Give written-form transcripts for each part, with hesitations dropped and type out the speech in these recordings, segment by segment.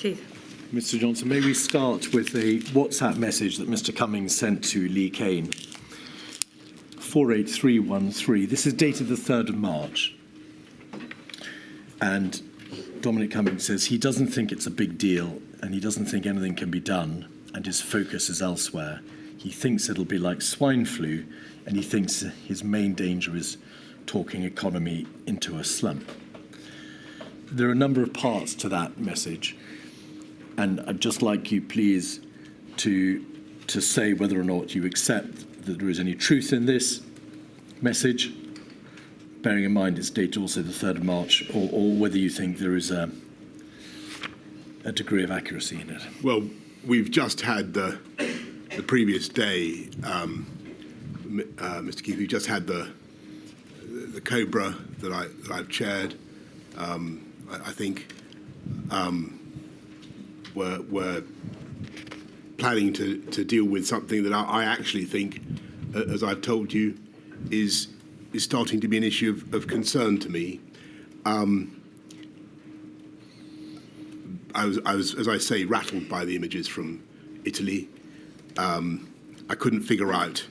Keith. Mr. Johnson, may we start with a WhatsApp message that Mr. Cummings sent to Lee Kane. 48313. This is dated the 3rd of March. And Dominic Cummings says he doesn't think it's a big deal and he doesn't think anything can be done and his focus is elsewhere. He thinks it'll be like swine flu and he thinks his main danger is talking economy into a slump. There are a number of parts to that message, and I'd just like you, please, to say whether or not you accept that there is any truth in this message, bearing in mind it's dated also the 3rd of March, or whether you think there is a degree of accuracy in it. Well, we've just had the previous day, Mr. Keith, we've just had the Cobra that I've chaired. I think we're planning to deal with something that I actually think, as I've told you, is starting to be an issue of concern to me. I was, as I say, rattled by the images from Italy. I couldn't figure out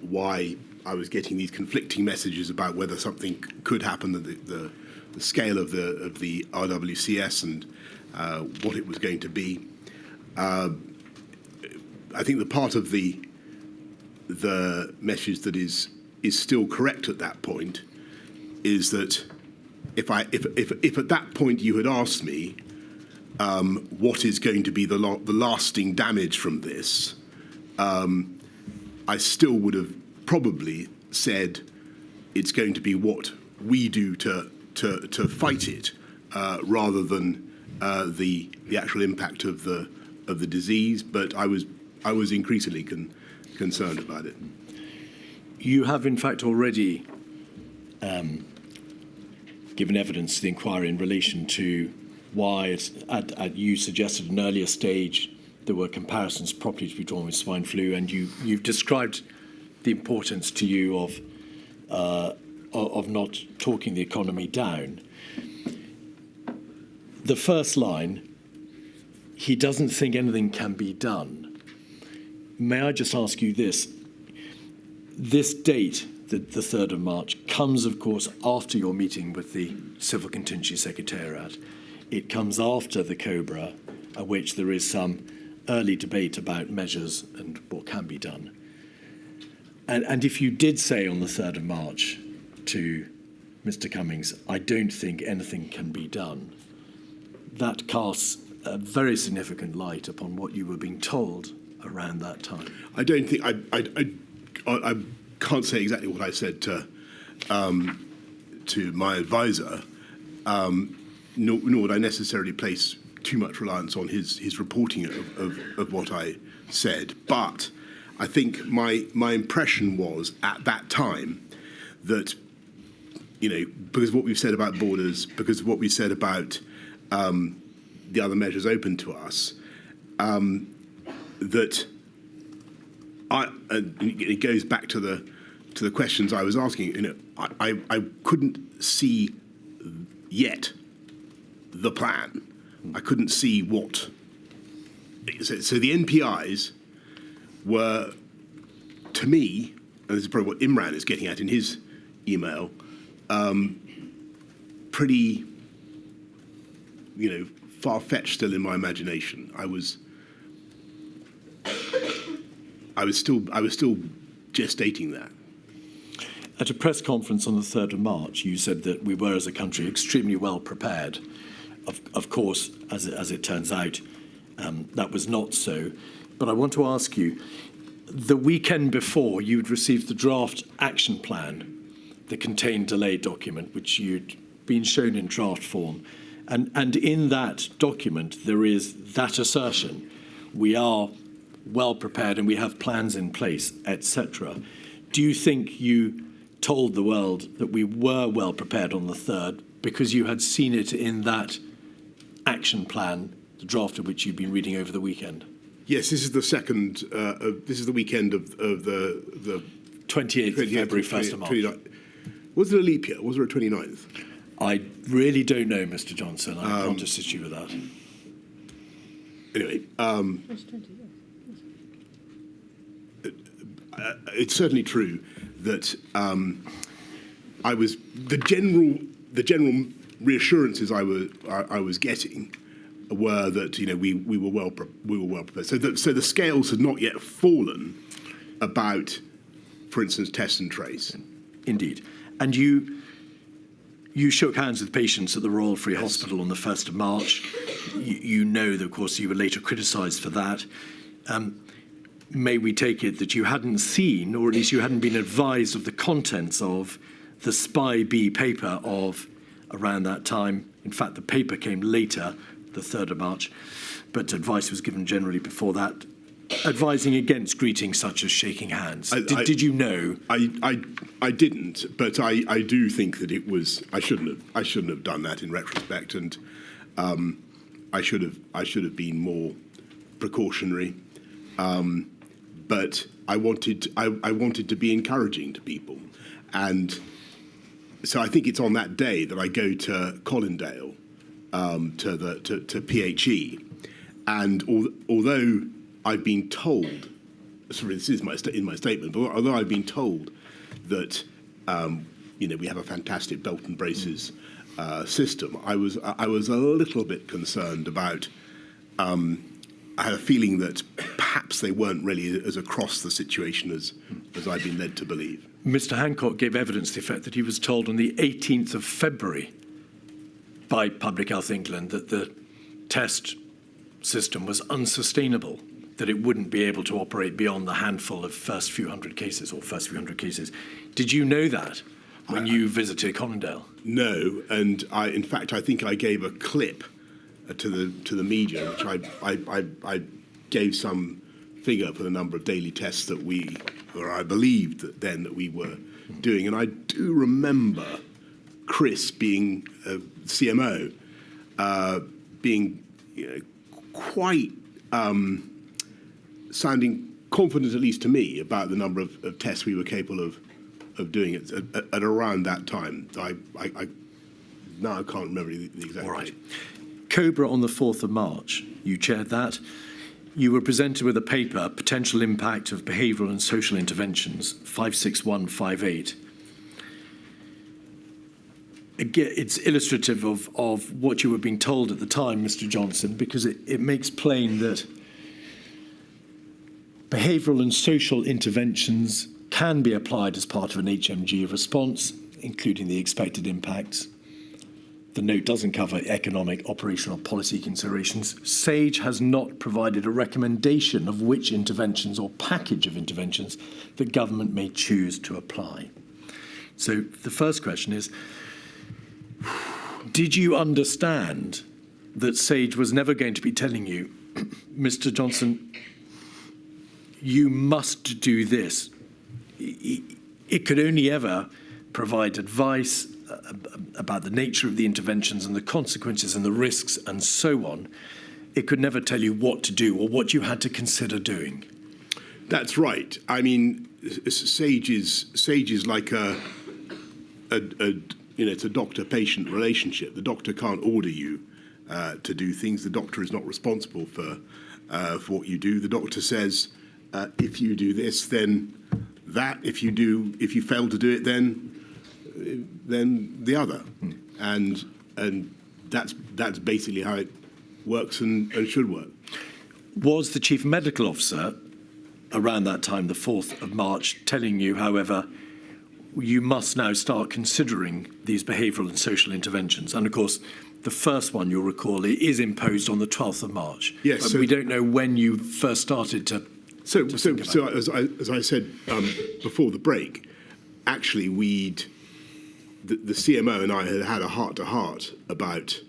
why I was getting these conflicting messages about whether something could happen, the scale of the RWCS and what it was going to be. I think the part of the message that is still correct at that point is that if at that point you had asked me what is going to be the lasting damage from this, I still would have probably said it's going to be what we do to fight it, rather than the actual impact of the disease. But I was increasingly concerned about it. You have, in fact, already given evidence to the inquiry in relation to why, you suggested at an earlier stage, there were comparisons properly to be drawn with swine flu, and you've described the importance to you of not talking the economy down. The first line, he doesn't think anything can be done. May I just ask you this? This date, the 3rd of March, comes, of course, after your meeting with the Civil Contingency Secretariat. It comes after the Cobra, at which there is some early debate about measures and what can be done. And if you did say on the 3rd of March to Mr. Cummings, I don't think anything can be done, that casts a very significant light upon what you were being told around that time. I don't think I can't say exactly what I said to my advisor, nor would I necessarily place too much reliance on his reporting of what I said. But I think my impression was at that time that, because of what we've said about borders, because of what we said about the other measures open to us, that it goes back to the questions I was asking. I couldn't see yet the plan. I couldn't see what. So the NPIs were, to me, and this is probably what Imran is getting at in his email, pretty, far-fetched still in my imagination. I was still gestating that. At a press conference on the 3rd of March, you said that we were, as a country, extremely well prepared. Of course, as it turns out, that was not so. But I want to ask you, the weekend before, you'd received the draft action plan, the contained delay document, which you'd been shown in draft form. And in that document, there is that assertion. We are well prepared and we have plans in place, etc. Do you think you told the world that we were well prepared on the 3rd because you had seen it in that action plan, the draft of which you've been reading over the weekend? Yes, this is the second. This is the weekend of the 28th of February, 1st of March. Was it a leap year? Was there a 29th? I really don't know, Mr. Johnson. I can't assist you with that. anyway, it's certainly true that I was the general reassurances I was getting were that we were well prepared. So the scales had not yet fallen about, for instance, test and trace. Indeed, and you shook hands with patients at the Royal Free Hospital on the 1st of March. You know that, of course, you were later criticised for that. May we take it that you hadn't seen, or at least you hadn't been advised of the contents of the Spy B paper of around that time? In fact, the paper came later, the 3rd of March, but advice was given generally before that, advising against greetings such as shaking hands. Did you know? I didn't, but I do think that it was. I shouldn't have done that in retrospect, and I should have been more precautionary. But I wanted to be encouraging to people, and so I think it's on that day that I go to Colindale, to PHE, and although I've been told, sorry, this is in my statement, but although I've been told that we have a fantastic belt and braces system, I was a little bit concerned about. I had a feeling that perhaps they weren't really as across the situation as I'd been led to believe. Mr. Hancock gave evidence to the effect that he was told on the 18th of February by Public Health England that the test system was unsustainable, that it wouldn't be able to operate beyond the handful of first few hundred cases. Did you know that when you visited Colindale? No, and in fact I think I gave a clip to the media, which I gave some figure for the number of daily tests that I believed that we were doing, and I do remember Chris being CMO, being quite sounding confident, at least to me, about the number of tests we were capable of doing at around that time. I now I can't remember the exact All right. date. Cobra on the 4th of March, you chaired that. You were presented with a paper, Potential Impact of Behavioural and Social Interventions, 56158. Again, it's illustrative of what you were being told at the time, Mr. Johnson, because it makes plain that behavioural and social interventions can be applied as part of an HMG response, including the expected impacts. The note doesn't cover economic, operational, policy considerations. SAGE has not provided a recommendation of which interventions or package of interventions the government may choose to apply. So the first question is, did you understand that SAGE was never going to be telling you, Mr. Johnson, you must do this? It could only ever provide advice about the nature of the interventions and the consequences and the risks and so on. It could never tell you what to do or what you had to consider doing. That's right. I mean, SAGE is like it's a doctor-patient relationship. The doctor can't order you to do things. The doctor is not responsible for what you do. The doctor says, if you do this, then that. If you fail to do it, then the other, and that's basically how it works and should work. Was the Chief Medical Officer around that time, the 4th of March, telling you, however, you must now start considering these behavioural and social interventions? And of course, the first one, you'll recall, is imposed on the 12th of March. Yes, but we don't know when you first started to. So as I said before the break, actually the CMO and I had a heart-to-heart about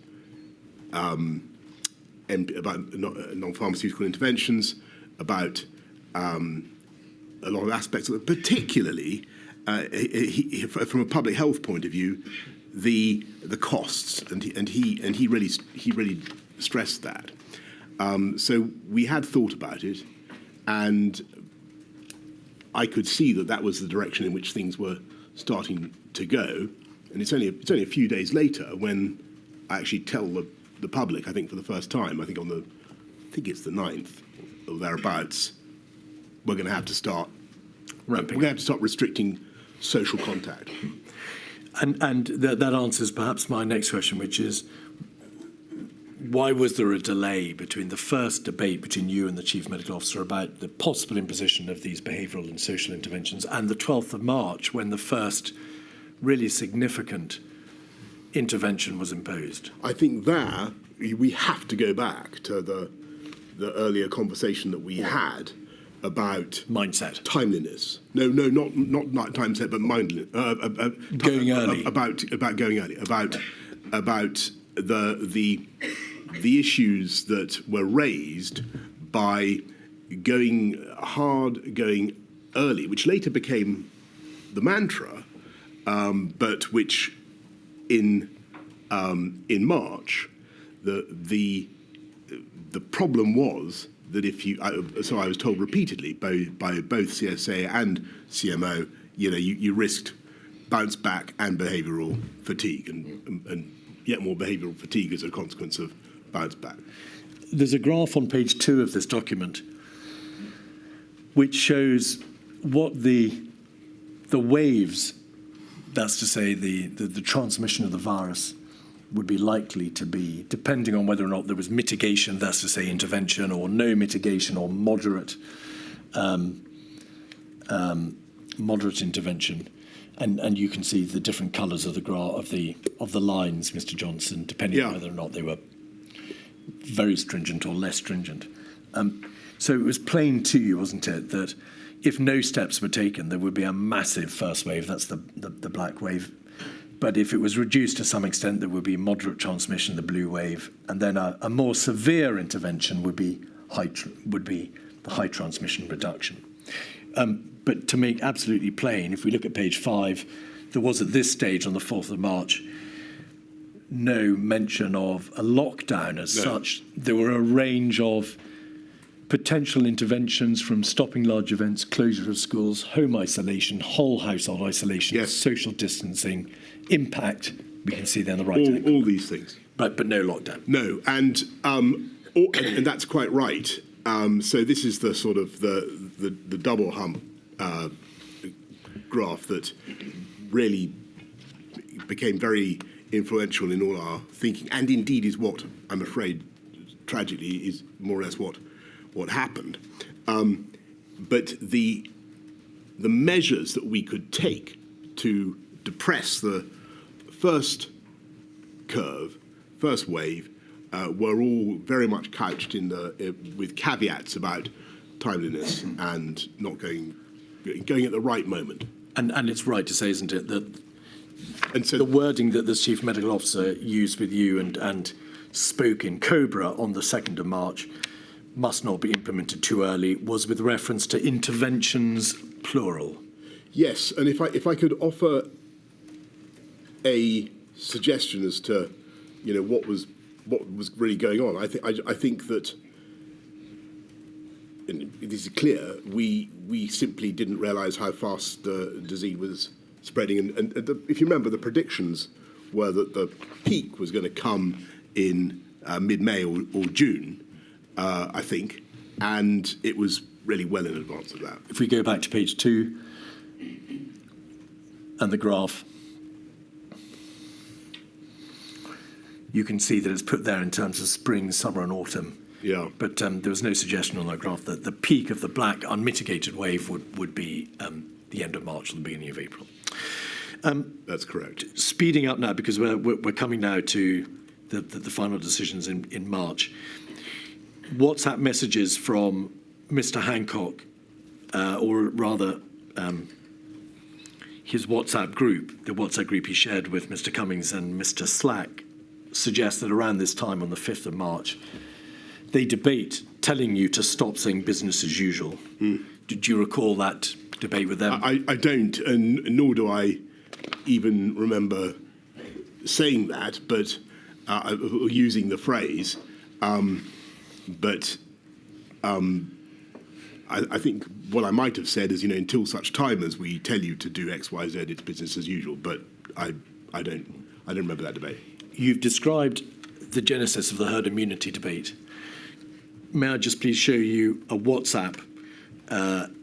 non-pharmaceutical interventions, about a lot of aspects of it, particularly from a public health point of view, the costs, and he really stressed that. So we had thought about it, and I could see that was the direction in which things were starting to go. And it's only a few days later when I actually tell the public, I think for the first time, I think on the think it's the 9th or thereabouts, we're going to have to start Ramping. We're going to have to start restricting social contact. And that answers perhaps my next question, which is, why was there a delay between the first debate between you and the Chief Medical Officer about the possible imposition of these behavioural and social interventions and the 12th of March, when the first really significant intervention was imposed? I think there we have to go back to the earlier conversation that we had about Mindset. timeliness. No, not mindset, but mindset. Going early. About going early. About the issues that were raised by going hard, going early, which later became the mantra, but which in March the problem was that if you, so I was told repeatedly by both CSA and CMO, you risked bounce back and behavioural fatigue, and yet more behavioural fatigue as a consequence of bounce back. There's a graph on page 2 of this document which shows what the waves, that's to say the transmission of the virus, would be likely to be, depending on whether or not there was mitigation, that's to say intervention, or no mitigation, or moderate intervention. And you can see the different colours of the graph of the lines, Mr. Johnson, depending on whether or not they were very stringent or less stringent. So it was plain to you, wasn't it, that if no steps were taken, there would be a massive first wave. That's the black wave. But if it was reduced to some extent, there would be moderate transmission, the blue wave, and then a more severe intervention would be the high transmission reduction. But to make absolutely plain, if we look at page 5, there was at this stage on the 4th of March no mention of a lockdown as such. There were a range of potential interventions, from stopping large events, closure of schools, home isolation, whole household isolation, social distancing, impact. We can see there on the right. All these things. But no lockdown. No, and that's quite right. So this is the sort of the double hump graph that really became very influential in all our thinking, and indeed is what, I'm afraid, tragically, is more or less what happened. But the measures that we could take to depress the first curve, first wave, were all very much couched with caveats about timeliness and not going at the right moment. And it's right to say, isn't it, that so the wording that the Chief Medical Officer used with you and spoke in Cobra on the 2nd of March must not be implemented too early was with reference to interventions, plural. Yes, and if I could offer a suggestion as to what was really going on, I think that, and this is clear, we simply didn't realise how fast the disease was spreading, and if you remember, the predictions were that the peak was going to come in mid-May or June, I think, and it was really well in advance of that. If we go back to page 2 and the graph, you can see that it's put there in terms of spring, summer and autumn. Yeah. But there was no suggestion on that graph that the peak of the black unmitigated wave would be the end of March or the beginning of April. That's correct. Speeding up now, because we're coming now to the final decisions in March. WhatsApp messages from Mr. Hancock, or rather his WhatsApp group, the WhatsApp group he shared with Mr. Cummings and Mr. Slack, suggests that around this time on the 5th of March, they debate telling you to stop saying business as usual. Did you recall that debate with them? I don't, and nor do I even remember saying that, but using the phrase. But I think what I might have said is, until such time as we tell you to do X, Y, Z, it's business as usual. But I don't remember that debate. You've described the genesis of the herd immunity debate. may I just please show you a WhatsApp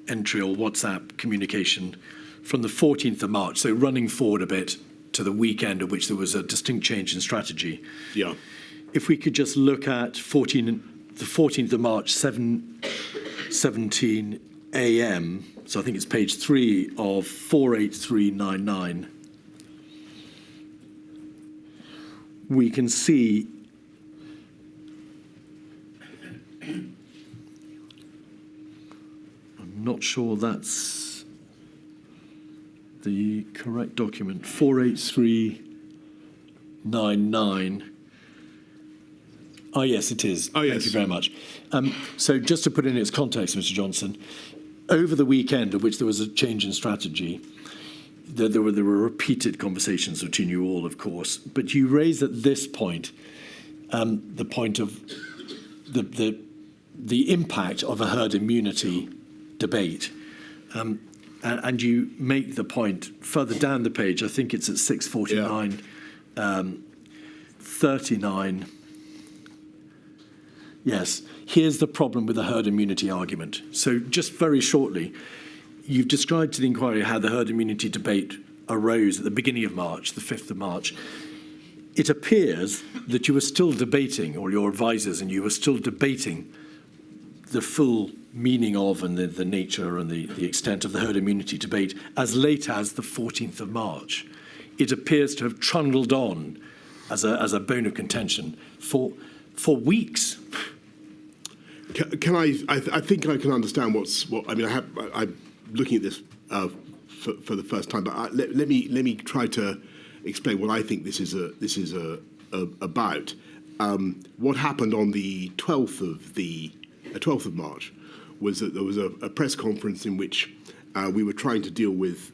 entry or WhatsApp communication from the 14th of March, so running forward a bit to the weekend at which there was a distinct change in strategy. Yeah. If we could just look at the 14th of March, 7:17 a.m., so I think it's page 3 of 48399, we can see I'm not sure that's the correct document. 48399. Oh, yes, it is. Oh, yes. Thank you very much. So just to put in its context, Mr. Johnson, over the weekend, of which there was a change in strategy, there were repeated conversations between you all, of course, but you raised at this point the point of the impact of a herd immunity debate. And you make the point further down the page, I think it's at 649, 39. Yes, here's the problem with the herd immunity argument. So just very shortly, you've described to the inquiry how the herd immunity debate arose at the beginning of March, the 5th of March. It appears that you were still debating, or your advisors and you were still debating, the full meaning of and the nature and the extent of the herd immunity debate as late as the 14th of March. It appears to have trundled on as a bone of contention for weeks. Can I think I can understand what I mean. I'm looking at this for the first time, but let me try to explain what I think this is about. What happened on the 12th of March was that there was a press conference in which we were trying to deal with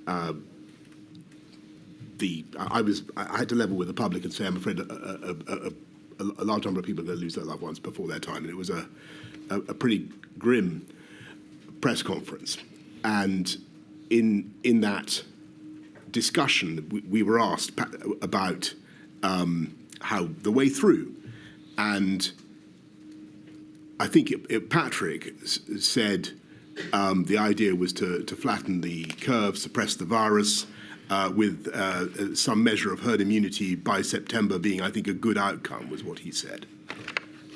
I had to level with the public and say, I'm afraid a large number of people are going to lose their loved ones before their time. And it was a pretty grim press conference. And in that discussion, we were asked about how the way through. And I think Patrick said the idea was to flatten the curve, suppress the virus, with some measure of herd immunity by September being, I think, a good outcome, was what he said.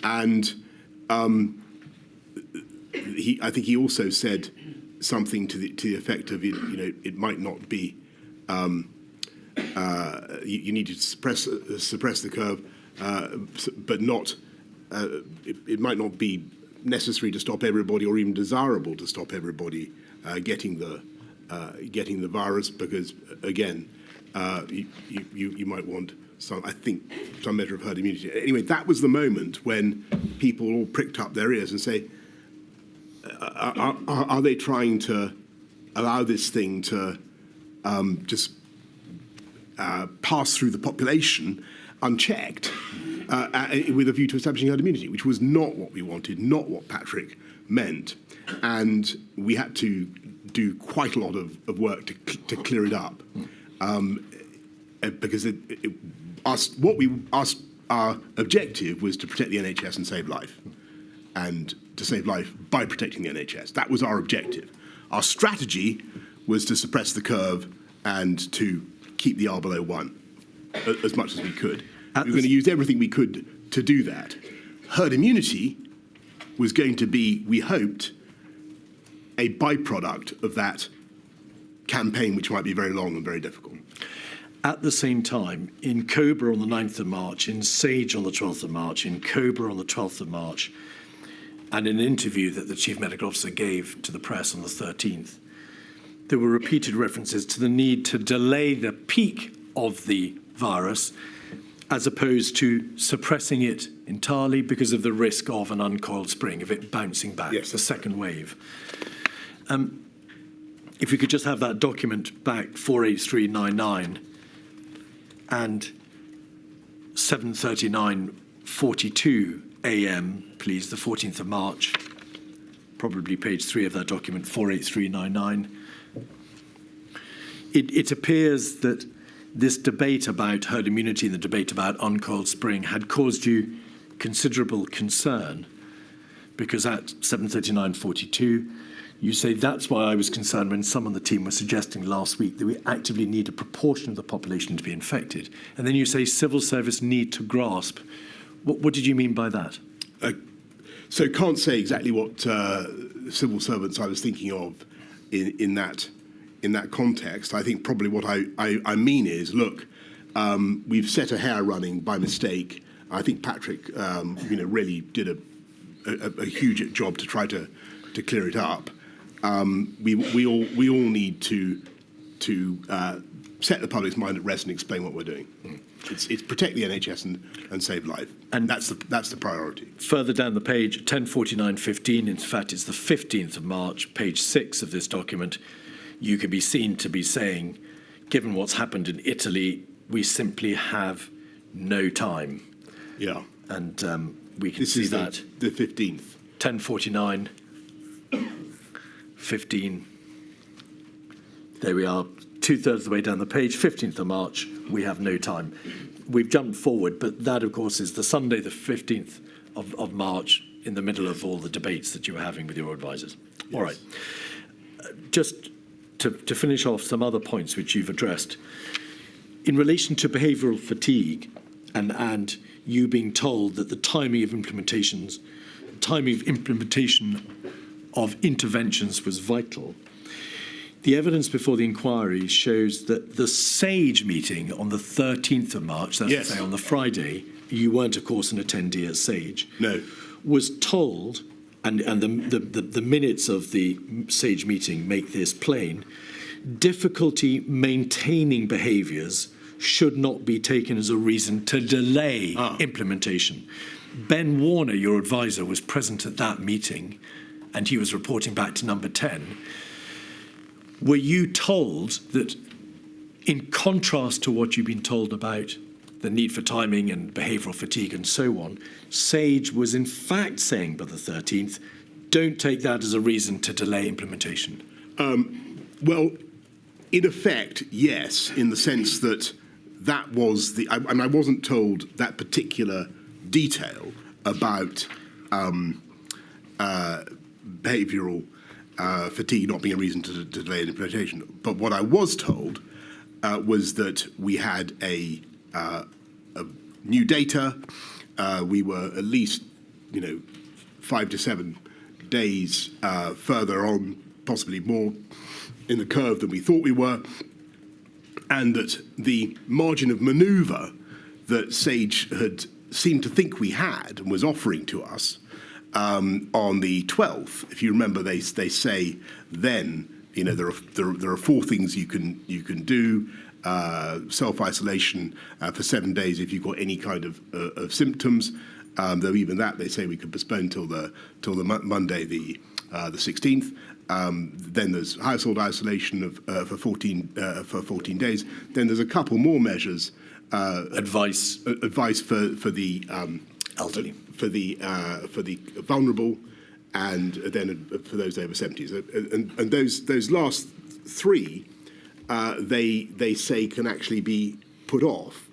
And I think he also said something to the effect of, it might not be, you need to suppress the curve, but not, it might not be necessary to stop everybody or even desirable to stop everybody getting the virus, because again, you might want some measure of herd immunity. Anyway, that was the moment when people all pricked up their ears and say, are they trying to allow this thing to just pass through the population unchecked with a view to establishing herd immunity, which was not what we wanted, not what Patrick meant. And we had to do quite a lot of work to clear it up, because our objective was to protect the NHS and save life, and to save life by protecting the NHS. That was our objective. Our strategy was to suppress the curve and to keep the R below 1 as much as we could. We were going to use everything we could to do that. Herd immunity was going to be, we hoped, a byproduct of that campaign, which might be very long and very difficult. At the same time, in Cobra on the 9th of March, in Sage on the 12th of March, in Cobra on the 12th of March, and in an interview that the Chief Medical Officer gave to the press on the 13th, there were repeated references to the need to delay the peak of the virus as opposed to suppressing it entirely because of the risk of an uncoiled spring, of it bouncing back, yes, the second wave. If we could just have that document back, 48399, and 7:39:42 a.m., please, the 14th of March, probably page 3 of that document, 48399. It appears that this debate about herd immunity and the debate about uncoiled spring had caused you considerable concern, because at 7:39:42, you say that's why I was concerned when some on the team were suggesting last week that we actively need a proportion of the population to be infected. And then you say civil service need to grasp. What did you mean by that? So can't say exactly what civil servants I was thinking of in that context. I think probably what I mean is, look, we've set a hare running by mistake. I think Patrick, really did a huge job to try to clear it up. We all need to set the public's mind at rest and explain what we're doing. It's protect the NHS and save life, and that's the priority. Further down the page, 10:49:15. In fact, it's the 15th of March, page 6 of this document. You could be seen to be saying, given what's happened in Italy, we simply have no time. Yeah, and we can this see is that the 15th. 10:49:15. There we are. 2/3 of the way down the page, 15th of March, we have no time. We've jumped forward, but that, of course, is the Sunday, the 15th of March, in the middle of all the debates that you were having with your advisors. Yes. All right. Just to finish off some other points which you've addressed, in relation to behavioural fatigue and you being told that the timing of implementation of interventions was vital, the evidence before the inquiry shows that the SAGE meeting on the 13th of March, that's yes. to say on the Friday, you weren't, of course, an attendee at SAGE, no, was told, and the minutes of the SAGE meeting make this plain, difficulty maintaining behaviours should not be taken as a reason to delay implementation. Ben Warner, your advisor, was present at that meeting, and he was reporting back to number 10. Were you told that, in contrast to what you've been told about the need for timing and behavioural fatigue and so on, SAGE was in fact saying by the 13th, don't take that as a reason to delay implementation? Well, in effect, yes, in the sense that was and I wasn't told that particular detail about behavioural fatigue not being a reason to delay implementation. But what I was told was that we had a new data. We were at least, 5 to 7 days further on, possibly more, in the curve than we thought we were, and that the margin of manoeuvre that SAGE had seemed to think we had and was offering to us on the 12th, if you remember, they say then, there are 4 things you can do: self-isolation for 7 days if you've got any kind of symptoms. Though even that they say we could postpone till the Monday, the 16th. Then there's household isolation for 14 days. Then there's a couple more measures. Advice for the elderly, for the vulnerable, and then for those over 70s. And those last 3, they say can actually be put off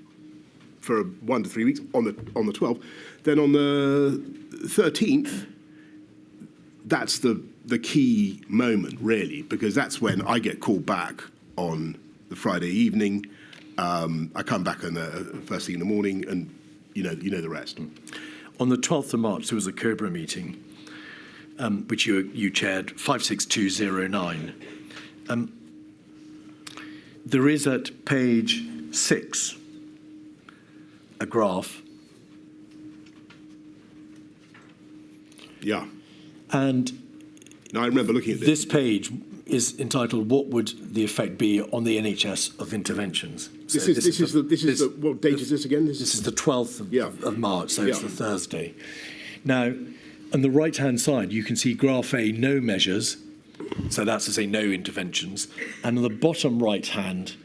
for 1 to 3 weeks on the 12th. Then on the 13th, that's the key moment, really, because that's when I get called back on the Friday evening. I come back on the first thing in the morning, and you know the rest. On the 12th of March, there was a COBRA meeting, which you chaired, 56209. There is at page 6 a graph. Yeah. And now I remember looking at this page is entitled "What would the effect be on the NHS of interventions?" This is what date is this again? This is the 12th of March, so it's the Thursday. Now, on the right-hand side, you can see graph A, no measures, so that's to say no interventions, and on the bottom right-hand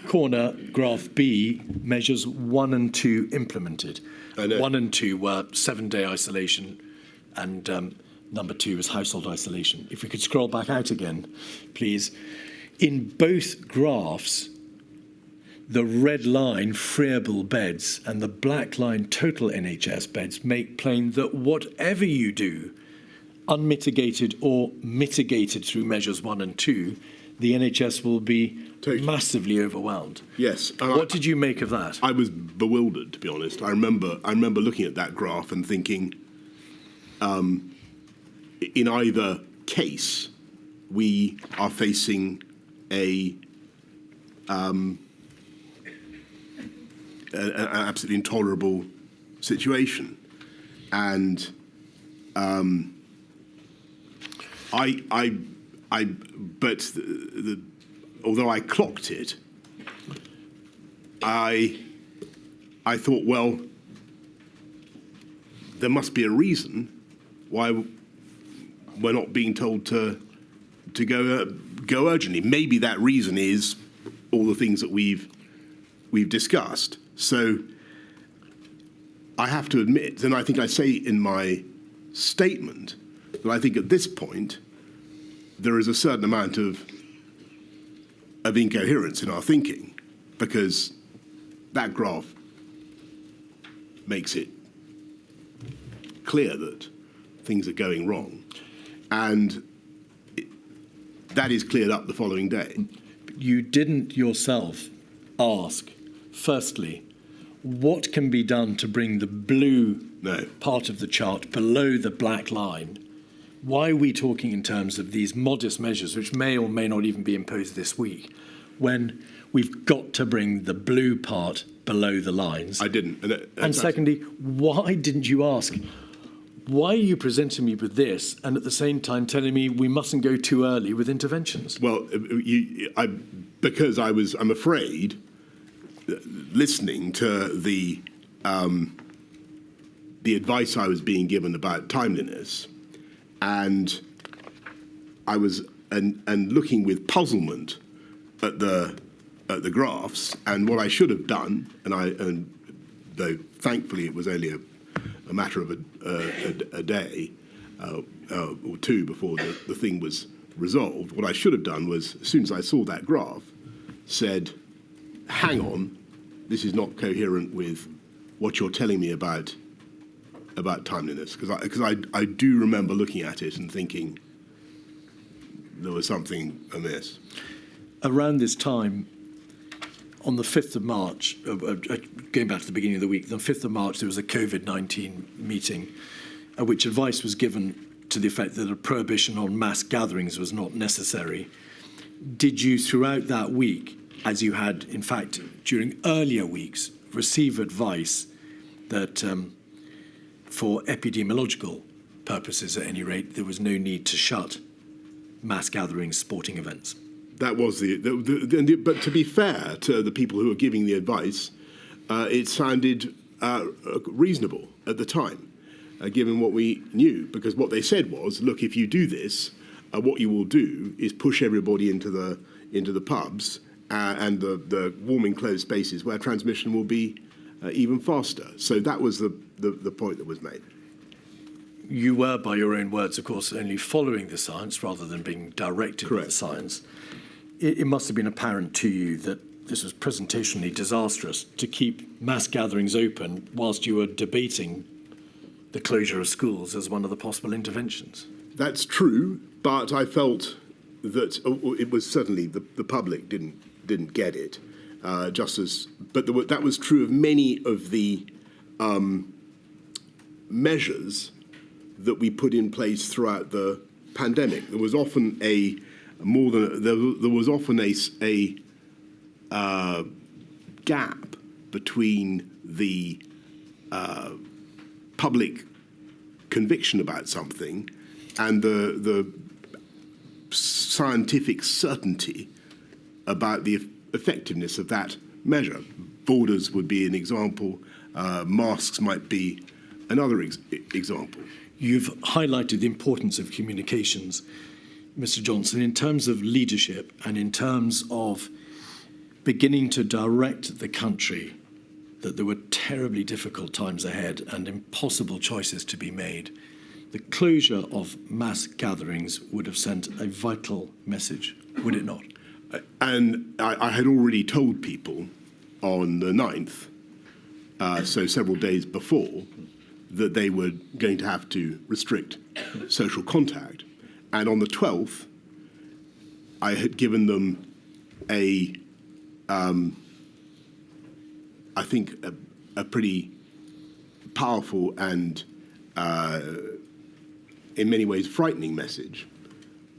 corner, graph B, measures 1 and 2 implemented. 1 and 2 were 7-day isolation, and number 2 is household isolation. If we could scroll back out again, please. In both graphs, the red line freeable beds and the black line total NHS beds make plain that whatever you do, unmitigated or mitigated through measures 1 and 2, the NHS will be massively overwhelmed. Yes. What did you make of that? I was bewildered, to be honest. I remember looking at that graph and thinking, in either case, we are facing an absolutely intolerable situation, and although I clocked it, I thought, well, there must be a reason why we're not being told to go urgently. Maybe that reason is all the things that we've discussed. So I have to admit, and I think I say in my statement, that I think at this point there is a certain amount of incoherence in our thinking, because that graph makes it clear that things are going wrong, and that is cleared up the following day. You didn't yourself ask, firstly, what can be done to bring the blue part of the chart below the black line? Why are we talking in terms of these modest measures, which may or may not even be imposed this week, when we've got to bring the blue part below the lines? I didn't. And secondly, why didn't you ask, why are you presenting me with this and at the same time telling me we mustn't go too early with interventions? Well, because I'm afraid, listening to the advice I was being given about timeliness, and I was and looking with puzzlement at the graphs, and what I should have done, and though thankfully it was only a matter of a day or two before the thing was resolved, what I should have done was, as soon as I saw that graph, said, hang on, this is not coherent with what you're telling me about timeliness, because I do remember looking at it and thinking there was something amiss. Around this time, on the 5th of March, going back to the beginning of the week, the 5th of March, there was a Covid-19 meeting at which advice was given to the effect that a prohibition on mass gatherings was not necessary. Did you, throughout that week, as you had, in fact, during earlier weeks, receive advice that for epidemiological purposes, at any rate, there was no need to shut mass gatherings, sporting events? That was but to be fair to the people who were giving the advice, it sounded reasonable at the time, given what we knew, because what they said was, look, if you do this, what you will do is push everybody into the pubs and the warm enclosed spaces where transmission will be even faster. So that was the point that was made. You were, by your own words, of course, only following the science rather than being directed by the science. It must have been apparent to you that this was presentationally disastrous to keep mass gatherings open whilst you were debating the closure of schools as one of the possible interventions. That's true, but I felt that it was certainly the public didn't get it. That was true of many of the measures that we put in place throughout the pandemic. There was often a gap between the public conviction about something and the scientific certainty about the effectiveness of that measure. Borders would be an example. Masks might be another example. You've highlighted the importance of communications, Mr. Johnson, in terms of leadership and in terms of beginning to direct the country that there were terribly difficult times ahead and impossible choices to be made. The closure of mass gatherings would have sent a vital message, would it not? And I had already told people on the 9th, so several days before, that they were going to have to restrict social contact. And on the 12th, I had given them I think, a pretty powerful and, in many ways, frightening message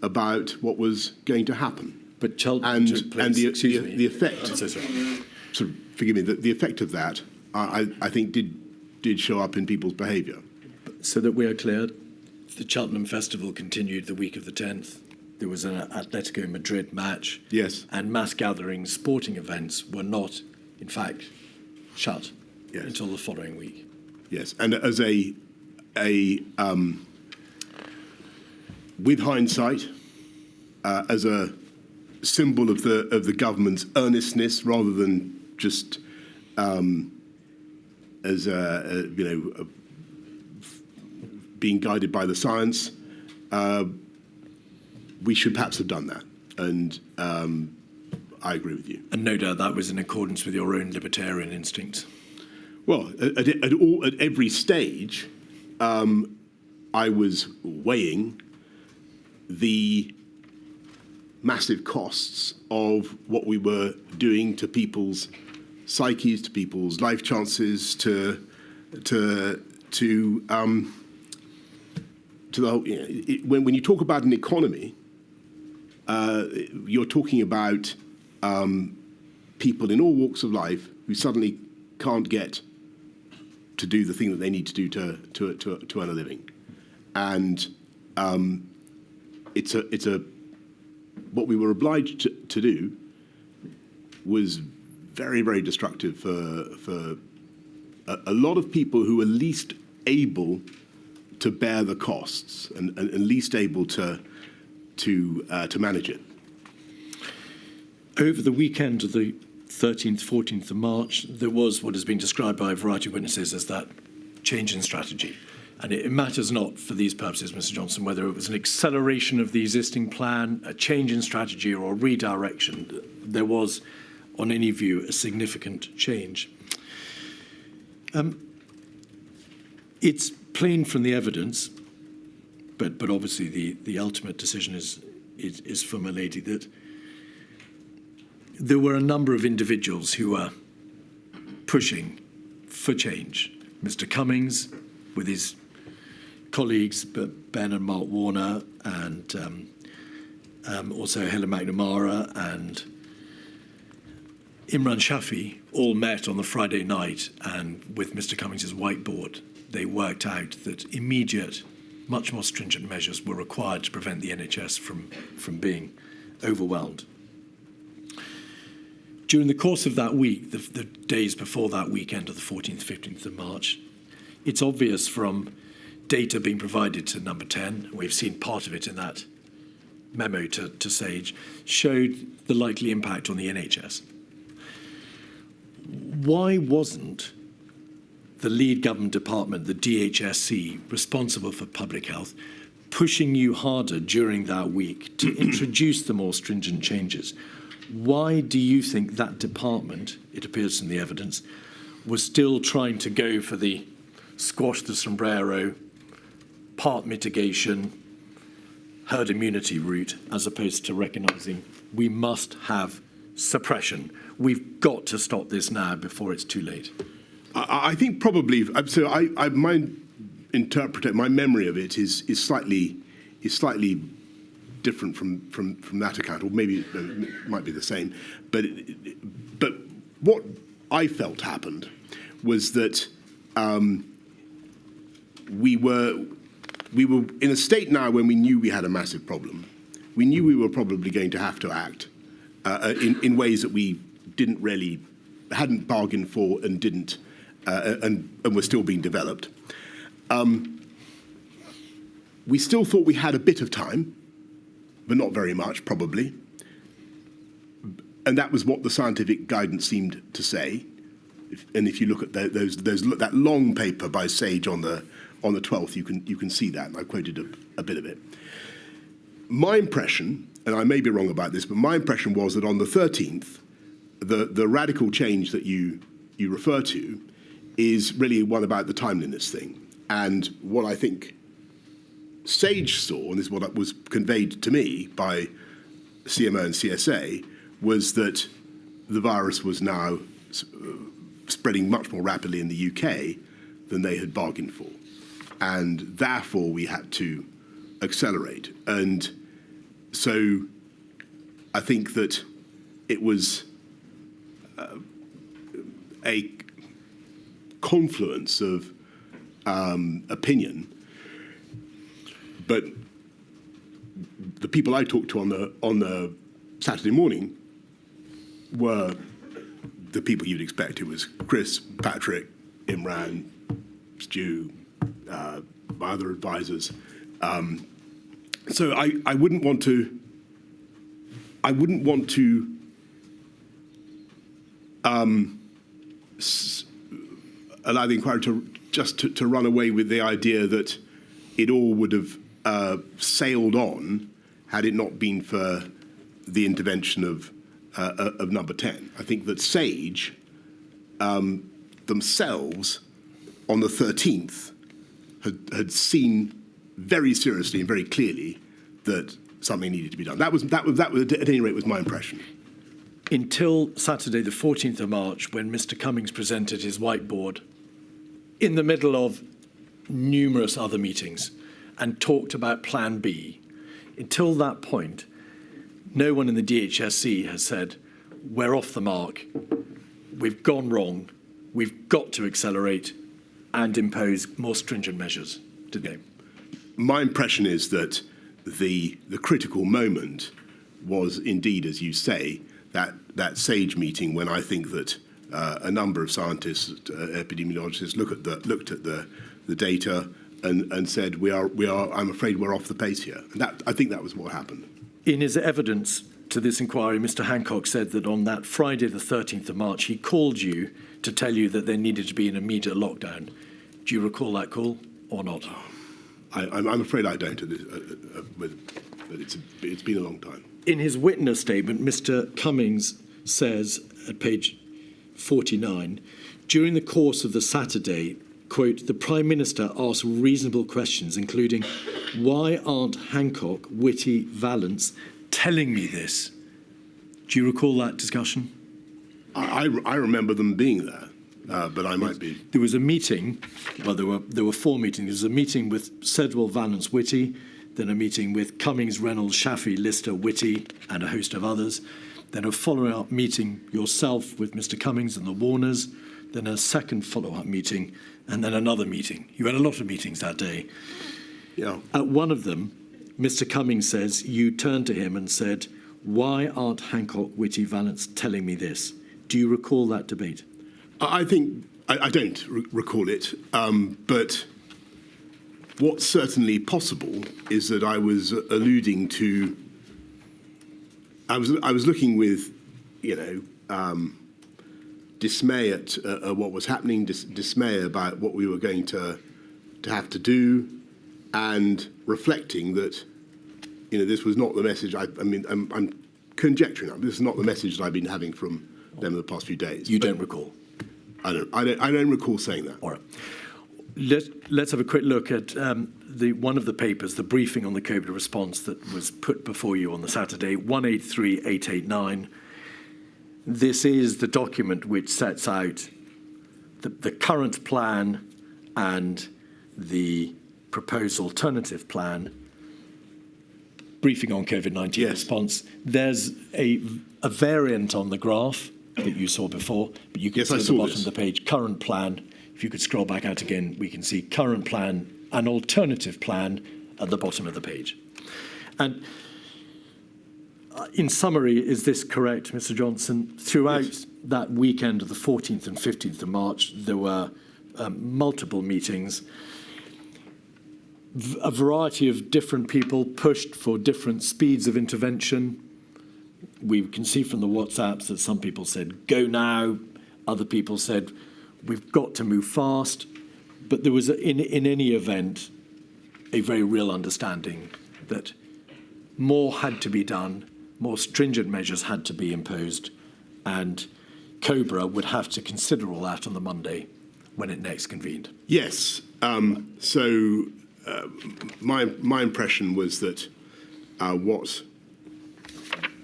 about what was going to happen. But the effect. I'm so sorry. Sort of, forgive me. The effect of that, I think, did show up in people's behaviour. So that we are clear, the Cheltenham Festival continued the week of the 10th. There was an Atletico Madrid match. Yes. And mass gatherings, sporting events were not, in fact, shut until the following week. Yes, and as with hindsight, as a symbol of the government's earnestness, rather than just as being guided by the science, we should perhaps have done that. And I agree with you. And no doubt that was in accordance with your own libertarian instincts. Well, at every stage, I was weighing the massive costs of what we were doing to people's psyches, to people's life chances, to the whole. When you talk about an economy, you're talking about people in all walks of life who suddenly can't get to do the thing that they need to do to earn a living, and it's what we were obliged to do was very, very destructive for a lot of people who are least able to bear the costs and least able to manage it. Over the weekend of the 13th, 14th of March, there was what has been described by a variety of witnesses as that change in strategy. And it matters not for these purposes, Mr. Johnson, whether it was an acceleration of the existing plan, a change in strategy, or a redirection. There was, on any view, a significant change. It's plain from the evidence, but obviously the ultimate decision is for my lady, that there were a number of individuals who were pushing for change. Mr. Cummings, with his colleagues, Ben and Mark Warner, and also Helen McNamara and Imran Shafi, all met on the Friday night, and with Mr. Cummings' whiteboard, they worked out that immediate, much more stringent measures were required to prevent the NHS from being overwhelmed. During the course of that week, the days before that weekend of the 14th, 15th of March, it's obvious from data being provided to Number 10, we've seen part of it in that memo to Sage, showed the likely impact on the NHS. Why wasn't the lead government department, the DHSC, responsible for public health, pushing you harder during that week to introduce the more stringent changes? Why do you think that department, it appears from the evidence, was still trying to go for the squash the sombrero, part mitigation, herd immunity route, as opposed to recognising we must have suppression? We've got to stop this now before it's too late. I think probably. So my memory of it is slightly different from that account, or maybe it might be the same. But what I felt happened was that we were in a state now when we knew we had a massive problem. We knew we were probably going to have to act in ways that we hadn't bargained for and didn't and were still being developed. We still thought we had a bit of time, but not very much, probably. And that was what the scientific guidance seemed to say. And if you look at that long paper by Sage on the 12th, you can see that. And I quoted a bit of it. My impression, and I may be wrong about this, but my impression was that on the 13th, the radical change that you refer to is really one about the timeliness thing. And what I think Sage saw, and this is what was conveyed to me by CMO and CSA, was that the virus was now spreading much more rapidly in the UK than they had bargained for. And therefore, we had to accelerate. And so I think that it was a confluence of opinion, but the people I talked to on the Saturday morning were the people you'd expect. It was Chris, Patrick, Imran, Stu, my other advisors. So I wouldn't want to. Allow the inquiry to run away with the idea that it all would have sailed on had it not been for the intervention of Number 10. I think that Sage themselves on the 13th had seen very seriously and very clearly that something needed to be done. That was at any rate was my impression. Until Saturday, the 14th of March, when Mr. Cummings presented his whiteboard in the middle of numerous other meetings and talked about Plan B. Until that point, no one in the DHSC has said, we're off the mark, we've gone wrong, we've got to accelerate and impose more stringent measures, did they? My impression is that the critical moment was indeed, as you say, that SAGE meeting when I think that a number of scientists, epidemiologists, looked at the data and said we are. I'm afraid we're off the pace here. And I think that was what happened. In his evidence to this inquiry, Mr. Hancock said that on that Friday, the 13th of March, he called you to tell you that there needed to be an immediate lockdown. Do you recall that call or not? I'm afraid I don't. But it's been a long time. In his witness statement, Mr. Cummings says at page 49, during the course of the Saturday, quote, the Prime Minister asked reasonable questions, including, why aren't Hancock, Whitty, Vallance telling me this? Do you recall that discussion? I remember them being there, but I might be. There was a meeting, well, there were four meetings. There was a meeting with Sedwell, Vallance, Whitty, then a meeting with Cummings, Reynolds, Shafi, Lister, Whitty, and a host of others. Then a follow-up meeting yourself with Mr. Cummings and the Warners. Then a second follow-up meeting, and then another meeting. You had a lot of meetings that day. Yeah. At one of them, Mr. Cummings says you turned to him and said, why aren't Hancock, Whitty, Vallance telling me this? Do you recall that debate? I think I don't recall it, but what's certainly possible is that I was alluding to. I was looking with, dismay at what was happening, dismay about what we were going to have to do, and reflecting that, this was not the message. I'm conjecturing. This is not the message that I've been having from them in the past few days. You don't recall? I don't recall saying that. All right. Let's have a quick look at one of the papers, the briefing on the COVID response that was put before you on the Saturday, 183889. This is the document which sets out the current plan and the proposed alternative plan. Briefing on COVID-19 response. There's a variant on the graph that you saw before, but you can see at the bottom of the page, current plan. If you could scroll back out again, we can see current plan and alternative plan at the bottom of the page. And in summary, is this correct, Mr. Johnson? Throughout that weekend of the 14th and 15th of March, there were multiple meetings. A variety of different people pushed for different speeds of intervention. We can see from the WhatsApps that some people said, go now. Other people said, we've got to move fast. But there was, in any event, a very real understanding that more had to be done, more stringent measures had to be imposed, and Cobra would have to consider all that on the Monday when it next convened. Yes. My impression was that what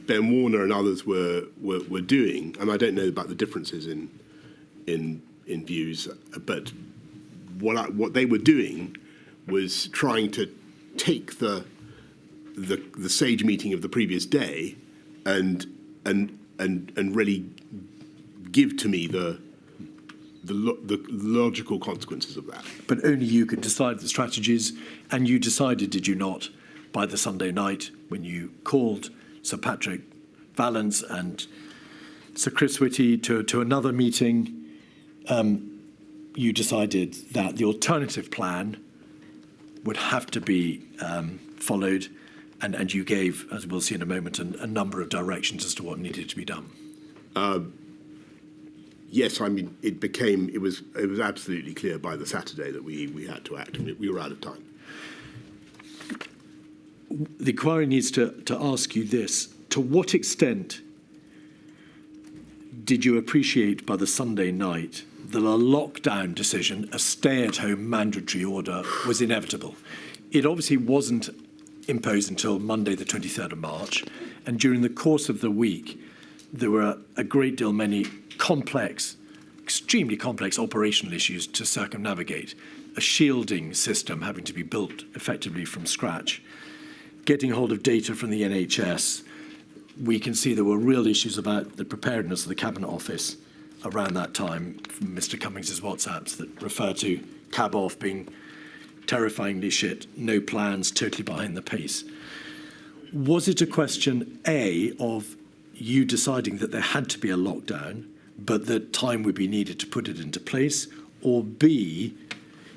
Ben Warner and others were doing, and I don't know about the differences in views, but what they were doing was trying to take the SAGE meeting of the previous day and really give to me the logical consequences of that. But only you could decide the strategies, and you decided, did you not, by the Sunday night when you called Sir Patrick Vallance and Sir Chris Whitty to another meeting, you decided that the alternative plan would have to be followed, and you gave, as we'll see in a moment, a number of directions as to what needed to be done. Yes, I mean, it was absolutely clear by the Saturday that we had to act, and we were out of time. The inquiry needs to ask you this. To what extent did you appreciate by the Sunday night that a lockdown decision, a stay-at-home mandatory order, was inevitable? It obviously wasn't imposed until Monday, the 23rd of March, and during the course of the week, there were a great deal many extremely complex operational issues to circumnavigate, a shielding system having to be built effectively from scratch, getting hold of data from the NHS. We can see there were real issues about the preparedness of the Cabinet Office around that time, from Mr. Cummings' WhatsApps that refer to cab off being terrifyingly shit, no plans, totally behind the pace. Was it a question, A, of you deciding that there had to be a lockdown, but that time would be needed to put it into place, or B,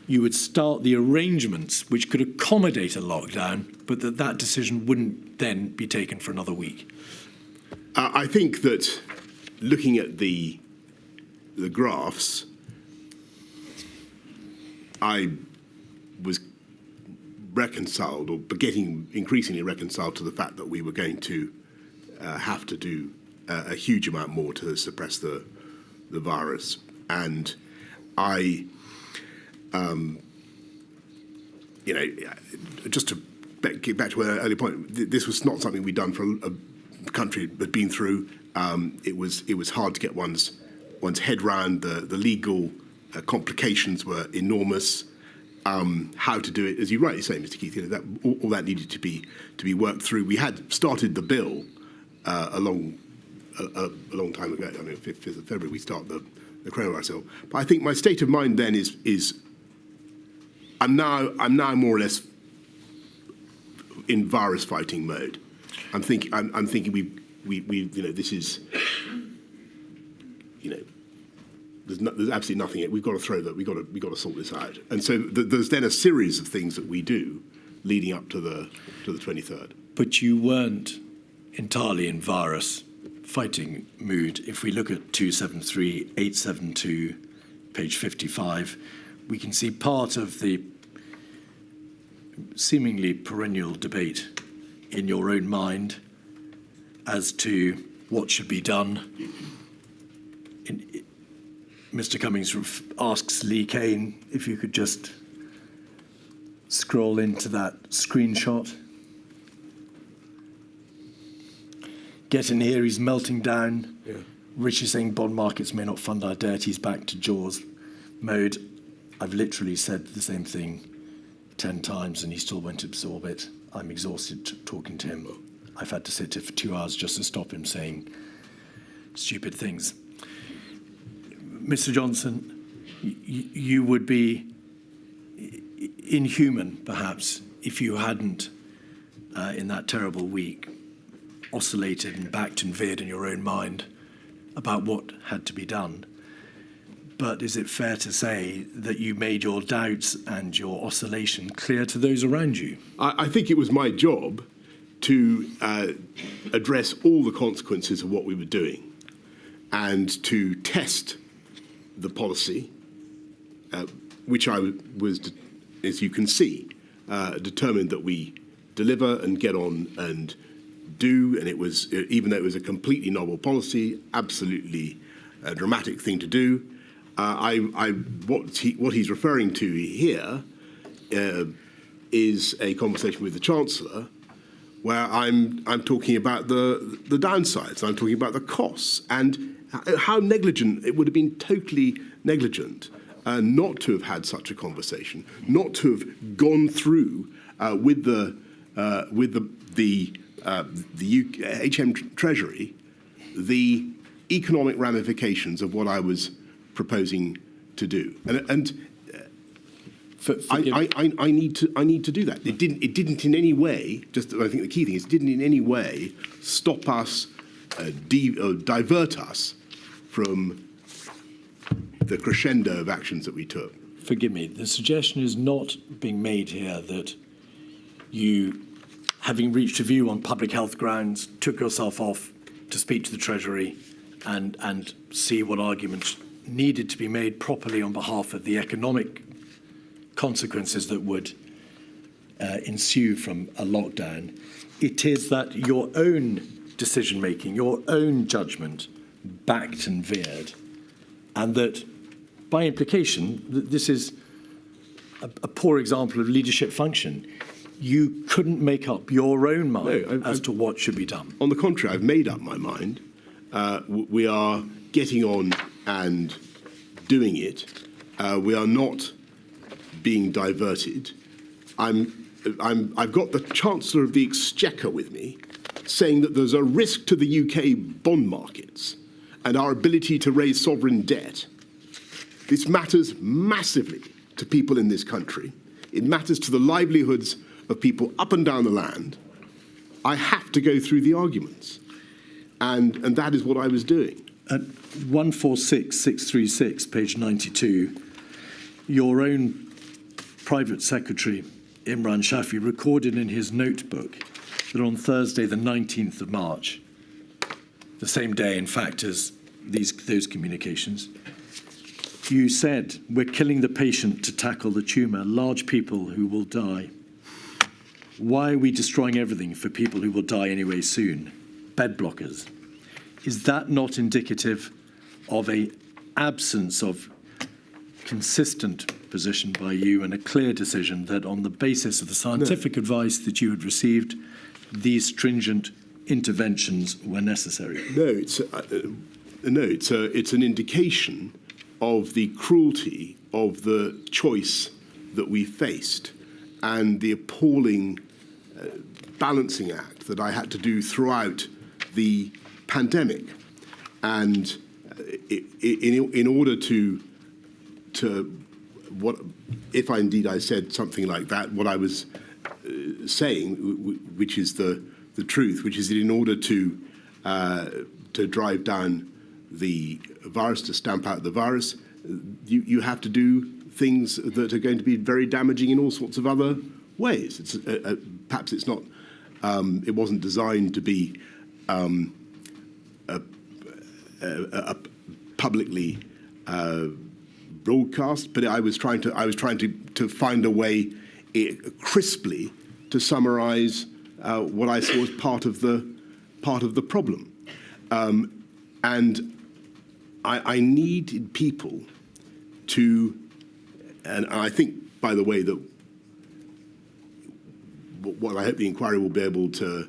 you would start the arrangements which could accommodate a lockdown, but that decision wouldn't then be taken for another week? I think that looking at the graphs, I was reconciled, or getting increasingly reconciled, to the fact that we were going to have to do a huge amount more to suppress the virus. And I, just to get back to an earlier point, this was not something we'd done for a country that had been through. It was hard to get one's head round. The legal complications were enormous. How to do it, as you rightly say, Mr. Keith, that all that needed to be worked through. We had started the bill a long time ago. I mean, 5th of February we start the coronavirus bill. But I think my state of mind then is I'm now more or less in virus fighting mode. I'm thinking we this is there's absolutely nothing. We've got to throw that. We've got to sort this out. And so there's then a series of things that we do leading up to the 23rd. But you weren't entirely in virus fighting mood. If we look at 273, 872, page 55, we can see part of the seemingly perennial debate in your own mind as to what should be done. Mr. Cummings asks Lee Kane if you could just scroll into that screenshot. Get in here, he's melting down. Yeah. Richie saying bond markets may not fund our debt. He's back to Jaws mode. I've literally said the same thing 10 times and he still won't absorb it. I'm exhausted talking to him. I've had to sit here for 2 hours just to stop him saying stupid things. Mr. Johnson, you would be inhuman, perhaps, if you hadn't, in that terrible week, oscillated and backed and veered in your own mind about what had to be done. But is it fair to say that you made your doubts and your oscillation clear to those around you? I think it was my job to address all the consequences of what we were doing and to test the policy, which I was, as you can see, determined that we deliver and get on and do, and it was, even though it was a completely novel policy, absolutely a dramatic thing to do. What he's referring to here is a conversation with the Chancellor, where I'm talking about the downsides, I'm talking about the costs, and how negligent it would have been, totally negligent, not to have had such a conversation, not to have gone through with the HM Treasury the economic ramifications of what I was proposing to do, I need to do that. It didn't in any way. I think the key thing is, it didn't in any way stop us, divert us from the crescendo of actions that we took. Forgive me. The suggestion is not being made here that you, having reached a view on public health grounds, took yourself off to speak to the Treasury and see what arguments needed to be made properly on behalf of the economic consequences that would ensue from a lockdown. It is that your own decision-making, your own judgment backed and veered, and that by implication, this is a poor example of leadership function. You couldn't make up your own mind as to what should be done. On the contrary, I've made up my mind. We are getting on and doing it. We are not being diverted. I've got the Chancellor of the Exchequer with me, saying that there's a risk to the UK bond markets and our ability to raise sovereign debt. This matters massively to people in this country. It matters to the livelihoods of people up and down the land. I have to go through the arguments. And that is what I was doing. At 146636, page 92, your own private secretary, Imran Shafi, recorded in his notebook that on Thursday, the 19th of March, the same day, in fact, as those communications, you said, "We're killing the patient to tackle the tumour, large people who will die. Why are we destroying everything for people who will die anyway soon? Bed blockers." Is that not indicative of an absence of consistent position by you and a clear decision that on the basis of the scientific advice that you had received, these stringent interventions were necessary? No, it's an indication of the cruelty of the choice that we faced and the appalling balancing act that I had to do throughout the pandemic. And in order to what, if I said something like that, what I was saying, which is the truth, which is that in order to drive down the virus, to stamp out the virus, you have to do things that are going to be very damaging in all sorts of other ways. Perhaps it's not. It wasn't designed to be publicly broadcast, but I was trying to find a way crisply to summarise what I saw as part of the problem, and I needed people to, and I think, by the way, that what I hope the inquiry will be able to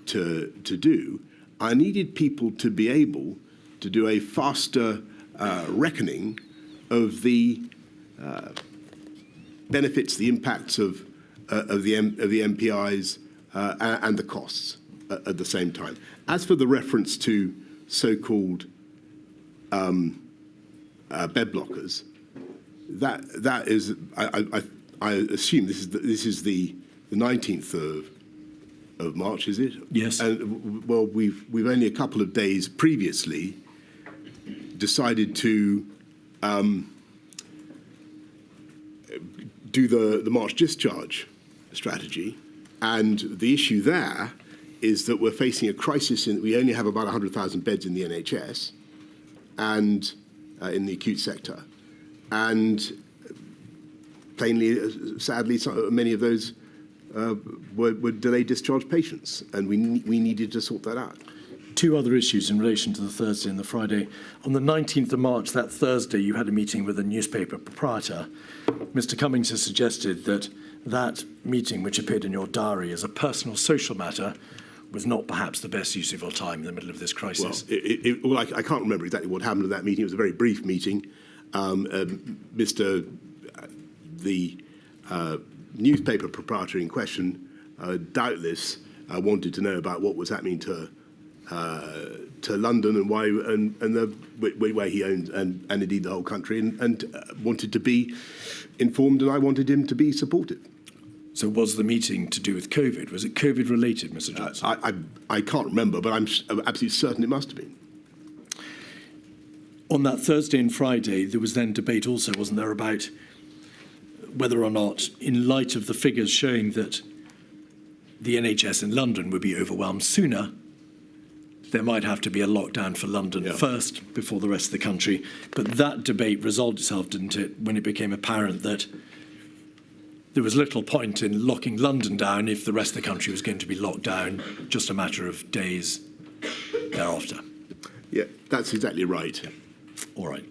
do, I needed people to be able to do a faster reckoning of the benefits, the impacts of the MPIs and the costs at the same time. As for the reference to so-called bed blockers, that is, I assume this is the 19th of March, is it? Yes. And well, we've only a couple of days previously decided to do the March discharge strategy, and the issue there is that we're facing a crisis in that we only have about 100,000 beds in the NHS and in the acute sector, and plainly, sadly, many of those were delayed discharge patients, and we needed to sort that out. Two other issues in relation to the Thursday and the Friday. On the 19th of March, that Thursday, you had a meeting with a newspaper proprietor. Mr. Cummings has suggested that that meeting, which appeared in your diary as a personal social matter, was not perhaps the best use of your time in the middle of this crisis. Well, I can't remember exactly what happened at that meeting. It was a very brief meeting. The newspaper proprietor in question doubtless wanted to know about what was happening to London and why where he owned and indeed the whole country and wanted to be informed, and I wanted him to be supportive. So was the meeting to do with COVID? Was it COVID related, Mr. Johnson? I can't remember, but I'm absolutely certain it must have been. On that Thursday and Friday, there was then debate also, wasn't there, about whether or not, in light of the figures showing that the NHS in London would be overwhelmed sooner, there might have to be a lockdown for London first before the rest of the country. But that debate resolved itself, didn't it, when it became apparent that there was little point in locking London down if the rest of the country was going to be locked down just a matter of days thereafter. Yeah, that's exactly right. All right.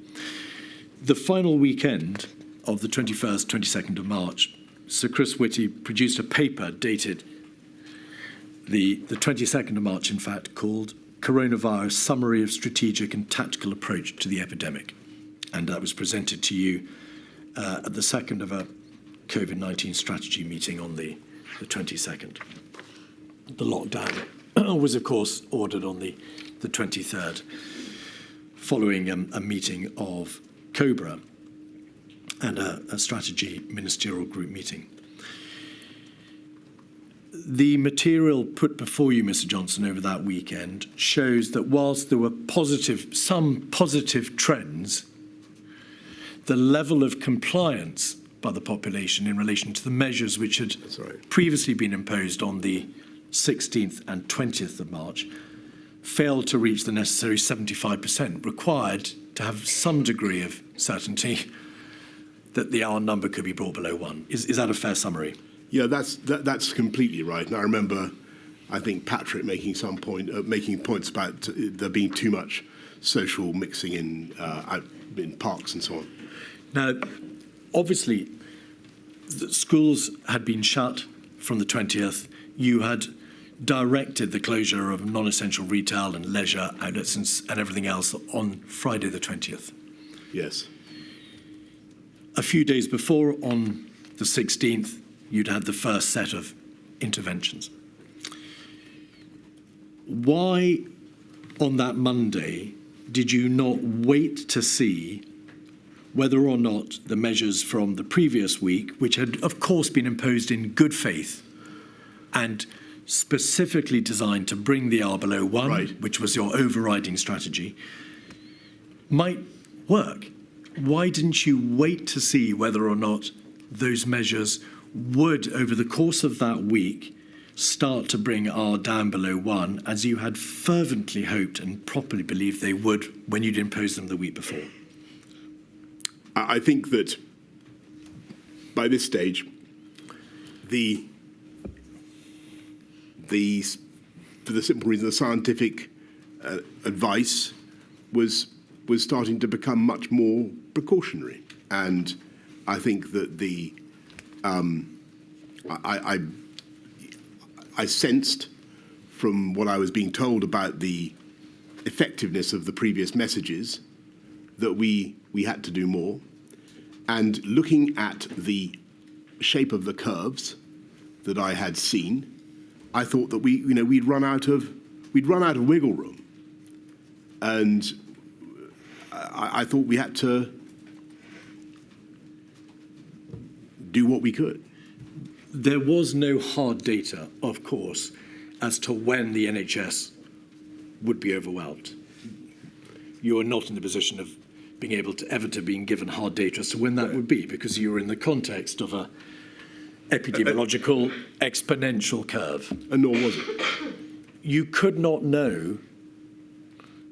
The final weekend of the 21st, 22nd of March, Sir Chris Whitty produced a paper dated the 22nd of March, in fact, called Coronavirus Summary of Strategic and Tactical Approach to the Epidemic. And that was presented to you at the second of a Covid-19 strategy meeting on the 22nd. The lockdown was, of course, ordered on the 23rd, following a meeting of COBRA and a strategy ministerial group meeting. The material put before you, Mr. Johnson, over that weekend shows that whilst there were some positive trends, the level of compliance by the population in relation to the measures which had previously been imposed on the 16th and 20th of March failed to reach the necessary 75% required to have some degree of certainty that the R number could be brought below 1. Is that a fair summary? Yeah, that's completely right. And I remember, I think, Patrick making points about there being too much social mixing in parks and so on. Now, obviously, the schools had been shut from the 20th. You had directed the closure of non-essential retail and leisure outlets and everything else on Friday the 20th. Yes. A few days before, on the 16th, you'd had the first set of interventions. Why, on that Monday, did you not wait to see whether or not the measures from the previous week, which had, of course, been imposed in good faith and specifically designed to bring the R below 1, which was your overriding strategy, might work? Why didn't you wait to see whether or not those measures would, over the course of that week, start to bring R down below 1, as you had fervently hoped and properly believed they would when you'd imposed them the week before? I think that by this stage, for the simple reason, the scientific advice was starting to become much more precautionary, and I think that I sensed from what I was being told about the effectiveness of the previous messages that we had to do more. And looking at the shape of the curves that I had seen, I thought that we'd run out of wiggle room, and I thought we had to do what we could. There was no hard data, of course, as to when the NHS would be overwhelmed. You are not in the position of being able to ever to being given hard data as to when that would be, because you were in the context of a epidemiological exponential curve. And nor was it. You could not know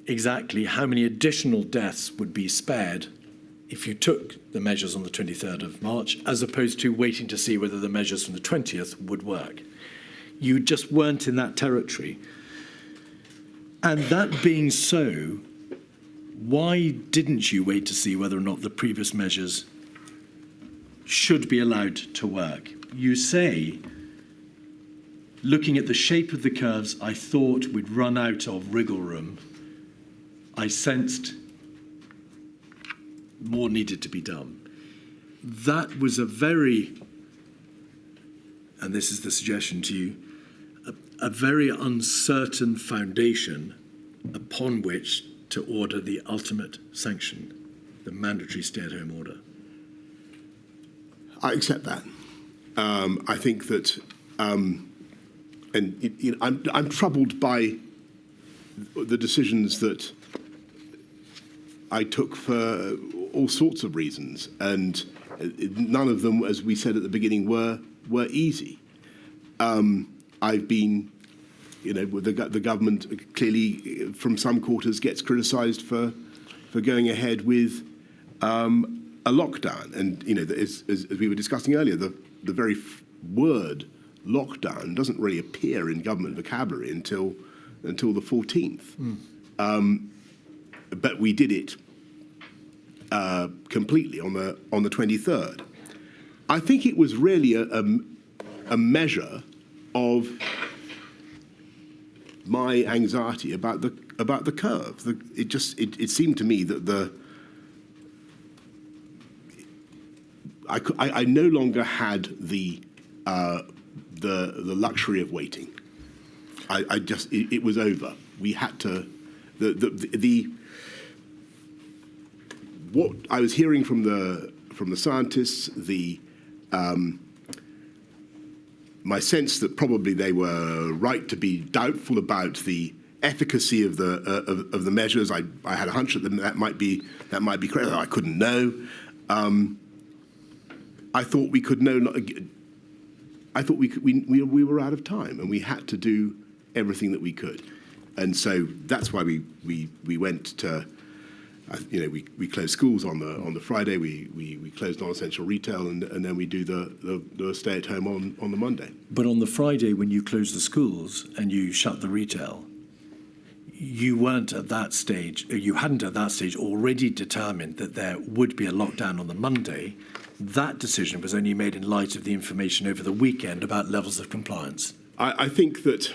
exactly how many additional deaths would be spared if you took the measures on the 23rd of March, as opposed to waiting to see whether the measures from the 20th would work. You just weren't in that territory. And that being so, why didn't you wait to see whether or not the previous measures should be allowed to work? You say, looking at the shape of the curves, I thought we'd run out of wriggle room. I sensed more needed to be done. That was a very, and this is the suggestion to you, a very uncertain foundation upon which to order the ultimate sanction, the mandatory stay-at-home order. I accept that. I think that, I'm troubled by the decisions that I took for all sorts of reasons, and none of them, as we said at the beginning, were easy. I've been, the government clearly, from some quarters, gets criticised for going ahead with a lockdown, and as we were discussing earlier, the very word lockdown doesn't really appear in government vocabulary until the 14th. But we did it completely on the 23rd. I think it was really a measure of my anxiety about the curve. It seemed to me that I no longer had the luxury of waiting. It was over. We had to what I was hearing from the scientists, my sense that probably they were right to be doubtful about the efficacy of the measures. I had a hunch that might be correct. I couldn't know. I thought we could know. I thought we were out of time, and we had to do everything that we could, and so that's why we went to. We closed schools on the Friday. We closed non-essential retail, and then we do the stay at home on the Monday. But on the Friday, when you closed the schools and you shut the retail, you weren't at that stage. You hadn't at that stage already determined that there would be a lockdown on the Monday. That decision was only made in light of the information over the weekend about levels of compliance. I think that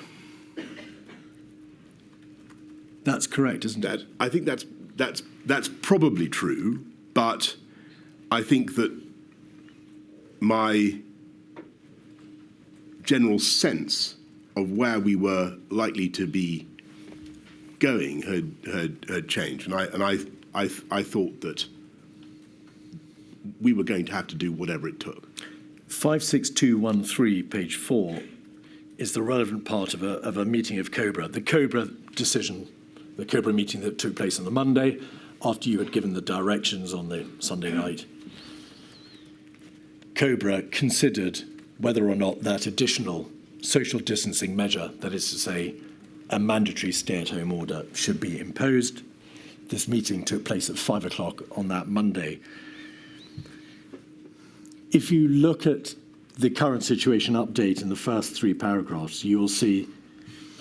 that's correct, isn't it? I think that's probably true, but I think that my general sense of where we were likely to be going had changed, and I thought that we were going to have to do whatever it took. 56213, page 4, is the relevant part of a meeting of COBRA. The COBRA decision, the COBRA meeting that took place on the Monday, after you had given the directions on the Sunday night. COBRA considered whether or not that additional social distancing measure, that is to say, a mandatory stay-at-home order, should be imposed. This meeting took place at 5 o'clock on that Monday. If you look at the current situation update in the first 3 paragraphs, you will see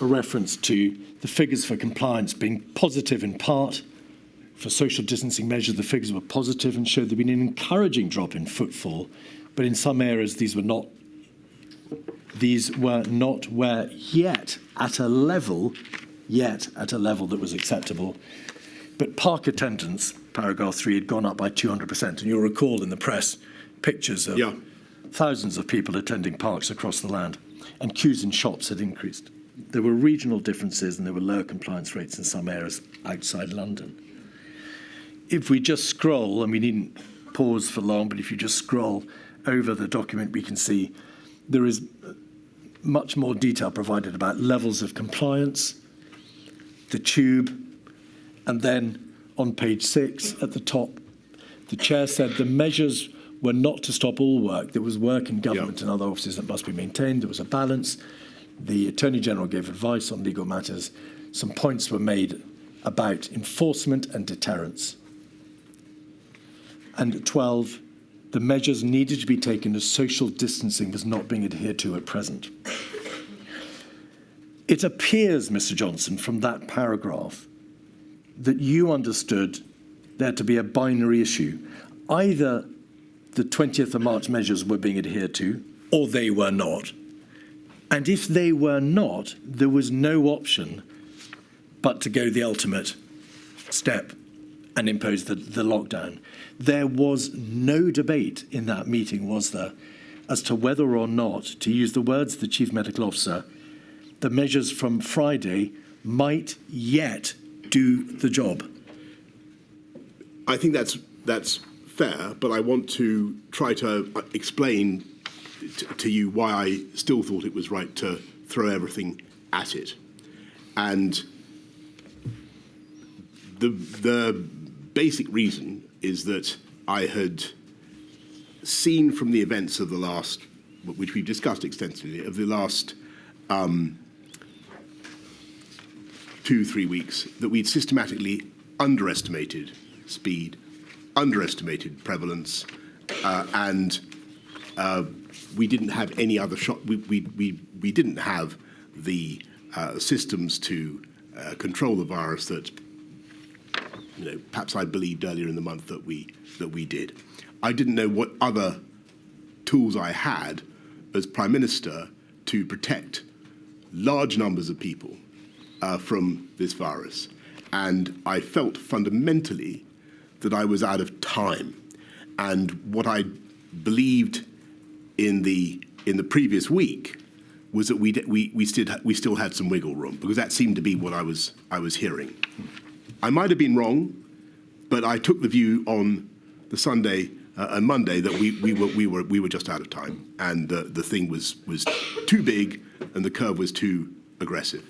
a reference to the figures for compliance being positive in part. For social distancing measures, the figures were positive and showed there had been an encouraging drop in footfall, but in some areas these were not where yet at a level that was acceptable. But park attendance, paragraph 3, had gone up by 200%. And you'll recall in the press pictures of thousands of people attending parks across the land, and queues in shops had increased. There were regional differences and there were lower compliance rates in some areas outside London. If we just scroll, and we needn't pause for long, but if you just scroll over the document, we can see there is much more detail provided about levels of compliance, the tube, and then on page 6 at the top, the chair said the measures were not to stop all work. There was work in government and other offices that must be maintained. There was a balance. The Attorney General gave advice on legal matters. Some points were made about enforcement and deterrence. And 12, the measures needed to be taken as social distancing was not being adhered to at present. It appears, Mr. Johnson, from that paragraph that you understood there to be a binary issue. Either the 20th of March measures were being adhered to, or they were not. And if they were not, there was no option but to go the ultimate step and impose the lockdown. There was no debate in that meeting, was there, as to whether or not, to use the words of the Chief Medical Officer, the measures from Friday might yet do the job. I think that's fair, but I want to try to explain to you why I still thought it was right to throw everything at it. And the basic reason is that I had seen from the events of the last, which we've discussed extensively, of the last 2-3 weeks, that we'd systematically underestimated speed, underestimated prevalence, and we didn't have any other shot. We didn't have the systems to control the virus that, perhaps I believed earlier in the month that we did. I didn't know what other tools I had as Prime Minister to protect large numbers of people from this virus. And I felt fundamentally that I was out of time. And what I believed in the previous week was that we still had some wiggle room, because that seemed to be what I was hearing. I might have been wrong, but I took the view on the Sunday and Monday that we were just out of time, and the thing was too big and the curve was too aggressive.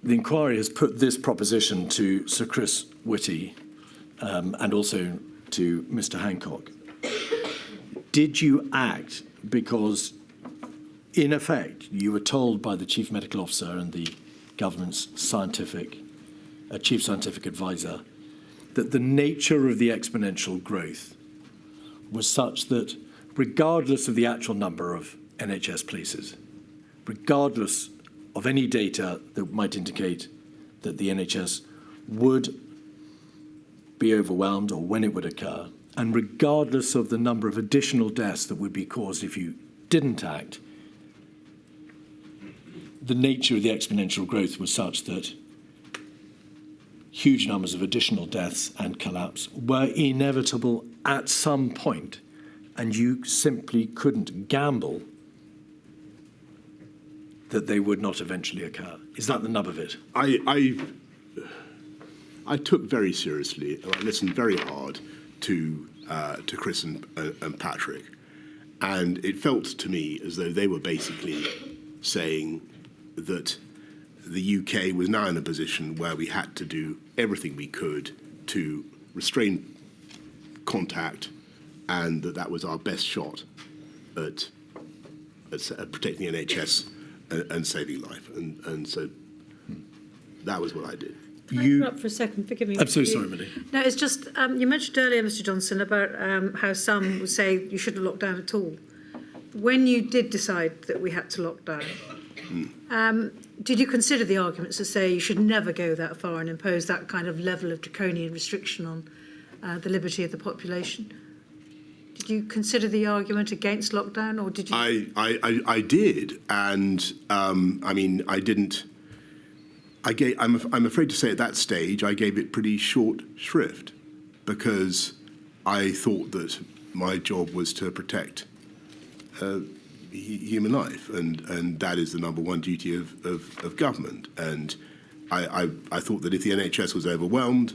The inquiry has put this proposition to Sir Chris Whitty and also to Mr. Hancock. Did you act because, in effect, you were told by the Chief Medical Officer and the government's chief scientific advisor that the nature of the exponential growth was such that, regardless of the actual number of NHS places, regardless of any data that might indicate that the NHS would be overwhelmed or when it would occur, and regardless of the number of additional deaths that would be caused if you didn't act, the nature of the exponential growth was such that huge numbers of additional deaths and collapse were inevitable at some point, and you simply couldn't gamble that they would not eventually occur. Is that the nub of it? I took very seriously, and I listened very hard to Chris and Patrick, and it felt to me as though they were basically saying that the UK was now in a position where we had to do everything we could to restrain contact, and that was our best shot at protecting the NHS and saving life. And so that was what I did. Can I interrupt for a second? Forgive me. I'm so sorry, Millie. No, it's just, you mentioned earlier, Mr. Johnson, about how some would say you shouldn't lock down at all. When you did decide that we had to lock down, did you consider the arguments that say you should never go that far and impose that kind of level of draconian restriction on the liberty of the population? Did you consider the argument against lockdown, or did you? I did, and I mean, I didn't. I'm afraid to say at that stage I gave it pretty short shrift, because I thought that my job was to protect human life, and that is the number one duty of government. And I thought that if the NHS was overwhelmed,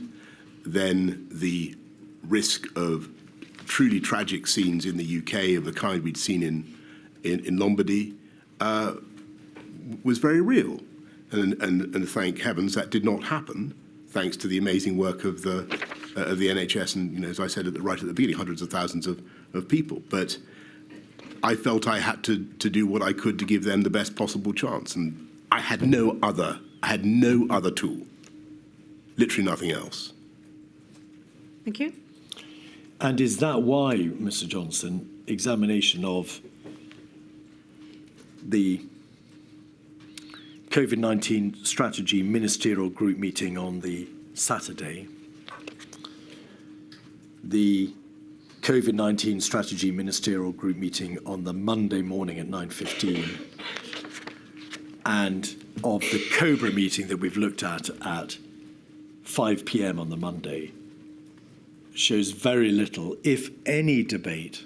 then the risk of truly tragic scenes in the UK of the kind we'd seen in Lombardy was very real. And thank heavens that did not happen, thanks to the amazing work of the NHS and, as I said right at the beginning, hundreds of thousands of people. But I felt I had to do what I could to give them the best possible chance, and I had no other tool, literally nothing else. Thank you. And is that why, Mr. Johnson, examination of the COVID-19 strategy ministerial group meeting on the Saturday, the COVID-19 strategy ministerial group meeting on the Monday morning at 9:15, and of the COBRA meeting that we've looked at 5 p.m. on the Monday, shows very little, if any, debate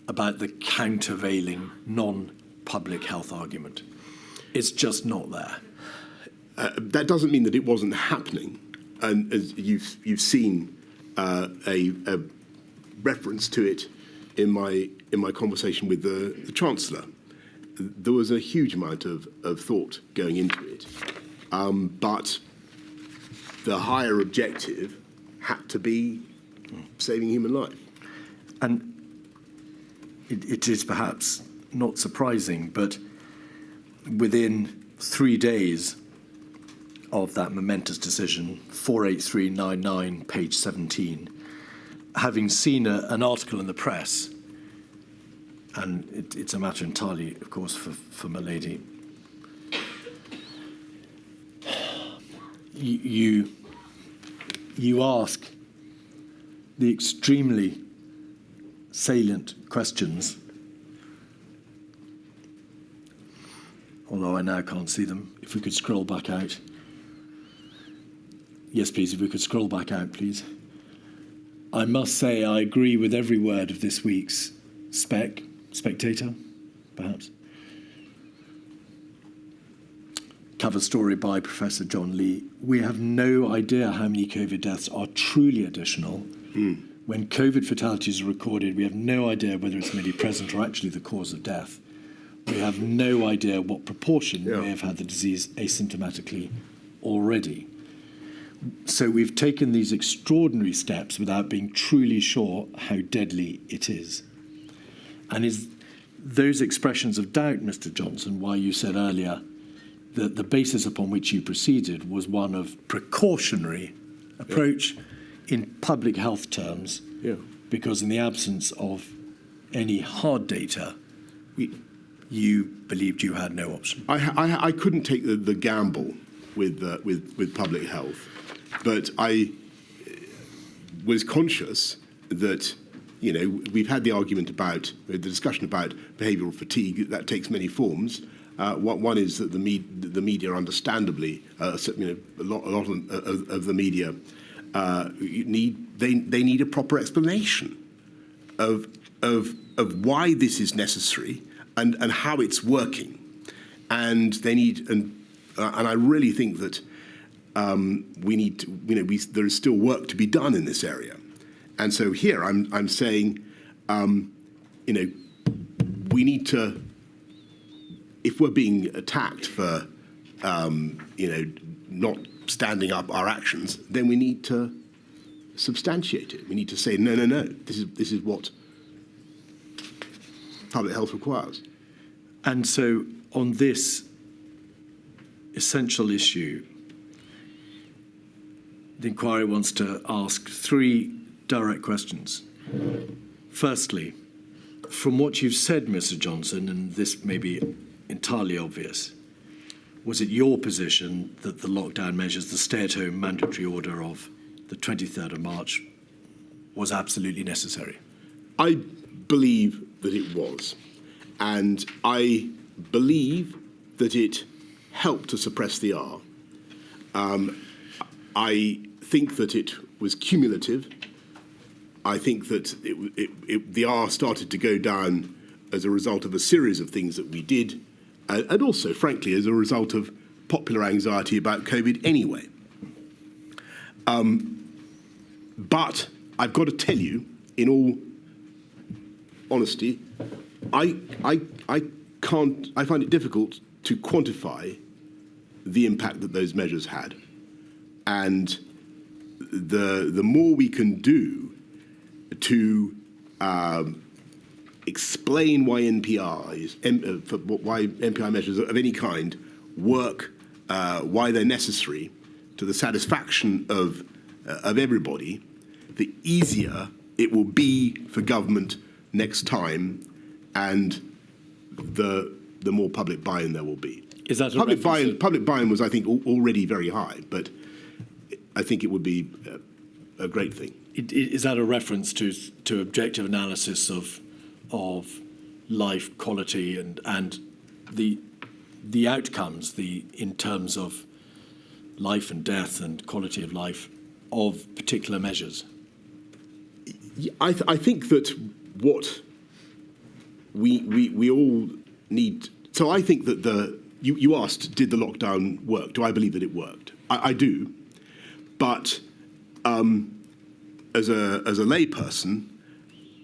about the countervailing non-public health argument. It's just not there. That doesn't mean that it wasn't happening. And as you've seen a reference to it in my conversation with the Chancellor. There was a huge amount of thought going into it. But the higher objective had to be saving human life. And it is perhaps not surprising, but within 3 days of that momentous decision, 48399, page 17, having seen an article in the press, and it's a matter entirely, of course, for my lady, you ask the extremely salient questions, although I now can't see them. If we could scroll back out. Yes, please, if we could scroll back out, please. I must say I agree with every word of this week's Spectator, perhaps. Cover story by Professor John Lee. We have no idea how many COVID deaths are truly additional. When COVID fatalities are recorded, we have no idea whether it's merely present or actually the cause of death. We have no idea what proportion may have had the disease asymptomatically already. So we've taken these extraordinary steps without being truly sure how deadly it is. And is those expressions of doubt, Mr. Johnson, why you said earlier that the basis upon which you proceeded was one of precautionary approach in public health terms, because in the absence of any hard data, you believed you had no option. I couldn't take the gamble with public health, but I was conscious that, you know, we've had the argument about the discussion about behavioural fatigue. That takes many forms. One is that the media, understandably, a lot of the media need a proper explanation of why this is necessary and how it's working, and they need and I really think that we need to, there is still work to be done in this area, and so here I'm saying, we need to, if we're being attacked for not standing up our actions, then we need to substantiate it. We need to say no. This is what public health requires. And so on this essential issue, the inquiry wants to ask 3 direct questions. Firstly, from what you've said, Mr. Johnson, and this may be entirely obvious, was it your position that the lockdown measures, the stay-at-home mandatory order of the 23rd of March, was absolutely necessary? I believe that it was. And I believe that it helped to suppress the R. I think that it was cumulative. I think that the R started to go down as a result of a series of things that we did, and also, frankly, as a result of popular anxiety about COVID anyway. But I've got to tell you, in all honesty, I find it difficult to quantify the impact that those measures had. And the more we can do to explain why NPI measures of any kind work, why they're necessary to the satisfaction of everybody, the easier it will be for government next time, and the more public buy-in there will be. Is that a public reference buy-in? Public buy-in was, I think, already very high, but I think it would be a great thing. Is that a reference to objective analysis of life quality and the outcomes in terms of life and death and quality of life of particular measures? I think that what we all need. So I think that you asked, did the lockdown work? Do I believe that it worked? I do, but as a layperson,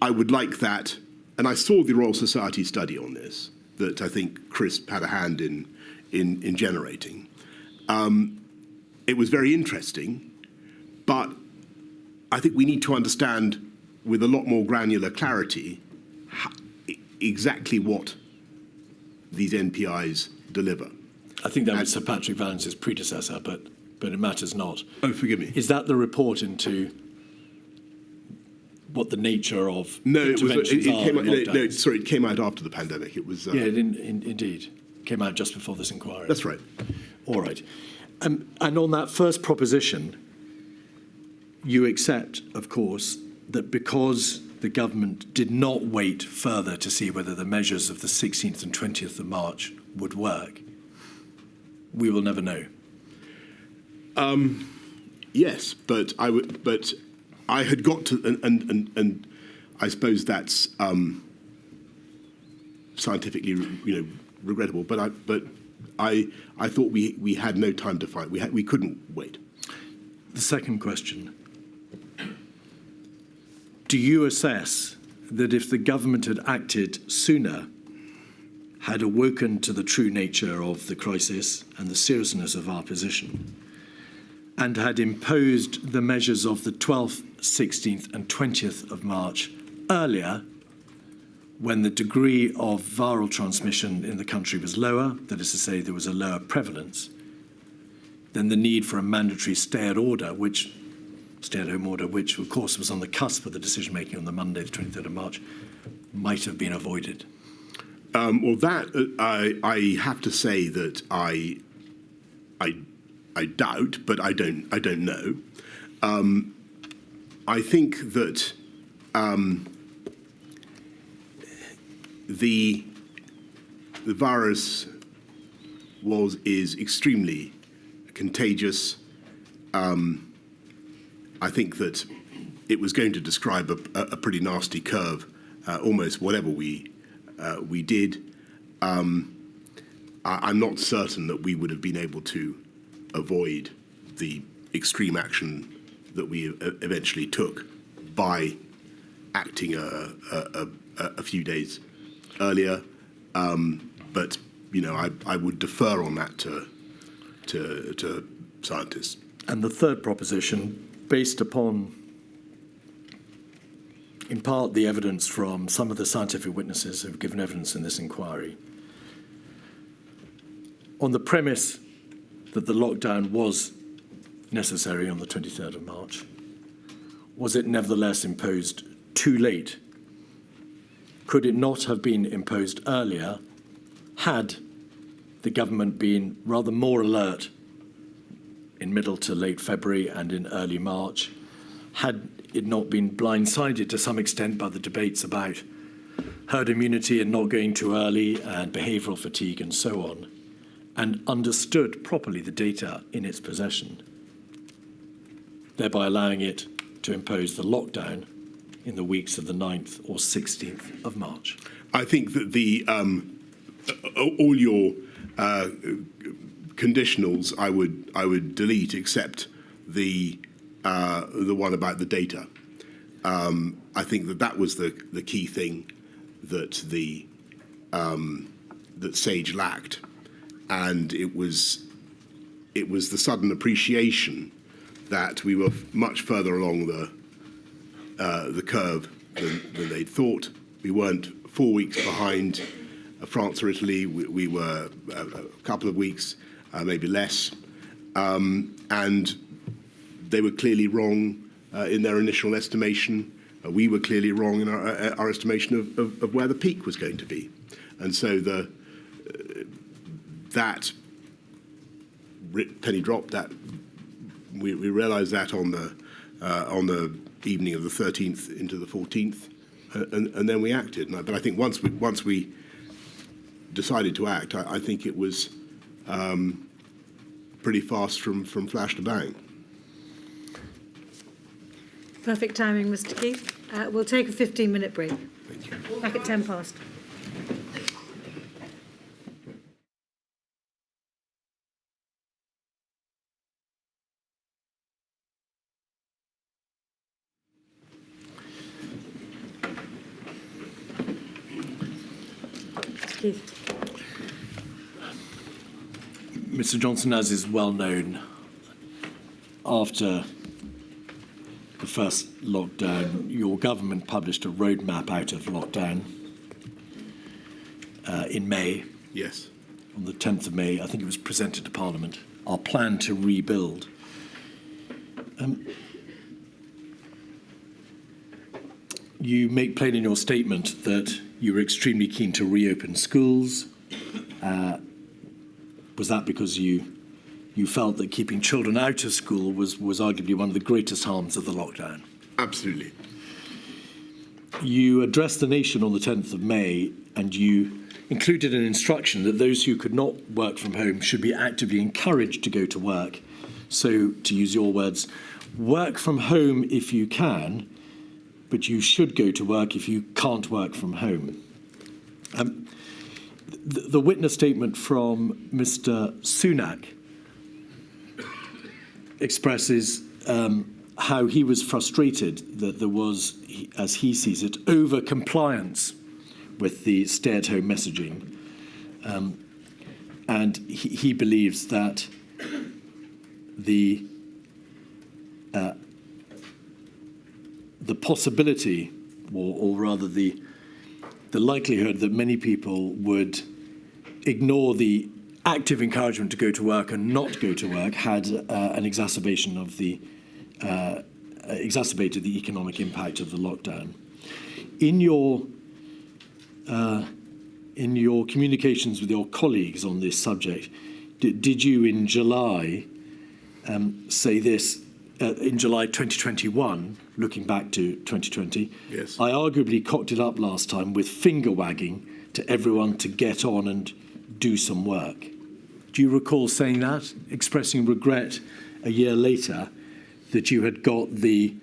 I would like that. And I saw the Royal Society study on this that I think Chris had a hand in generating. It was very interesting, but I think we need to understand with a lot more granular clarity exactly what these NPIs deliver. I think that was Sir Patrick Vallance's predecessor, but it matters not. Oh, forgive me. Is that the report into what the nature of No, interventions are? It came out after the pandemic. It was indeed came out just before this inquiry. That's right. All right, and on that first proposition, you accept, of course, that because the government did not wait further to see whether the measures of the 16th and 20th of March would work, we will never know. Yes, but I had got to, and I suppose that's scientifically, regrettable. But I thought we had no time to fight. We couldn't wait. The second question: do you assess that if the government had acted sooner, had awoken to the true nature of the crisis and the seriousness of our position, and had imposed the measures of the 12th, 16th and 20th of March earlier, when the degree of viral transmission in the country was lower, that is to say there was a lower prevalence, then the need for a mandatory stay-at-home order, which of course was on the cusp of the decision-making on the Monday, the 23rd of March, might have been avoided? Well, that I have to say that I doubt, but I don't know. I think that the virus is extremely contagious. I think that it was going to describe a pretty nasty curve, almost whatever we did. I'm not certain that we would have been able to avoid the extreme action that we eventually took by acting a few days earlier. But I would defer on that to scientists. And the third proposition, based upon, in part, the evidence from some of the scientific witnesses who have given evidence in this inquiry, on the premise that the lockdown was necessary on the 23rd of March, was it nevertheless imposed too late? Could it not have been imposed earlier had the government been rather more alert in middle to late February and in early March, had it not been blindsided to some extent by the debates about herd immunity and not going too early and behavioural fatigue and so on, and understood properly the data in its possession, thereby allowing it to impose the lockdown in the weeks of the 9th or 16th of March? I think that all your conditionals I would delete, except the one about the data. I think that was the key thing that that SAGE lacked, and it was the sudden appreciation that we were much further along the curve than they'd thought. We weren't 4 weeks behind France or Italy. We were a couple of weeks, maybe less, and they were clearly wrong in their initial estimation. We were clearly wrong in our estimation of where the peak was going to be. And so that penny drop, that we realised that on the evening of the 13th into the 14th, and then we acted. But I think once we decided to act, I think it was pretty fast from flash to bang. Perfect timing, Mr. Keith. We'll take a 15-minute break. Thank you. Back at 10 past. Keith. Mr. Johnson, as is well known, after the first lockdown, your government published a roadmap out of lockdown in May. Yes. On the 10th of May, I think it was presented to Parliament, our plan to rebuild. You make plain in your statement that you were extremely keen to reopen schools. Was that because you felt that keeping children out of school was arguably one of the greatest harms of the lockdown? Absolutely. You addressed the nation on the 10th of May, and you included an instruction that those who could not work from home should be actively encouraged to go to work. So, to use your words, work from home if you can, but you should go to work if you can't work from home. The witness statement from Mr. Sunak expresses how he was frustrated that there was, as he sees it, over-compliance with the stay-at-home messaging. And he believes that the possibility, or rather the likelihood that many people would ignore the active encouragement to go to work and not go to work had an exacerbation of exacerbated the economic impact of the lockdown. In your communications with your colleagues on this subject, did you in July say this? In July 2021, looking back to 2020, yes. I arguably cocked it up last time with finger wagging to everyone to get on and do some work. Do you recall saying that, expressing regret a year later that you had got the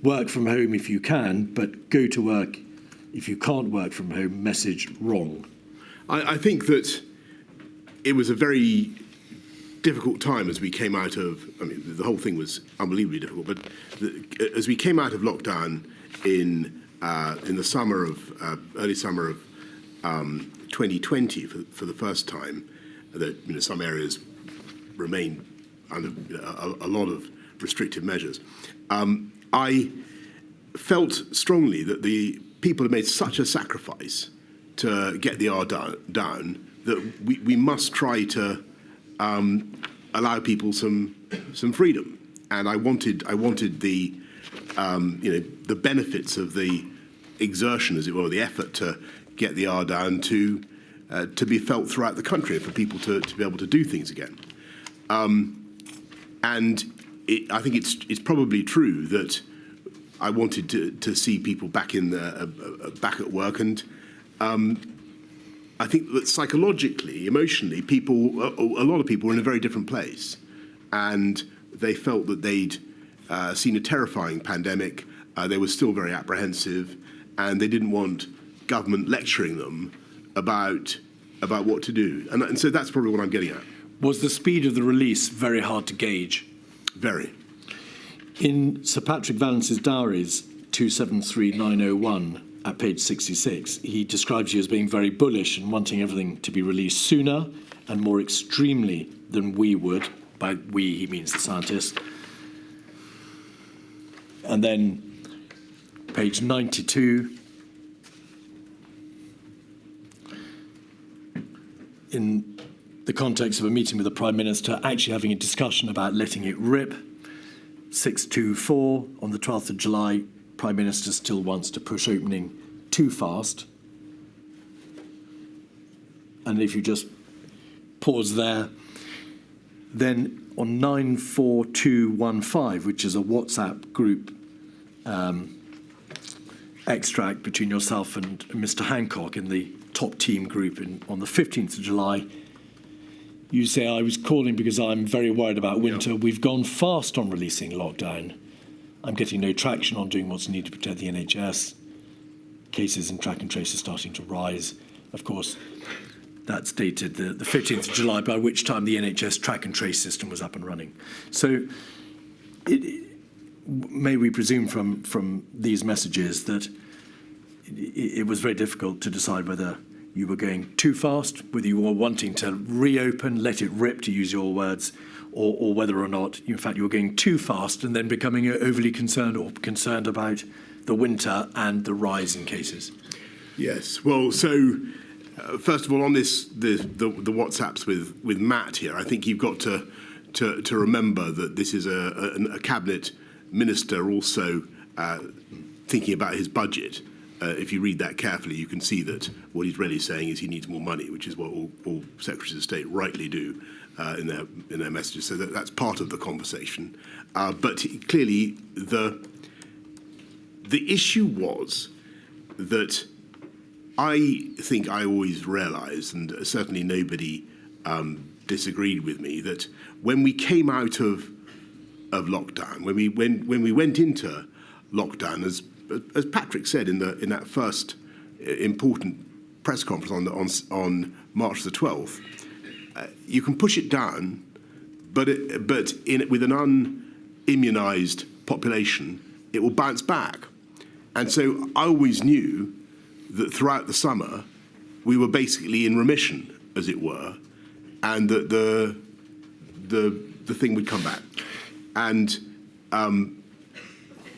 work from home if you can, but go to work if you can't work from home message wrong? I think that it was a very difficult time as we came out of, I mean, the whole thing was unbelievably difficult, but as we came out of lockdown in the summer of, early summer of 2020 for the first time, that some areas remain under a lot of restrictive measures. I felt strongly that the people had made such a sacrifice to get the R down that we must try to allow people some freedom, and I wanted the the benefits of the exertion, as it were, the effort to get the R down to be felt throughout the country, for people to be able to do things again. And I think it's probably true that I wanted to see people back back at work, and I think that psychologically, emotionally, a lot of people were in a very different place, and they felt that they'd seen a terrifying pandemic. They were still very apprehensive, and they didn't want government lecturing them about what to do. And so that's probably what I'm getting at. Was the speed of the release very hard to gauge? Very. In Sir Patrick Vallance's diaries, 273901, at page 66, he describes you as being very bullish and wanting everything to be released sooner and more extremely than we would. By we, he means the scientists. And then page 92, in the context of a meeting with the Prime Minister, actually having a discussion about letting it rip. 624 on the 12th of July, Prime Minister still wants to push opening too fast. And if you just pause there, then on 94215, which is a WhatsApp group extract between yourself and Mr. Hancock in the top team group on the 15th of July, you say, I was calling because I'm very worried about winter. Yeah. We've gone fast on releasing lockdown. I'm getting no traction on doing what's needed to protect the NHS. Cases in track and trace are starting to rise. Of course, that's dated the 15th of July, by which time the NHS track and trace system was up and running. So may we presume from these messages that it was very difficult to decide whether you were going too fast, whether you were wanting to reopen, let it rip, to use your words, or whether or not, in fact, you were going too fast and then becoming overly concerned or concerned about the winter and the rise in cases? Yes. Well, so first of all, on this, the WhatsApps with Matt here, I think you've got to remember that this is a cabinet minister also thinking about his budget. If you read that carefully, you can see that what he's really saying is he needs more money, which is what all secretaries of state rightly do in their messages. So that's part of the conversation. But clearly, the issue was that I think I always realised, and certainly nobody disagreed with me, that when we came out of lockdown, when we went into lockdown, as Patrick said in that first important press conference on March the 12th, you can push it down, but with an unimmunised population, it will bounce back. And so I always knew that throughout the summer we were basically in remission, as it were, and that the thing would come back. And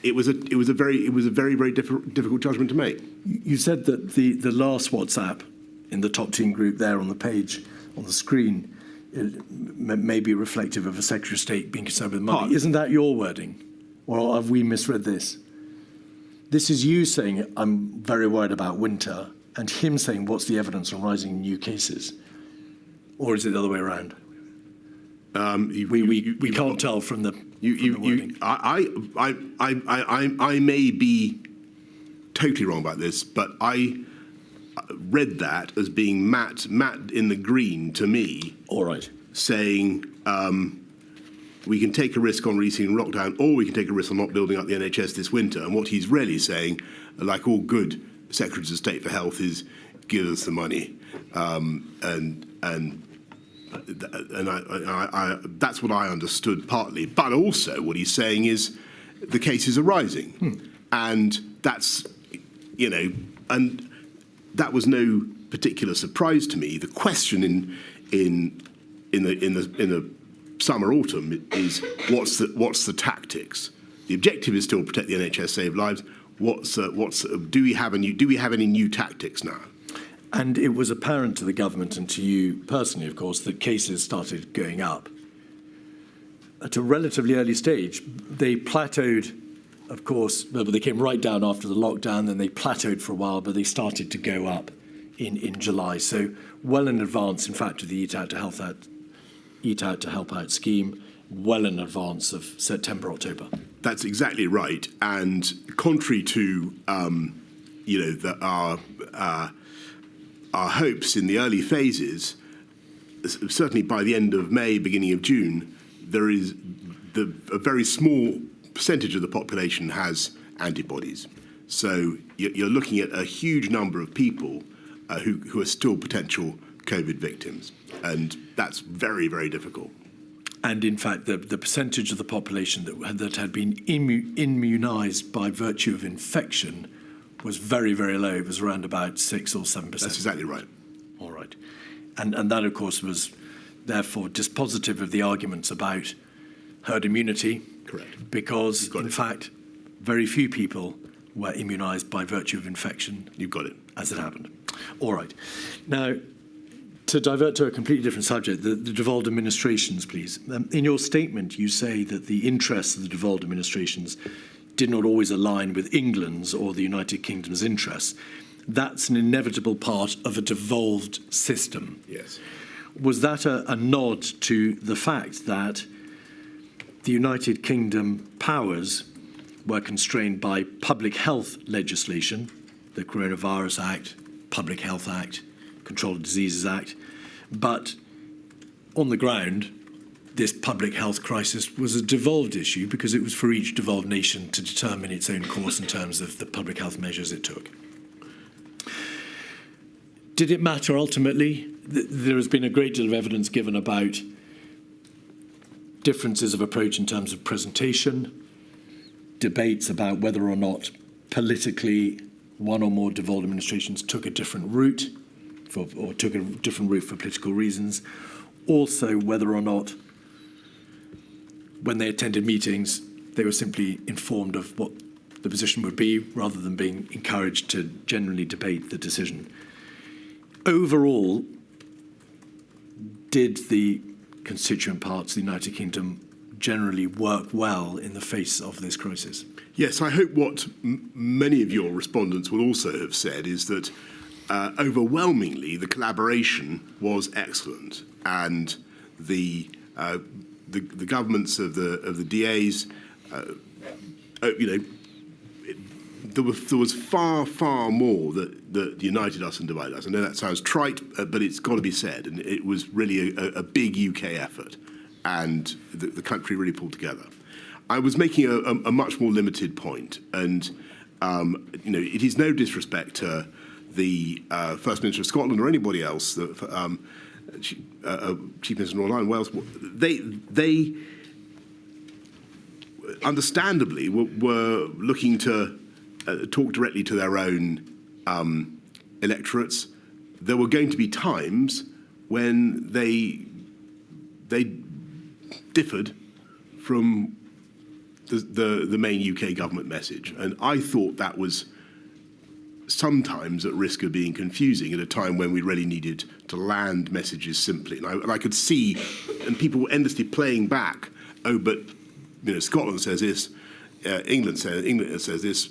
it was a very difficult judgment to make. You said that the last WhatsApp in the top team group there on the page on the screen may be reflective of a Secretary of State being concerned with money. Isn't that your wording, or have we misread this? This is you saying I'm very worried about winter, and him saying what's the evidence on rising new cases, or is it the other way around? We can't tell from the wording. I may be totally wrong about this, but I read that as being Matt in the green to me. All right. Saying we can take a risk on releasing lockdown, or we can take a risk on not building up the NHS this winter. And what he's really saying, like all good secretaries of state for health, is give us the money, and that's what I understood partly. But also what he's saying is the cases are rising, and that's, and that was no particular surprise to me. The question in the summer autumn is what's the tactics? The objective is still protect the NHS, save lives. Do we have any new tactics now? And it was apparent to the government and to you personally, of course, that cases started going up. At a relatively early stage, they plateaued, of course, but they came right down after the lockdown, then they plateaued for a while, but they started to go up in July. So well in advance, in fact, of the Eat Out to Help Out scheme, well in advance of September, October. That's exactly right. And contrary to, our hopes in the early phases, certainly by the end of May, beginning of June, there is a very small percentage of the population has antibodies. So you're looking at a huge number of people who are still potential COVID victims, and that's very, very difficult. And in fact, the percentage of the population that had been immunised by virtue of infection was very, very low. It was around about 6 or 7%. That's exactly right. All right. And that, of course, was therefore dispositive of the arguments about herd immunity. Correct. Because, in fact, very few people were immunised by virtue of infection. You've got it. As it happened. All right. Now, To divert to a completely different subject, the devolved administrations, please. In your statement, you say that the interests of the devolved administrations did not always align with England's or the United Kingdom's interests. That's an inevitable part of a devolved system. Yes. Was that a nod to the fact that the United Kingdom powers were constrained by public health legislation, the Coronavirus Act, Public Health Act, Control of Diseases Act, but on the ground, this public health crisis was a devolved issue because it was for each devolved nation to determine its own course in terms of the public health measures it took. Did it matter ultimately? There has been a great deal of evidence given about differences of approach in terms of presentation, debates about whether or not politically one or more devolved administrations took a different route for political reasons. Also, whether or not, when they attended meetings, they were simply informed of what the position would be rather than being encouraged to generally debate the decision. Overall, did the constituent parts of the United Kingdom generally work well in the face of this crisis? Yes, I hope what many of your respondents will also have said is that overwhelmingly the collaboration was excellent, and the governments of the DAs, there was far more that united us and divided us. I know that sounds trite, but it's got to be said, and it was really a big UK effort, and the country really pulled together. I was making a much more limited point, and it is no disrespect to the First Minister of Scotland or anybody else, Chief Minister of Northern Ireland, Wales. They understandably were looking to talk directly to their own electorates. There were going to be times when they differed from the main UK government message, and I thought that was sometimes at risk of being confusing at a time when we really needed to land messages simply. And I could see, and people were endlessly playing back, but Scotland says this, England says this,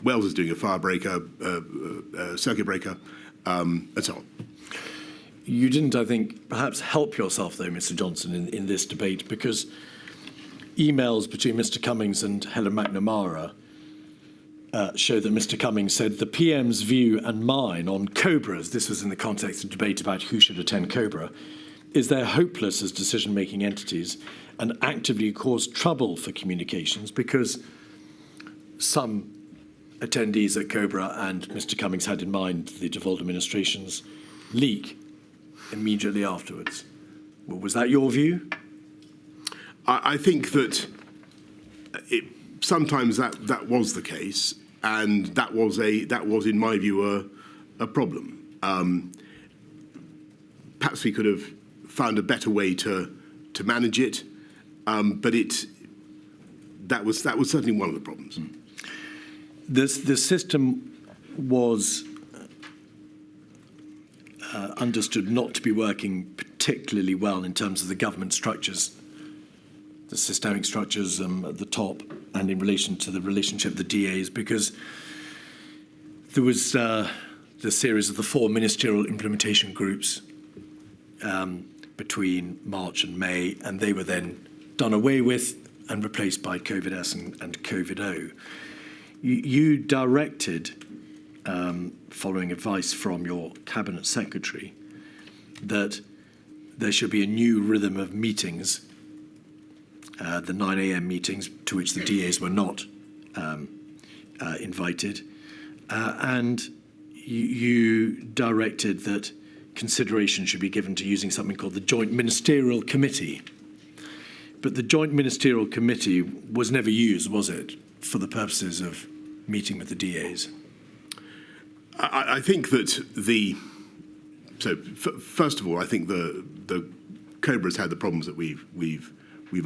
Wales is doing a firebreaker, circuit breaker, and so on. You didn't, I think, perhaps help yourself, though, Mr. Johnson, in this debate, because emails between Mr. Cummings and Helen McNamara show that Mr. Cummings said the PM's view and mine on Cobras, this was in the context of debate about who should attend Cobra, is they're hopeless as decision-making entities and actively cause trouble for communications because some attendees at Cobra, and Mr. Cummings had in mind the devolved administrations, leak immediately afterwards. Well, was that your view? I think that sometimes that was the case, and that was in my view a problem. Perhaps we could have found a better way to manage it, but that was certainly one of the problems. The system was understood not to be working particularly well in terms of the government structures, the systemic structures at the top, and in relation to the relationship of the DAs, because there was the series of the 4 ministerial implementation groups between March and May, and they were then done away with and replaced by COVID-S and COVID-O. You directed, following advice from your cabinet secretary, that there should be a new rhythm of meetings, the 9 a.m. meetings to which the DAs were not invited, and you directed that consideration should be given to using something called the Joint Ministerial Committee. But the Joint Ministerial Committee was never used, was it, for the purposes of meeting with the DAs? I think that first of all, I think the Cobra's had the problems that we've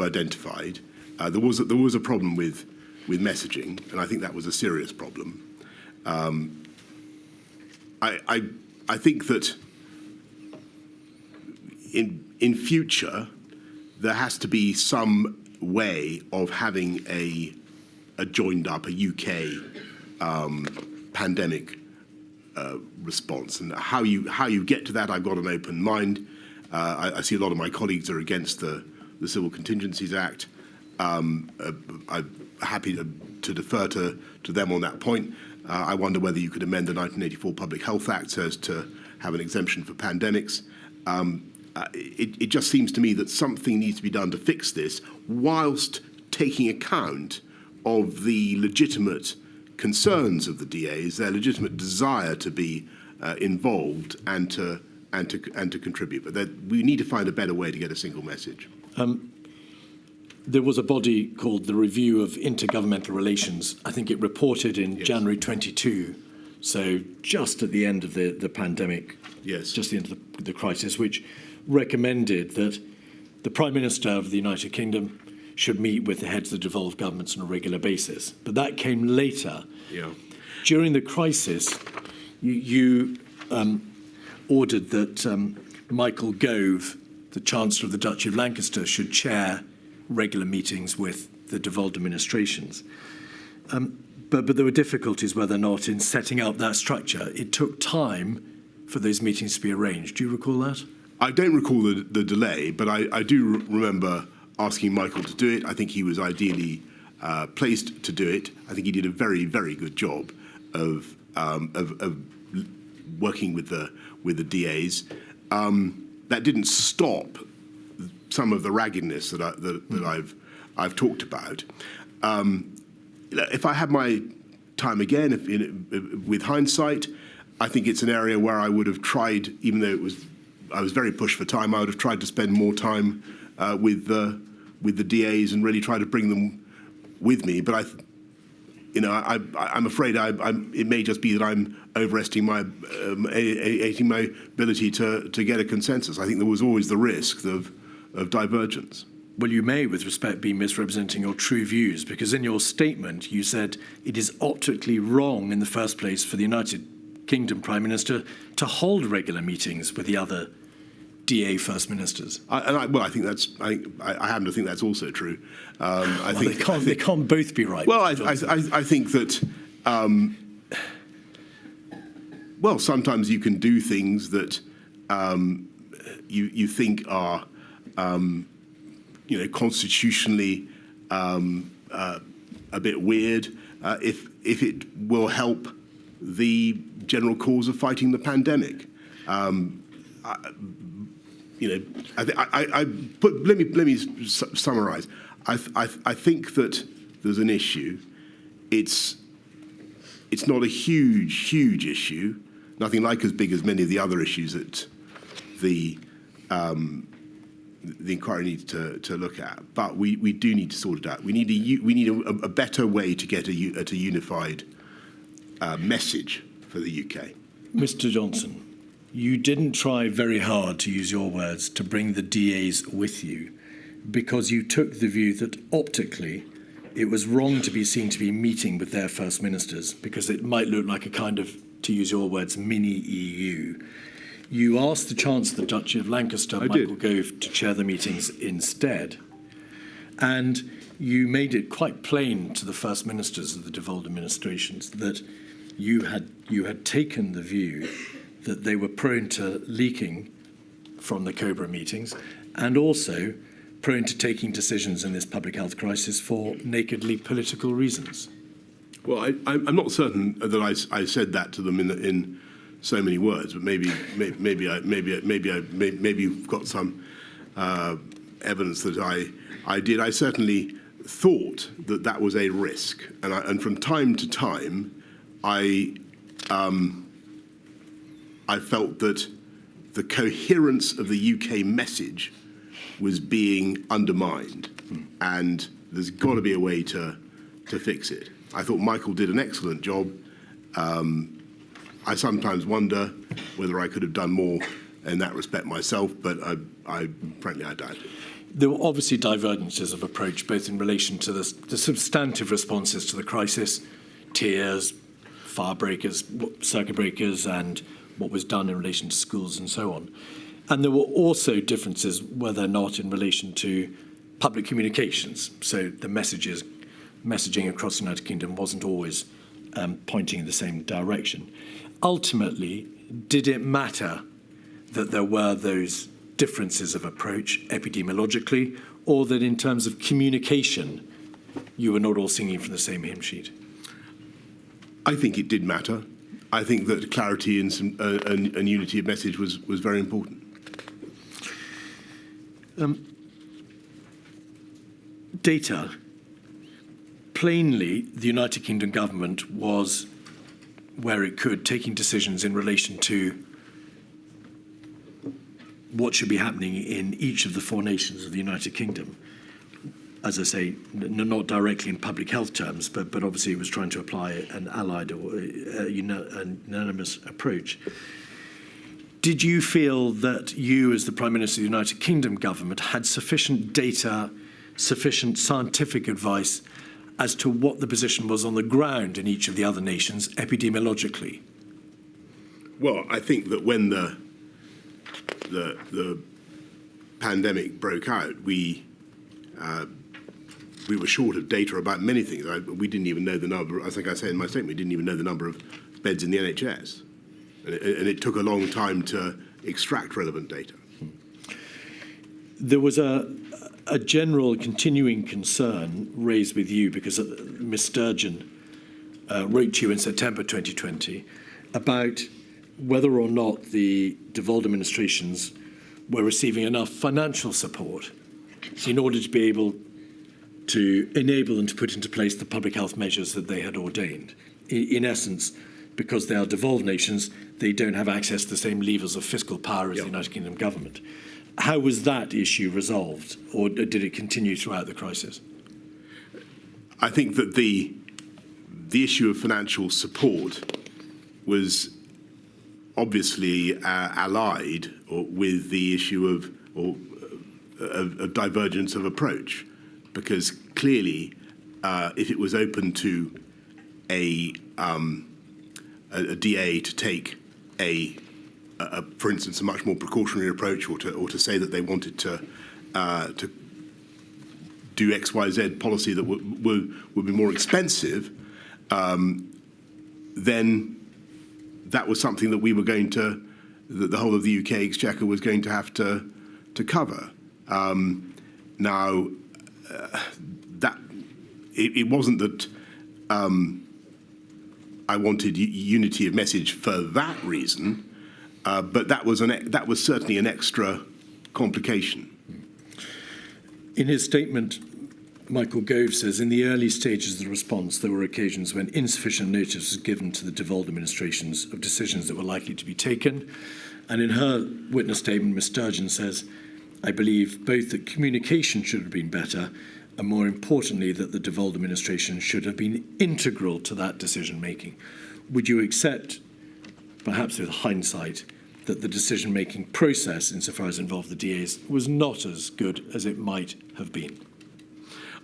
identified. There was a problem with messaging, and I think that was a serious problem. I think that in future, there has to be some way of having a joined up, a UK pandemic response. And how you get to that, I've got an open mind. I see a lot of my colleagues are against the Civil Contingencies Act. I'm happy to defer to them on that point. I wonder whether you could amend the 1984 Public Health Act so as to have an exemption for pandemics. It just seems to me that something needs to be done to fix this, whilst taking account of the legitimate concerns of the DAs, their legitimate desire to be involved and to contribute. But we need to find a better way to get a single message. There was a body called the Review of Intergovernmental Relations. I think it reported in January 22, so just at the end of the pandemic, just at the end of the crisis, which recommended that the Prime Minister of the United Kingdom should meet with the heads of the devolved governments on a regular basis. But that came later. Yeah. During the crisis, you ordered that Michael Gove, the Chancellor of the Duchy of Lancaster, should chair regular meetings with the devolved administrations. But there were difficulties, whether or not, in setting up that structure. It took time for those meetings to be arranged. Do you recall that? I don't recall the delay, but I do remember asking Michael to do it. I think he was ideally placed to do it. I think he did a very, very good job of working with the DAs. That didn't stop some of the raggedness that I've talked about. If I had my time again, with hindsight, I think it's an area where I would have tried, even though I was very pushed for time, I would have tried to spend more time with the DAs and really try to bring them with me. But I'm afraid it may just be that I'm overestimating my ability to get a consensus. I think there was always the risk of divergence. Well, you may, with respect, be misrepresenting your true views, because in your statement you said it is optically wrong in the first place for the United Kingdom Prime Minister to hold regular meetings with the other DA First Ministers. I think that's. I happen to think that's also true. They can't both be right. Well, I think that. Sometimes you can do things that you think are, constitutionally a bit weird. If it will help the general cause of fighting the pandemic. Let me summarise. I think that there's an issue. It's not a huge issue. Nothing like as big as many of the other issues that the inquiry needs to look at. But we do need to sort it out. We need a better way to get a unified message for the UK. Mr. Johnson, you didn't try very hard, to use your words, to bring the DAs with you, because you took the view that optically it was wrong to be seen to be meeting with their First Ministers, because it might look like a kind of, to use your words, mini EU. You asked the Chancellor of the Duchy of Lancaster, Michael Gove, to chair the meetings instead. And you made it quite plain to the First Ministers of the devolved administrations that you had taken the view that they were prone to leaking from the COBRA meetings and also prone to taking decisions in this public health crisis for nakedly political reasons. Well, I'm not certain that I said that to them in so many words, but maybe you've got some evidence that I did. I certainly thought that was a risk, and from time to time, I felt that the coherence of the UK message was being undermined, and there's got to be a way to fix it. I thought Michael did an excellent job. I sometimes wonder whether I could have done more in that respect myself, but frankly, I doubt it. There were obviously divergences of approach, both in relation to the substantive responses to the crisis, tiers, fire breakers, circuit breakers, and what was done in relation to schools and so on. And there were also differences, were there not, in relation to public communications. So the messaging across the United Kingdom wasn't always pointing in the same direction. Ultimately, did it matter that there were those differences of approach epidemiologically, or that in terms of communication, you were not all singing from the same hymn sheet? I think it did matter. I think that clarity and unity of message was very important. Data. Plainly, the United Kingdom government was, where it could, taking decisions in relation to what should be happening in each of the 4 nations of the United Kingdom. As I say, not directly in public health terms, but obviously it was trying to apply an allied or an unanimous approach. Did you feel that you, as the Prime Minister of the United Kingdom government, had sufficient data, sufficient scientific advice as to what the position was on the ground in each of the other nations epidemiologically? Well, I think that when the pandemic broke out, we were short of data about many things. We didn't even know the number, I think I said in my statement, we didn't even know the number of beds in the NHS. And it took a long time to extract relevant data. There was a general continuing concern raised with you because Ms Sturgeon wrote to you in September 2020 about whether or not the devolved administrations were receiving enough financial support in order to be able to enable them to put into place the public health measures that they had ordained. In essence, because they are devolved nations, they don't have access to the same levers of fiscal power as the United Kingdom government. How was that issue resolved, or did it continue throughout the crisis? I think that the issue of financial support was obviously allied with the issue of divergence of approach, because clearly, if it was open to a DA to take for instance, a much more precautionary approach, or to say that they wanted to do X, Y, Z policy that would be more expensive, then that was something that we were going to, that the whole of the UK Exchequer was going to have to cover. Now, that it wasn't that I wanted unity of message for that reason. But that was certainly an extra complication. In his statement, Michael Gove says, in the early stages of the response, there were occasions when insufficient notice was given to the devolved administrations of decisions that were likely to be taken. And in her witness statement, Ms Sturgeon says, I believe both that communication should have been better, and more importantly, that the devolved administration should have been integral to that decision-making. Would you accept, perhaps with hindsight, that the decision-making process, insofar as it involved the DAs, was not as good as it might have been?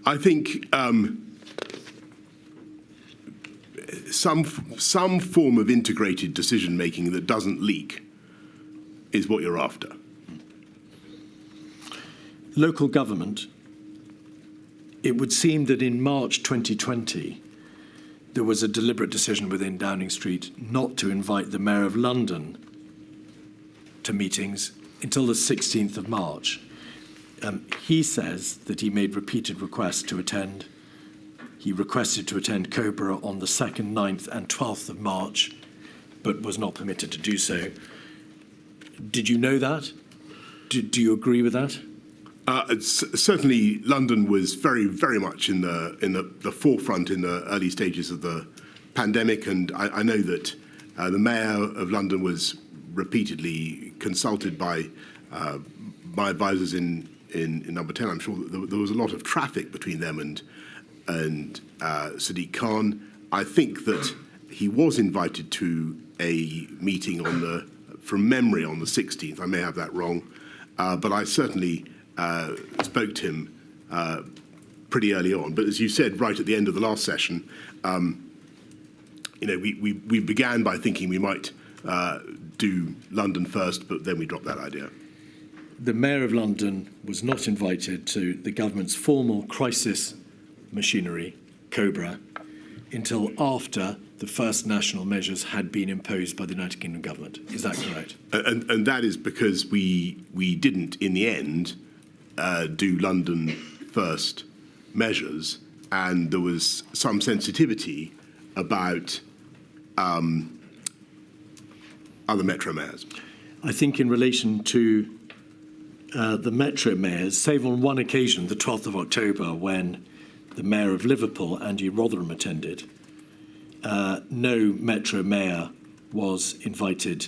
I think some form of integrated decision-making that doesn't leak is what you're after. Local government. It would seem that in March 2020, there was a deliberate decision within Downing Street not to invite the Mayor of London to meetings until the 16th of March. He says that he made repeated requests to attend. He requested to attend Cobra on the 2nd, 9th and 12th of March, but was not permitted to do so. Did you know that? Do you agree with that? Certainly, London was very, very much in the forefront in the early stages of the pandemic, and I know that the Mayor of London was repeatedly consulted by my advisors in Number 10. I'm sure that there was a lot of traffic between them and Sadiq Khan. I think that he was invited to a meeting from memory, on the 16th. I may have that wrong, but I certainly spoke to him pretty early on. But as you said right at the end of the last session, we began by thinking we might do London first, but then we dropped that idea. the Mayor of London was not invited to the government's formal crisis machinery, COBRA, until after the first national measures had been imposed by the United Kingdom government. Is that correct? And that is because we didn't, in the end, do London first measures, and there was some sensitivity about other metro mayors. I think in relation to the metro mayors, save on one occasion, the 12th of October, when the Mayor of Liverpool, Andy Rotherham, attended, no metro mayor was invited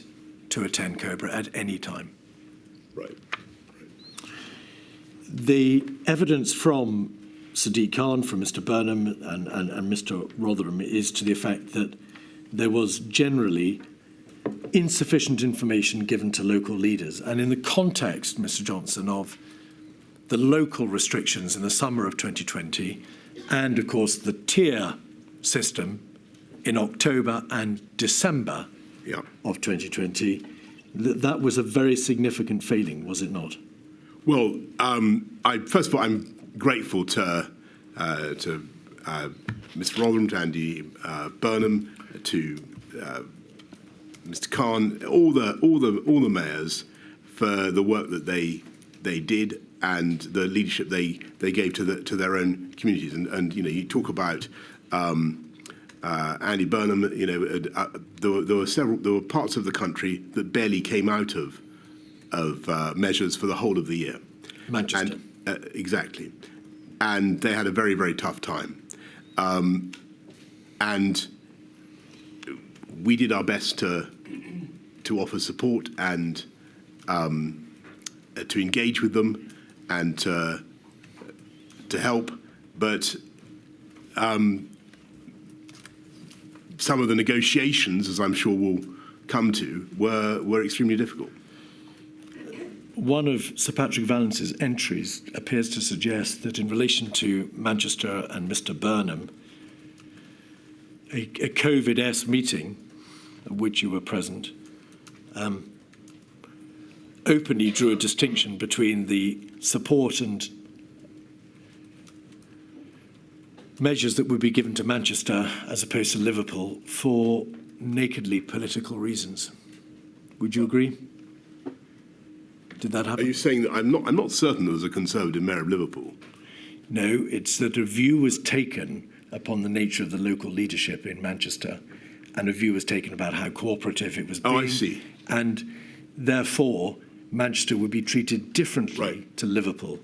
to attend COBRA at any time. Right. The evidence from Sadiq Khan, from Mr. Burnham and Mr. Rotherham is to the effect that there was generally insufficient information given to local leaders. And in the context, Mr. Johnson, of the local restrictions in the summer of 2020 and, of course, the tier system in October and December of 2020, that was a very significant failing, was it not? Well, first of all, I'm grateful to Mr. Rotherham, to Andy Burnham, to Mr. Khan, all the mayors for the work that they did and the leadership they gave to their own communities. And you talk about Andy Burnham. There were parts of the country that barely came out of measures for the whole of the year. Manchester. Exactly. And they had a very, very tough time. And we did our best to offer support and to engage with them and to help. But some of the negotiations, as I'm sure we'll come to, were extremely difficult. One of Sir Patrick Vallance's entries appears to suggest that in relation to Manchester and Mr. Burnham, a COVID-esque meeting at which you were present openly drew a distinction between the support and measures that would be given to Manchester as opposed to Liverpool for nakedly political reasons. Would you agree? Did that happen? Are you saying that I'm not certain there was a Conservative Mayor of Liverpool? No, it's that a view was taken upon the nature of the local leadership in Manchester, and a view was taken about how cooperative it was being. Oh, I see. And therefore, Manchester would be treated differently to Liverpool.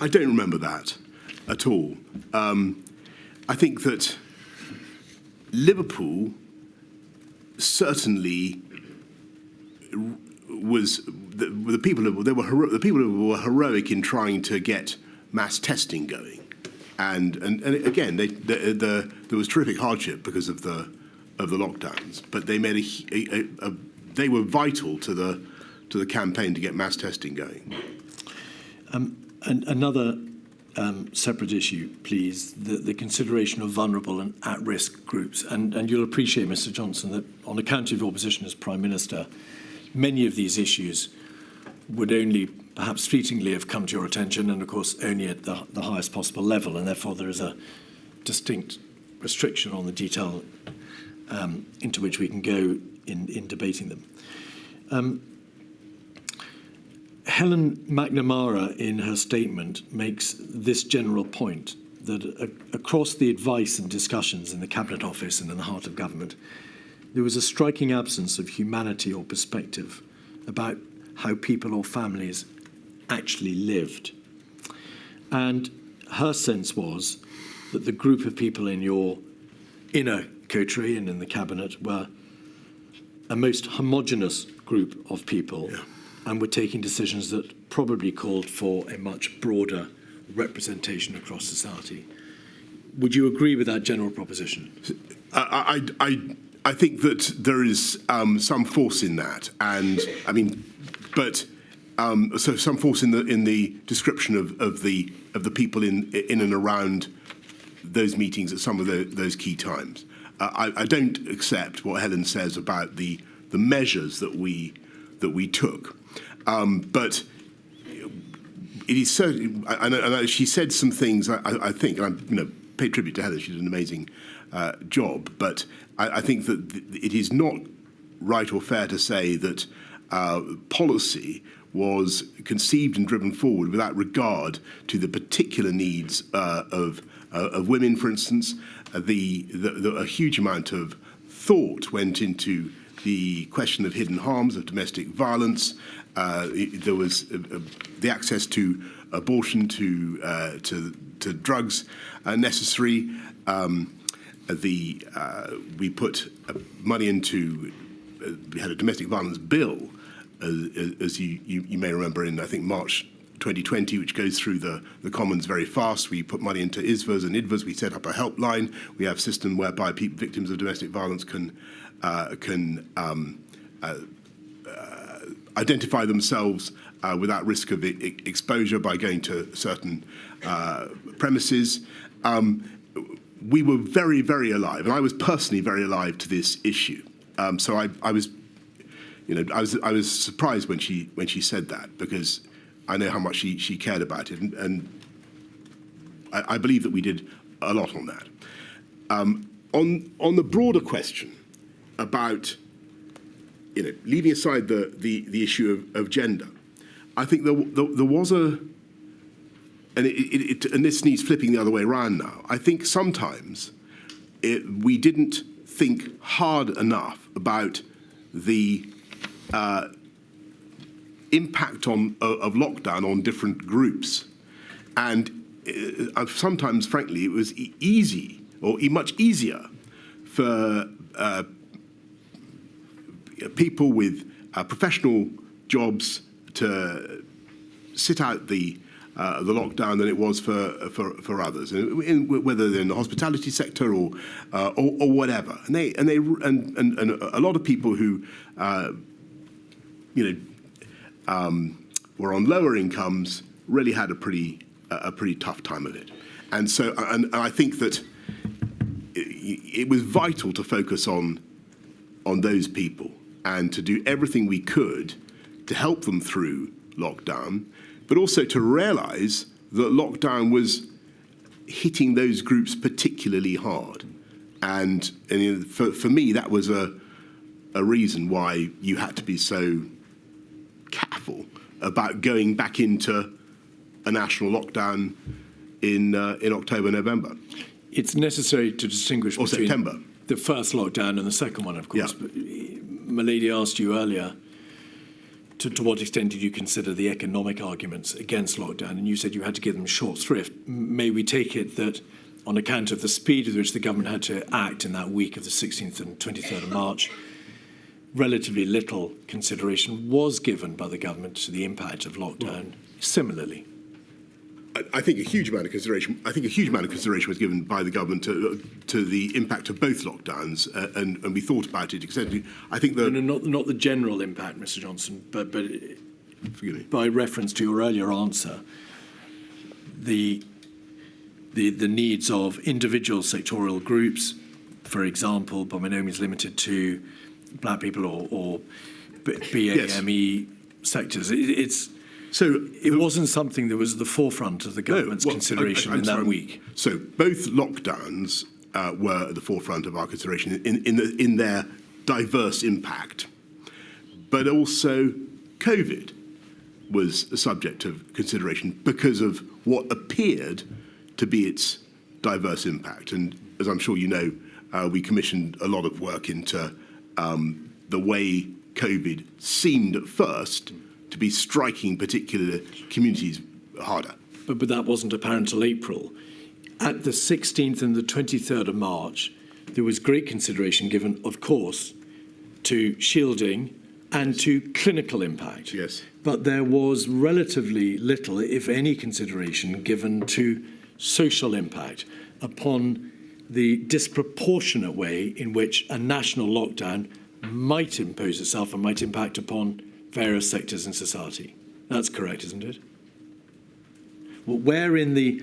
I don't remember that at all. I think that Liverpool certainly was the people who were heroic in trying to get mass testing going, and again there was terrific hardship because of the lockdowns, but they made they were vital to the campaign to get mass testing going. And another separate issue, please, the consideration of vulnerable and at-risk groups. And you'll appreciate, Mr. Johnson, that on account of your position as Prime Minister, many of these issues would only perhaps fleetingly have come to your attention, and of course only at the highest possible level, and therefore there is a distinct restriction on the detail into which we can go in debating them. Helen McNamara, in her statement, makes this general point, that across the advice and discussions in the Cabinet Office and in the heart of government, there was a striking absence of humanity or perspective about how people or families actually lived. And her sense was that the group of people in your inner coterie and in the Cabinet were a most homogenous group of people, and were taking decisions that probably called for a much broader representation across society. Would you agree with that general proposition? I think that there is some force in that, and I mean, but so some force in the description of the people in and around those meetings at some of those key times. I don't accept what Helen says about the measures that we took, but it is certainly. I know she said some things. I think, and I'm pay tribute to Heather. She did an amazing job. But I think that it is not right or fair to say that policy was conceived and driven forward without regard to the particular needs of women, for instance. A huge amount of thought went into the question of hidden harms of domestic violence. There was the access to abortion, to drugs necessary. We put money into. We had a domestic violence bill, as you may remember, in I think March 2020, which goes through the Commons very fast. We put money into ISVAs and IDVAs. We set up a helpline. We have a system whereby victims of domestic violence can identify themselves without risk of exposure by going to certain premises. We were very, very alive, and I was personally very alive to this issue. So I was surprised when she said that, because I know how much she cared about it, and I believe that we did a lot on that. On the broader question about leaving aside the issue of gender, I think there was and this needs flipping the other way around now. I think sometimes we didn't think hard enough about the impact of lockdown on different groups. And sometimes, frankly, it was easy, or much easier, for people with professional jobs to sit out the lockdown than it was for others, whether they're in the hospitality sector or whatever. And a lot of people who were on lower incomes really had a pretty tough time of it. And so, and I think that it was vital to focus on those people and to do everything we could to help them through lockdown, but also to realise that lockdown was hitting those groups particularly hard. And for me, that was a reason why you had to be so careful about going back into a national lockdown in October, November. It's necessary to distinguish or between September. The first lockdown and the second one, of course. Yeah. But Milady asked you earlier, to what extent did you consider the economic arguments against lockdown? And you said you had to give them short shrift. May we take it that on account of the speed with which the government had to act in that week of the 16th and 23rd of March, relatively little consideration was given by the government to the impact of lockdown similarly? I think a huge amount of consideration. I think a huge amount of consideration was given by the government to the impact of both lockdowns, and we thought about it extensively. I think that not the general impact, Mr. Johnson, but forgive me. By reference to your earlier answer, the needs of individual sectoral groups, for example, by no means limited to black people or BAME sectors. It wasn't something that was at the forefront of the government's consideration in that week. So both lockdowns were at the forefront of our consideration in their diverse impact, but also COVID was a subject of consideration because of what appeared to be its diverse impact. And as I'm sure you know, we commissioned a lot of work into the way COVID seemed at first to be striking particular communities harder. But that wasn't apparent till April. At the 16th and the 23rd of March, there was great consideration given, of course, to shielding and to clinical impact. Yes. But there was relatively little, if any, consideration given to social impact upon the disproportionate way in which a national lockdown might impose itself and might impact upon various sectors in society. That's correct, isn't it? Well, where in the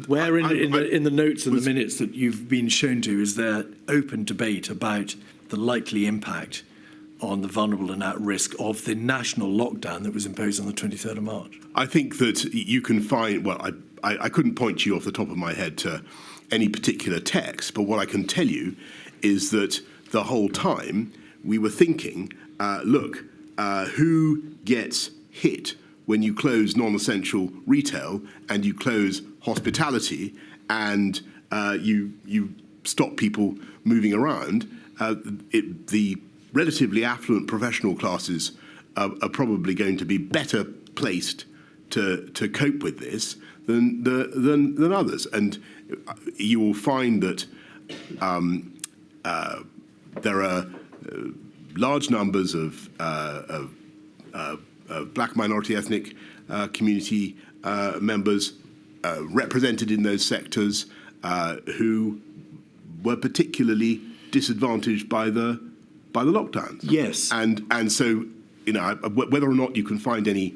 notes and the minutes that you've been shown to is there open debate about the likely impact on the vulnerable and at risk of the national lockdown that was imposed on the 23rd of March? I think that you can find, well, I couldn't point you off the top of my head to any particular text, but what I can tell you is that the whole time we were thinking, who gets hit when you close non-essential retail and you close hospitality and you stop people moving around? The relatively affluent professional classes are probably going to be better placed to cope with this than others, and you will find that there are large numbers of black minority ethnic community members represented in those sectors who were particularly disadvantaged by the lockdowns. Yes, and so whether or not you can find any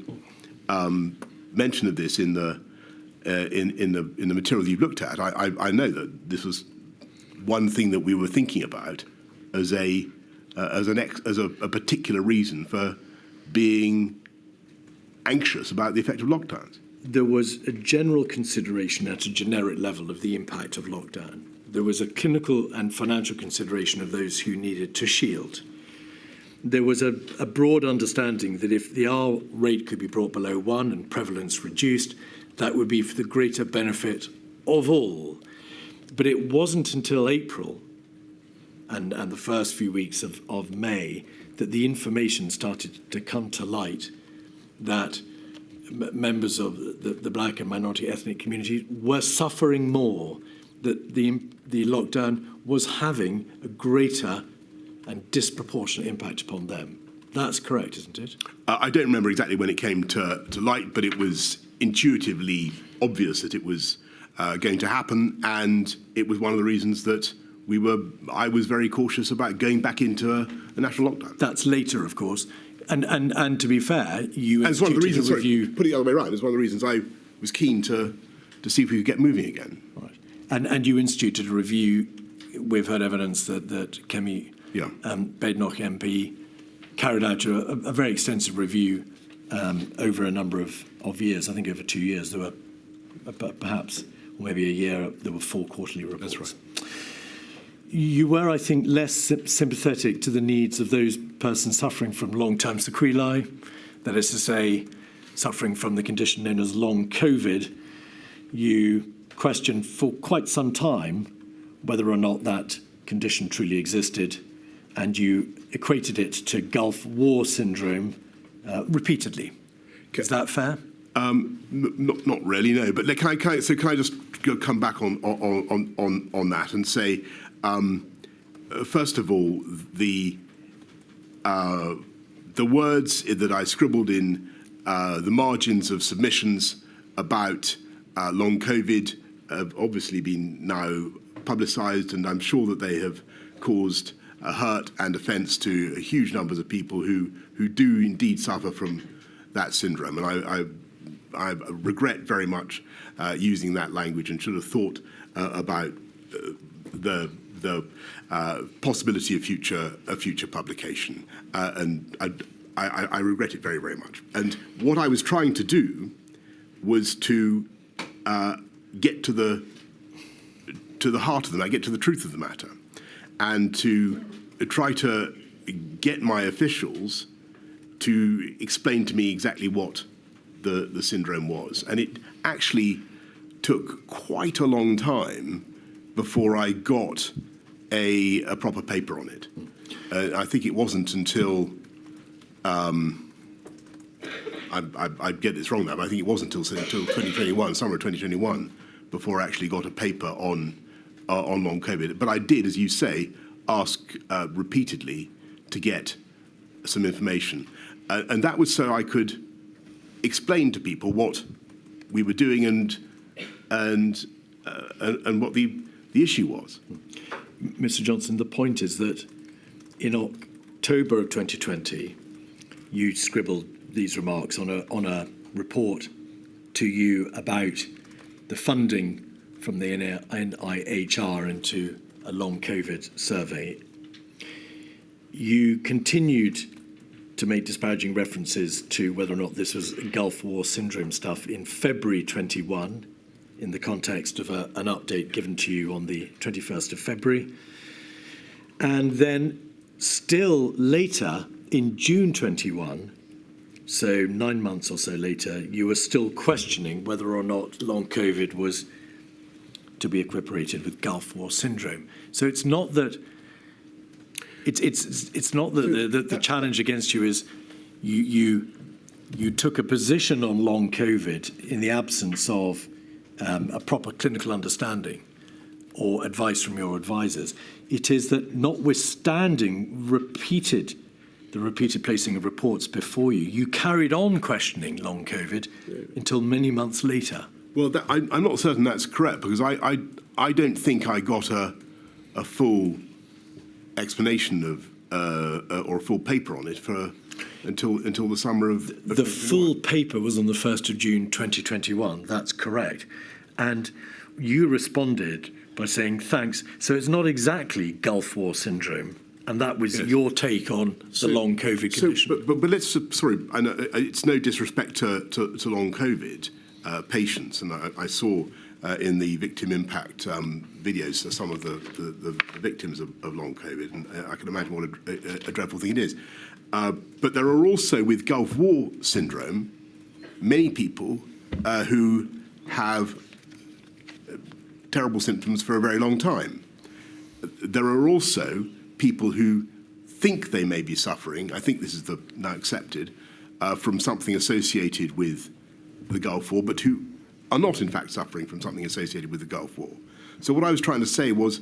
mention of this in the material you've looked at, I know that this was one thing that we were thinking about as a particular reason for being anxious about the effect of lockdowns. There was a general consideration at a generic level of the impact of lockdown. There was a clinical and financial consideration of those who needed to shield. There was a broad understanding that if the R rate could be brought below 1 and prevalence reduced, that would be for the greater benefit of all. But it wasn't until April and the first few weeks of May that the information started to come to light that members of the black and minority ethnic community were suffering more, that the lockdown was having a greater and disproportionate impact upon them. That's correct, isn't it? I don't remember exactly when it came to light, but it was intuitively obvious that it was going to happen, and it was one of the reasons that I was very cautious about going back into a national lockdown. That's later, of course. And to be fair, you and it's one of the reasons, review. Putting it the other way around, it's one of the reasons I was keen to see if we could get moving again. Right. And you instituted a review. We've heard evidence that Kemi Badenoch MP carried out a very extensive review over a number of years. I think over 2 years. There were perhaps, or maybe a year, there were 4 quarterly reports. That's right. You were, I think, less sympathetic to the needs of those persons suffering from long-term sequelae, that is to say, suffering from the condition known as long COVID. You questioned for quite some time whether or not that condition truly existed, and you equated it to Gulf War syndrome repeatedly. Is that fair? Not really, no. But can I just come back on that and say, first of all, the words that I scribbled in the margins of submissions about long COVID have obviously been now publicised, and I'm sure that they have caused hurt and offence to huge numbers of people who do indeed suffer from that syndrome. And I regret very much using that language, and should have thought about the possibility of future publication. And I regret it very, very much. And what I was trying to do was to get to the heart of the matter, get to the truth of the matter, and to try to get my officials to explain to me exactly what the syndrome was. And it actually took quite a long time before I got a proper paper on it. I think it wasn't until I get this wrong now, but I think it wasn't until 2021, summer of 2021, before I actually got a paper on long COVID. But I did, as you say, ask repeatedly to get some information, and that was so I could explain to people what we were doing and what the issue was. Mr. Johnson, the point is that in October of 2020, you scribbled these remarks on a report to you about the funding from the NIHR into a long COVID survey. you continued to make disparaging references to whether or not this was Gulf War syndrome stuff in February 21, in the context of an update given to you on the 21st of February. And then still later, in June 21, so 9 months or so later, you were still questioning whether or not long COVID was to be equiparated with Gulf War syndrome. So it's not that it's not that the challenge against you is you took a position on long COVID in the absence of a proper clinical understanding or advice from your advisors. It is that notwithstanding the repeated placing of reports before you, you carried on questioning long COVID until many months later. Well, I'm not certain that's correct, because I don't think I got a full explanation of or a full paper on it until the summer of the full paper was on the 1st of June 2021. That's correct, and you responded by saying thanks. So it's not exactly Gulf War syndrome, and that was your take on the long COVID condition. But let's sorry, I know it's no disrespect to long COVID patients, and I saw in the victim impact videos some of the victims of long COVID, and I can imagine what a dreadful thing it is. But there are also, with Gulf War syndrome, many people who have terrible symptoms for a very long time. There are also people who think they may be suffering, I think this is now accepted, from something associated with the Gulf War, but who are not in fact suffering from something associated with the Gulf War. So what I was trying to say was,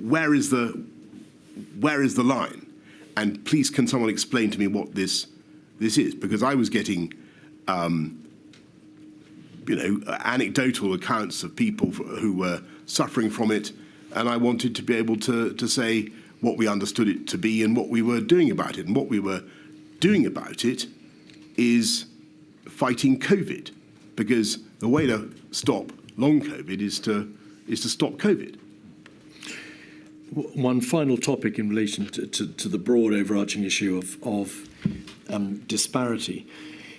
where is the line? And please, can someone explain to me what this is? Because I was getting anecdotal accounts of people who were suffering from it, and I wanted to be able to say what we understood it to be and what we were doing about it. And what we were doing about it is fighting COVID, because the way to stop long COVID is to stop COVID. One final topic in relation to the broad overarching issue of disparity.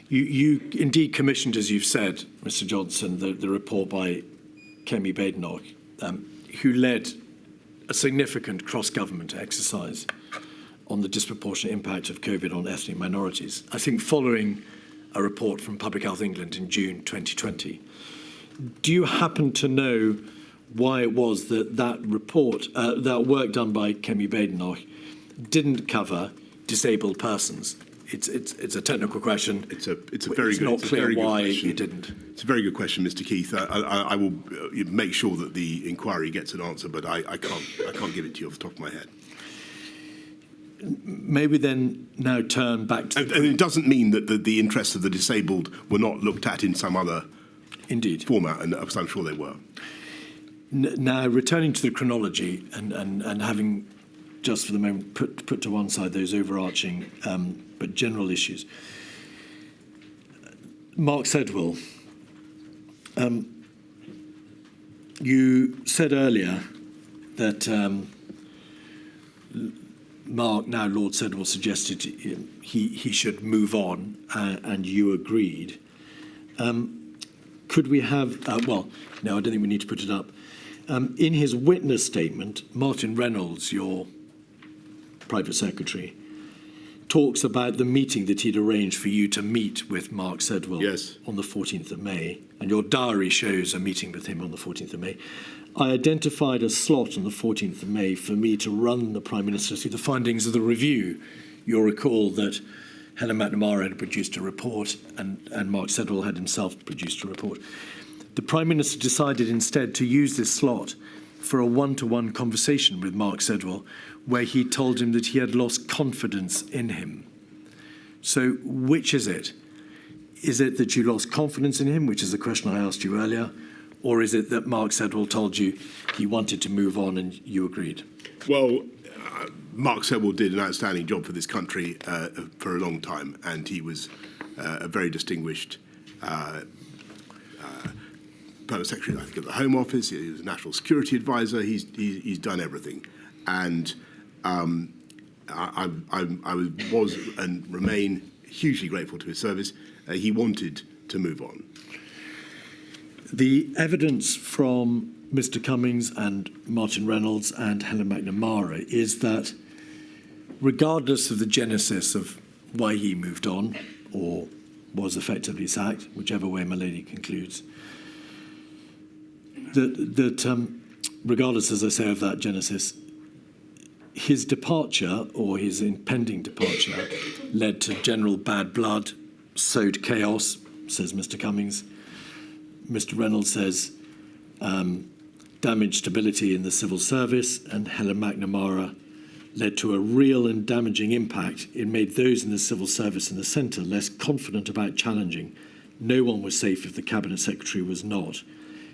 You indeed commissioned, as you've said, Mr. Johnson, the report by Kemi Badenoch, who led a significant cross-government exercise on the disproportionate impact of COVID on ethnic minorities, I think following a report from Public Health England in June 2020. Do you happen to know why it was that report, that work done by Kemi Badenoch, didn't cover disabled persons? It's a technical question. It's very good. Not clear why it didn't. It's a very good question, Mr. Keith. I will make sure that the inquiry gets an answer, but I can't give it to you off the top of my head. Maybe then now turn back to... And it doesn't mean that the interests of the disabled were not looked at in some other format, and I'm sure they were. Now, returning to the chronology and having, just for the moment, put to one side those overarching but general issues. Mark Sedwill, you said earlier that Mark, now Lord Sedwill, suggested he should move on, and you agreed. Could we have, well, no, I don't think we need to put it up. In his witness statement, Martin Reynolds, your private secretary, talks about the meeting that he'd arranged for you to meet with Mark Sedwill on the 14th of May, and your diary shows a meeting with him on the 14th of May. I identified a slot on the 14th of May for me to run the Prime Minister through the findings of the review. You'll recall that Helen McNamara had produced a report and Mark Sedwill had himself produced a report. The Prime Minister decided instead to use this slot for a one-to-one conversation with Mark Sedwill, where he told him that he had lost confidence in him. So which is it? Is it that you lost confidence in him, which is the question I asked you earlier, or is it that Mark Sedwill told you he wanted to move on and you agreed? Well, Mark Sedwill did an outstanding job for this country for a long time, and he was a very distinguished Permanent Secretary, I think, of the Home Office. He was a National Security Advisor. He's done everything. and I was and remain hugely grateful to his service. He wanted to move on. The evidence from Mr. Cummings and Martin Reynolds and Helen McNamara is that regardless of the genesis of why he moved on or was effectively sacked, whichever way my lady concludes, that regardless, as I say, of that genesis, his departure or his impending departure led to general bad blood, sowed chaos, says Mr. Cummings. Mr. Reynolds says damaged stability in the civil service, and Helen McNamara led to a real and damaging impact. It made those in the civil service and the centre less confident about challenging. No one was safe if the Cabinet Secretary was not,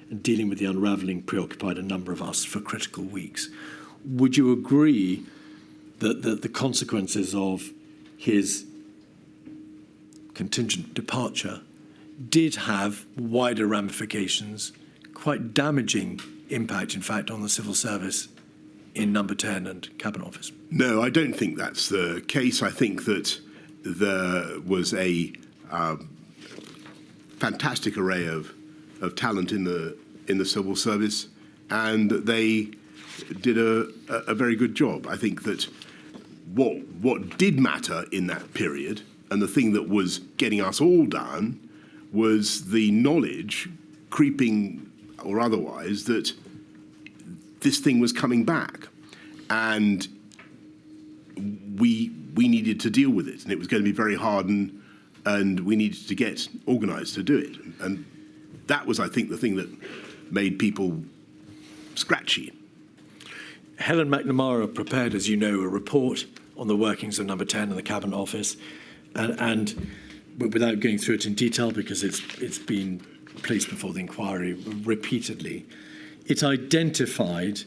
and dealing with the unravelling preoccupied a number of us for critical weeks. Would you agree that the consequences of his contingent departure did have wider ramifications, quite damaging impact, in fact, on the civil service in Number 10 and Cabinet Office? No, I don't think that's the case. I think that there was a fantastic array of talent in the civil service, and they did a very good job. I think that what did matter in that period, and the thing that was getting us all down, was the knowledge, creeping or otherwise, that this thing was coming back, and we needed to deal with it, and it was going to be very hard, and we needed to get organised to do it, and that was, I think, the thing that made people scratchy. Helen McNamara prepared, as you know, a report on the workings of Number 10 and the Cabinet Office, and without going through it in detail, because it's been placed before the inquiry repeatedly, it identified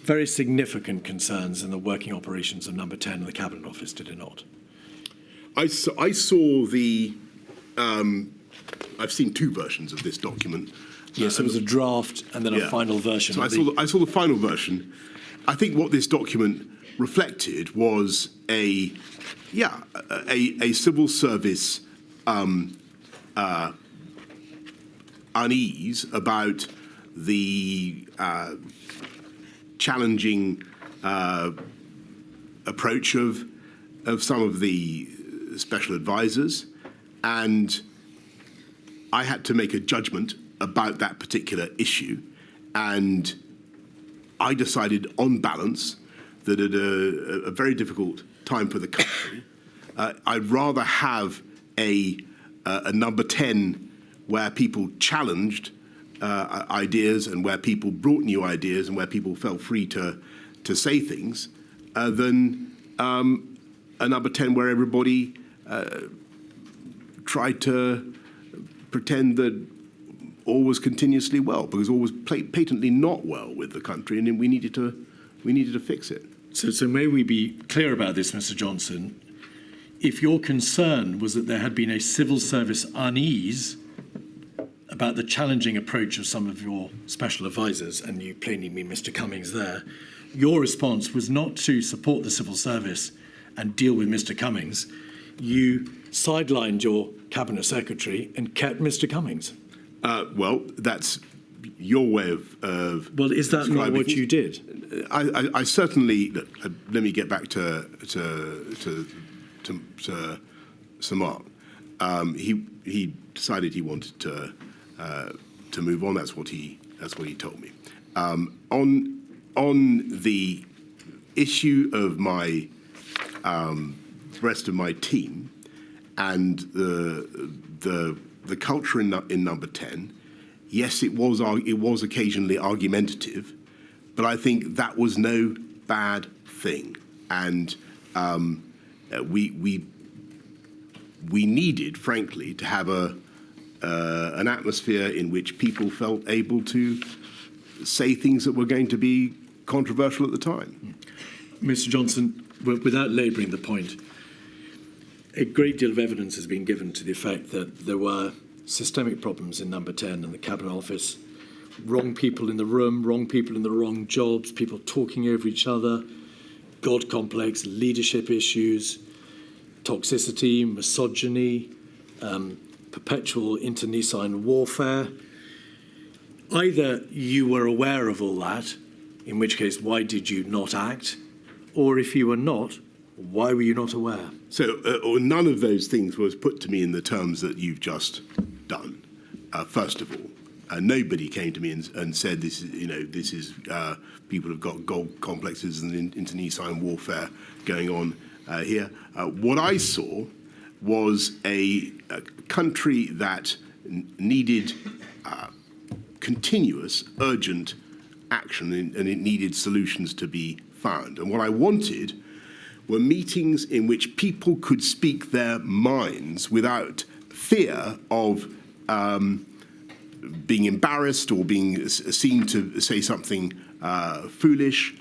very significant concerns in the working operations of Number 10 and the Cabinet Office, did it not? I saw the... I've seen two versions of this document. Yes, there was a draft and then a final version. So I saw the final version. I think what this document reflected was a civil service unease about the challenging approach of some of the special advisors, and I had to make a judgment about that particular issue, and I decided on balance that at a very difficult time for the country, I'd rather have a Number 10 where people challenged ideas and where people brought new ideas and where people felt free to say things than a Number 10 where everybody tried to pretend that all was continuously well, because all was patently not well with the country, and we needed to fix it. So may we be clear about this, Mr. Johnson? If your concern was that there had been a civil service unease about the challenging approach of some of your special advisors, and you plainly mean Mr. Cummings there, your response was not to support the civil service and deal with Mr. Cummings. You sidelined your Cabinet Secretary and kept Mr. Cummings. Well, that's your way of well, is that not what you did? I certainly. Let me get back to Sir Mark. He decided he wanted to move on. That's what he told me. On the issue of my rest of my team and the culture in Number 10, yes, it was occasionally argumentative, but I think that was no bad thing, and we needed, frankly, to have an atmosphere in which people felt able to say things that were going to be controversial at the time. Mr. Johnson, without labouring the point, a great deal of evidence has been given to the effect that there were systemic problems in Number 10 and the Cabinet Office wrong people in the room, wrong people in the wrong jobs, people talking over each other, God complex, leadership issues, toxicity, misogyny, perpetual internecine warfare. Either you were aware of all that, in which case, why did you not act? Or if you were not, why were you not aware? So none of those things was put to me in the terms that you've just done. First of all, nobody came to me and said this is people have got gold complexes and internecine warfare going on here. What I saw was a country that needed continuous, urgent action, and it needed solutions to be found. And what I wanted were meetings in which people could speak their minds without fear of being embarrassed or being seen to say something foolish.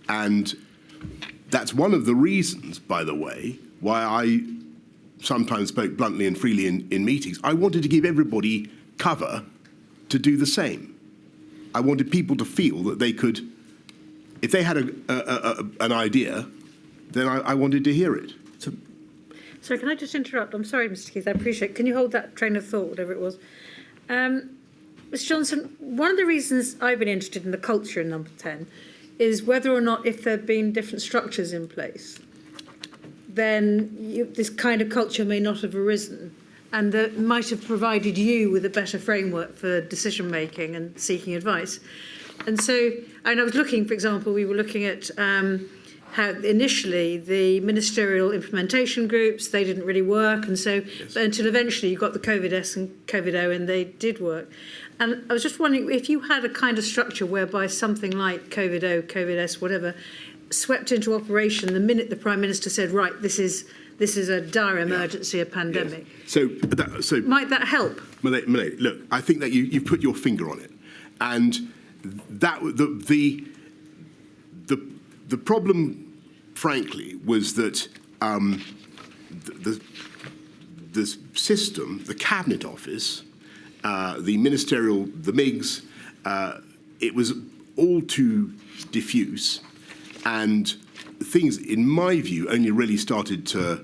And that's one of the reasons, by the way, why I sometimes spoke bluntly and freely in meetings. I wanted to give everybody cover to do the same. I wanted people to feel that they could, if they had an idea, then I wanted to hear it. Sorry, can I just interrupt? I'm sorry, Mr. Keith, I appreciate it. Can you hold that train of thought, whatever it was? Mr. Johnson, one of the reasons I've been interested in the culture in Number 10 is whether or not, if there have been different structures in place, then this kind of culture may not have arisen, and that might have provided you with a better framework for decision making and seeking advice. And so, and I was looking, for example, we were looking at how initially the ministerial implementation groups, they didn't really work, and so until eventually you got the COVID-S and COVID-O, and they did work. And I was just wondering if you had a kind of structure whereby something like COVID-O, COVID-S, whatever, swept into operation the minute the Prime Minister said, right, this is a dire emergency, a pandemic. Yes. So might that help? Malay, look, I think that you've put your finger on it, and that the problem, frankly, was that the system, the Cabinet Office, the ministerial, the MIGs, it was all too diffuse, and things, in my view, only really started to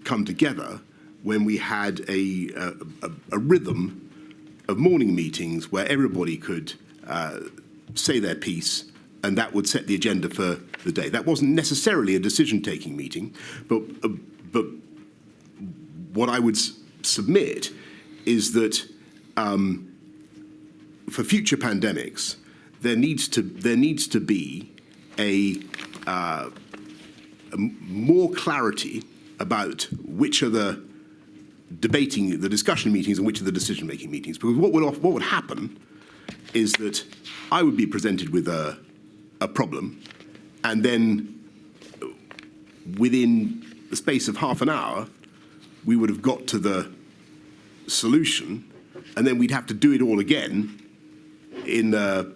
come together when we had a rhythm of morning meetings where everybody could say their piece, and that would set the agenda for the day. That wasn't necessarily a decision-taking meeting, but what I would submit is that for future pandemics, there needs to be a more clarity about which are the discussion meetings and which are the decision-making meetings. Because what would happen is that I would be presented with a problem, and then within the space of half an hour, we would have got to the solution, and then we'd have to do it all again in a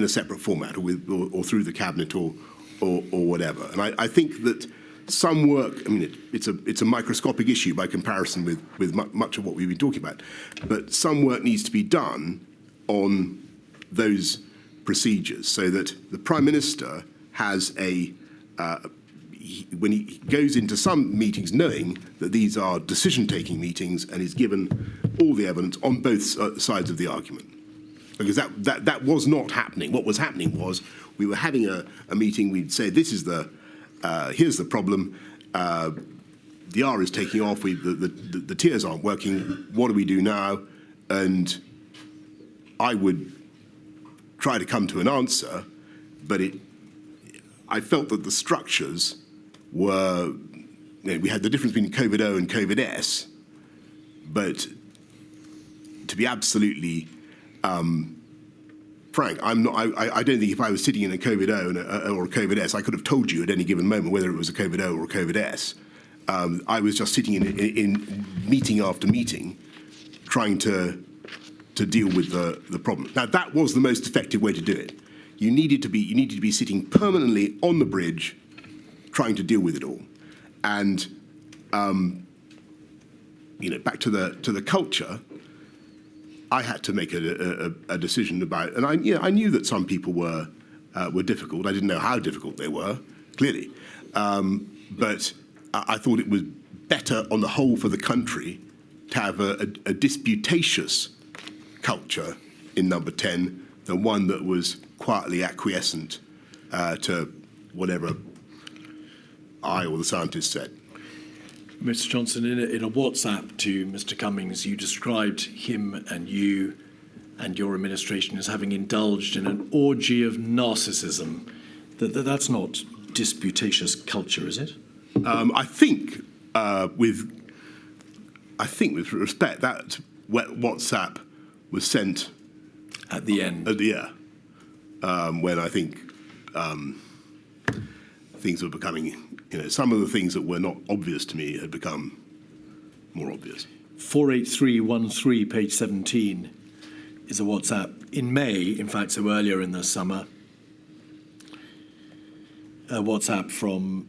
separate format, or through the cabinet, or whatever. And I think that some work, I mean, it's a microscopic issue by comparison with much of what we've been talking about, but some work needs to be done on those procedures so that the Prime Minister has when he goes into some meetings knowing that these are decision-taking meetings and is given all the evidence on both sides of the argument. Because that was not happening. What was happening was we were having a meeting, we'd say, this is here's the problem, the R is taking off, the tiers aren't working, what do we do now? And I would try to come to an answer, but I felt that the structures were, we had the difference between COVID-O and COVID-S, but to be absolutely frank, I don't think if I was sitting in a COVID-O or a COVID-S, I could have told you at any given moment whether it was a COVID-O or a COVID-S. I was just sitting in meeting after meeting, trying to deal with the problem. Now, that was the most effective way to do it. You needed to be sitting permanently on the bridge, trying to deal with it all. And back to the culture. I had to make a decision about, and I knew that some people were difficult. I didn't know how difficult they were, clearly, but I thought it was better on the whole for the country to have a disputatious culture in number 10 than one that was quietly acquiescent to whatever I or the scientists said. Mr. Johnson, in a WhatsApp to Mr. Cummings, you described him and you and your administration as having indulged in an orgy of narcissism. That's not disputatious culture, is it? I think with respect, that WhatsApp was sent At the end. When I think things were becoming, some of the things that were not obvious to me had become more obvious. 48313, page 17, is a WhatsApp in May, in fact, so earlier in the summer. A WhatsApp from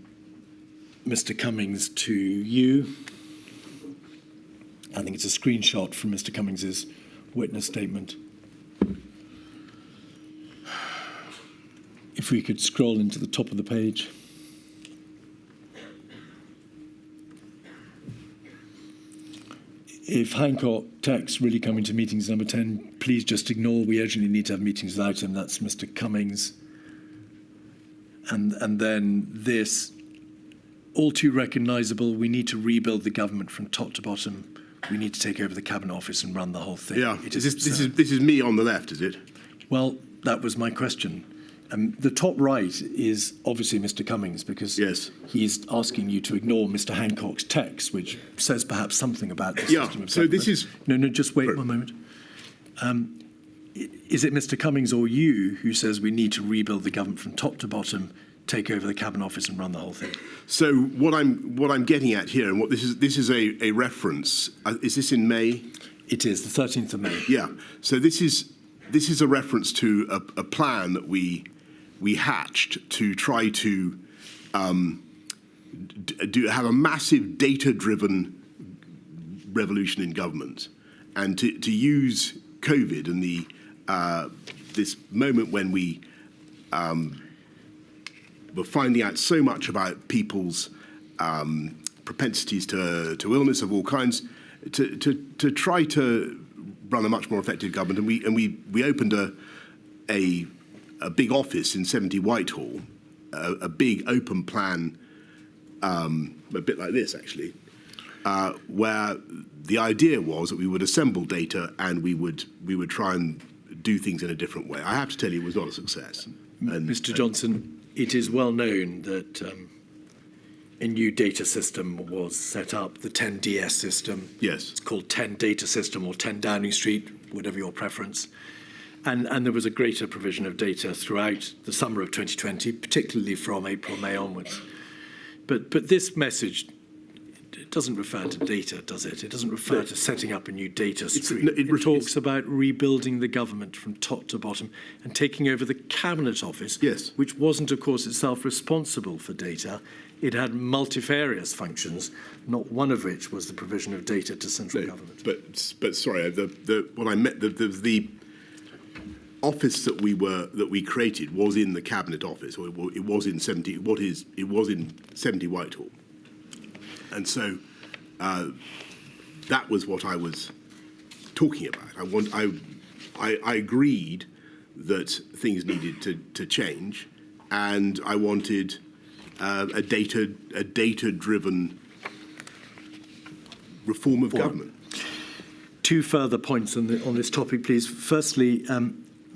Mr. Cummings to you. I think it's a screenshot from Mr. Cummings's witness statement. If we could scroll into the top of the page. If Hancock texts really coming to meetings number 10, please just ignore. We urgently need to have meetings without him. That's Mr. Cummings. And then this, all too recognisable, we need to rebuild the government from top to bottom. We need to take over the Cabinet Office and run the whole thing. Yeah, this is me on the left, is it? Well, that was my question. The top right is obviously Mr. Cummings, because yes, he's asking you to ignore Mr. Hancock's text, which says perhaps something about the system of government. So this is... No, just wait one moment. Is it Mr. Cummings or you who says we need to rebuild the government from top to bottom, take over the Cabinet Office and run the whole thing? So what I'm getting at here, and what this is a reference. Is this in May? It is the 13th of May. Yeah. So this is a reference to a plan that we hatched to try to have a massive data-driven revolution in government, and to use COVID and this moment when we were finding out so much about people's propensities to illness of all kinds, to try to run a much more effective government. And we opened a big office in 70 Whitehall, a big open plan, a bit like this actually, where the idea was that we would assemble data and we would try and do things in a different way. I have to tell you, it was not a success. Mr. Johnson, it is well known that a new data system was set up, the 10DS system. Yes. It's called 10 Data System or 10 Downing Street, whatever your preference. And there was a greater provision of data throughout the summer of 2020, particularly from April, May onwards. But this message, it doesn't refer to data, does it? It doesn't refer to setting up a new data stream. It talks about rebuilding the government from top to bottom and taking over the Cabinet Office, yes, which wasn't, of course, itself responsible for data. It had multifarious functions, not one of which was the provision of data to central government. But sorry, what I meant, the office that we created was in the Cabinet Office, or it was in 70 Whitehall, and so that was what I was talking about. I agreed that things needed to change, and I wanted a data-driven reform of government. Two further points on this topic, please. Firstly,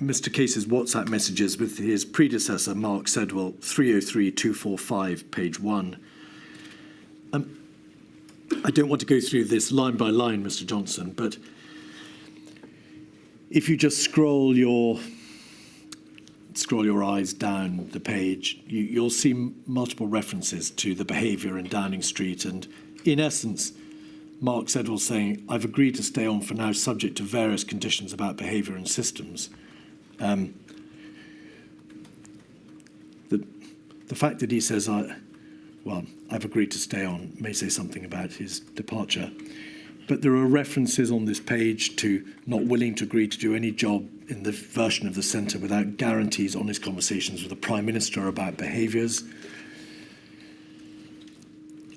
Mr. Case's WhatsApp messages with his predecessor, Mark Sedwell, 303-245, page 1. I don't want to go through this line by line, Mr. Johnson, but if you just scroll your eyes down the page, you'll see multiple references to the behaviour in Downing Street, and in essence, Mark Sedwell saying, I've agreed to stay on for now subject to various conditions about behaviour and systems. The fact that he says, I've agreed to stay on, may say something about his departure. But there are references on this page to not willing to agree to do any job in the version of the centre without guarantees, honest conversations with the Prime Minister about behaviours.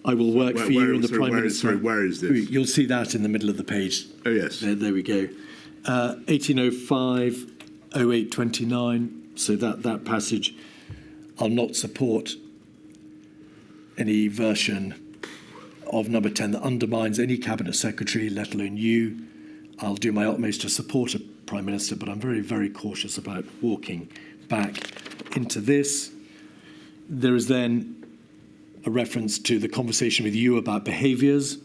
I will work for you and the Prime Minister. Sorry, where is this? You'll see that in the middle of the page. Oh, yes. There we go. 1805, 0829. So that passage, I'll not support any version of number 10 that undermines any cabinet secretary, let alone you. I'll do my utmost to support a Prime Minister, but I'm very, very cautious about walking back into this. There is then a reference to the conversation with you about behaviours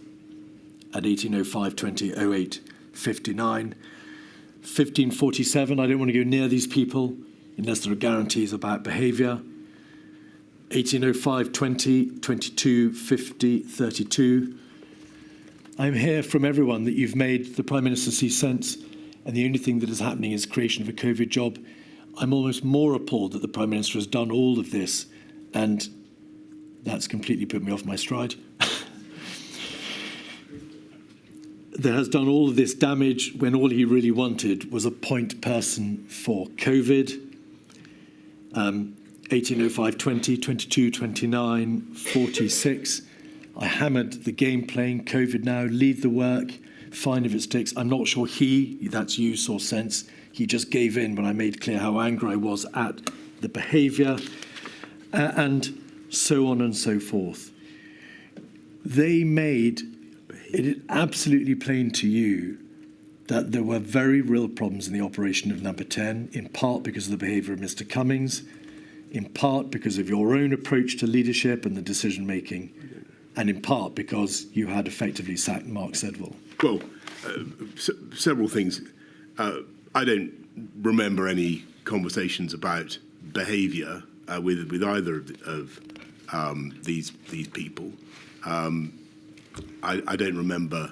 at 1805, 20, 08, 59. 1547, I don't want to go near these people unless there are guarantees about behaviour. 1805, 20, 22, 50, 32. I'm here from everyone that you've made the Prime Minister see sense, and the only thing that is happening is creation of a COVID job. I'm almost more appalled that the Prime Minister has done all of this, and that's completely put me off my stride. That has done all of this damage when all he really wanted was a point person for COVID. 1805, 20, 22, 29, 46. I hammered the game playing, COVID now, lead the work, fine if it sticks. I'm not sure that's you, saw sense. He just gave in when I made clear how angry I was at the behaviour, and so on and so forth. They made it absolutely plain to you that there were very real problems in the operation of number 10, in part because of the behaviour of Mr. Cummings, in part because of your own approach to leadership and the decision-making, and in part because you had effectively sacked Mark Sedwill. Well, several things. I don't remember any conversations about behaviour with either of these people. I don't remember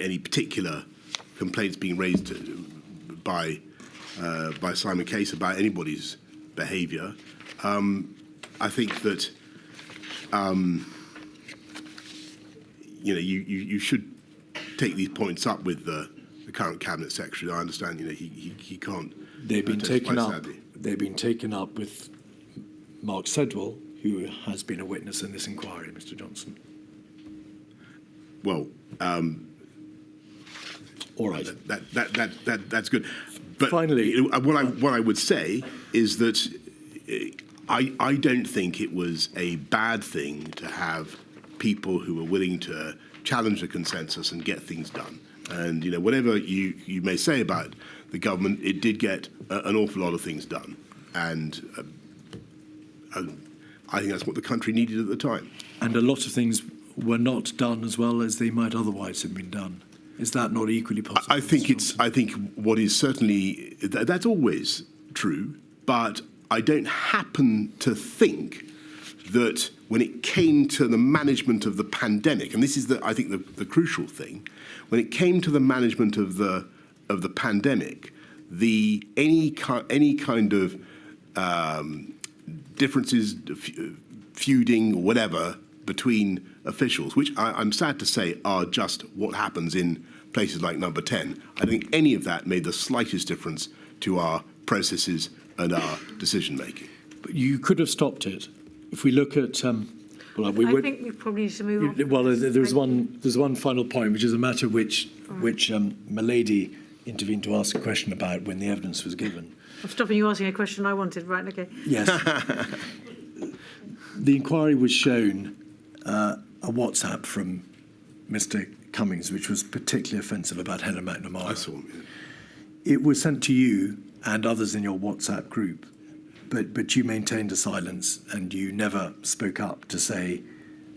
any particular complaints being raised by Simon Case about anybody's behaviour. I think that you should take these points up with the current cabinet secretary. I understand he can't. They've been taken up. Sadly. They've been taken up with Mark Sedwill, who has been a witness in this inquiry, Mr. Johnson. Well, all right. That's good. But finally, what I would say is that I don't think it was a bad thing to have people who were willing to challenge the consensus and get things done. And whatever you may say about the government, it did get an awful lot of things done, and I think that's what the country needed at the time. And a lot of things were not done as well as they might otherwise have been done. Is that not equally possible? I think what is certainly that's always true, but I don't happen to think that when it came to the management of the pandemic, and this is I think the crucial thing, when it came to the management of the pandemic, any kind of differences, feuding or whatever between officials, which I'm sad to say are just what happens in places like number 10. I don't think any of that made the slightest difference to our processes and our decision making. But you could have stopped it. If we look at, I think we probably need to move on. Well, there's one final point, which is a matter which Milady intervened to ask a question about when the evidence was given. I'm stopping you asking a question I wanted. Right, okay. Yes. The inquiry was shown a WhatsApp from Mr. Cummings, which was particularly offensive about Helen McNamara. I saw him. Yeah. It was sent to you and others in your WhatsApp group, but you maintained a silence and you never spoke up to say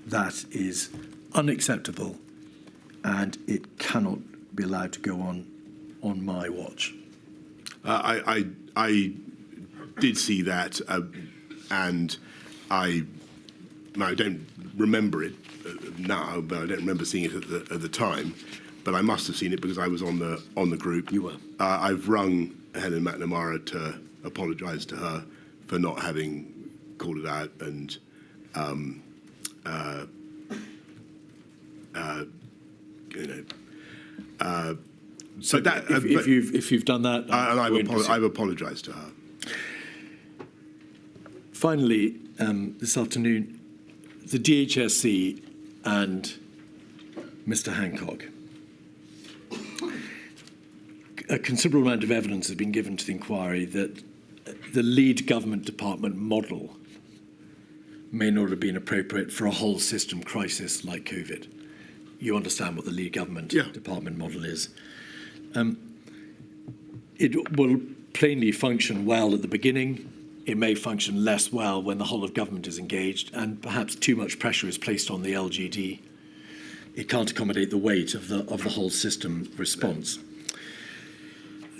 that is unacceptable and it cannot be allowed to go on my watch. I did see that, and I don't remember it now, but I don't remember seeing it at the time. But I must have seen it because I was on the group. You were. I've rung Helen McNamara to apologise to her for not having called it out, and So that, if you've done that, and I've apologised to her. Finally, this afternoon, the DHSC and Mr. Hancock. A considerable amount of evidence has been given to the inquiry that the lead government department model may not have been appropriate for a whole system crisis like COVID. You understand what the lead government department model is. It will plainly function well at the beginning. It may function less well when the whole of government is engaged and perhaps too much pressure is placed on the LGD. It can't accommodate the weight of the whole system response.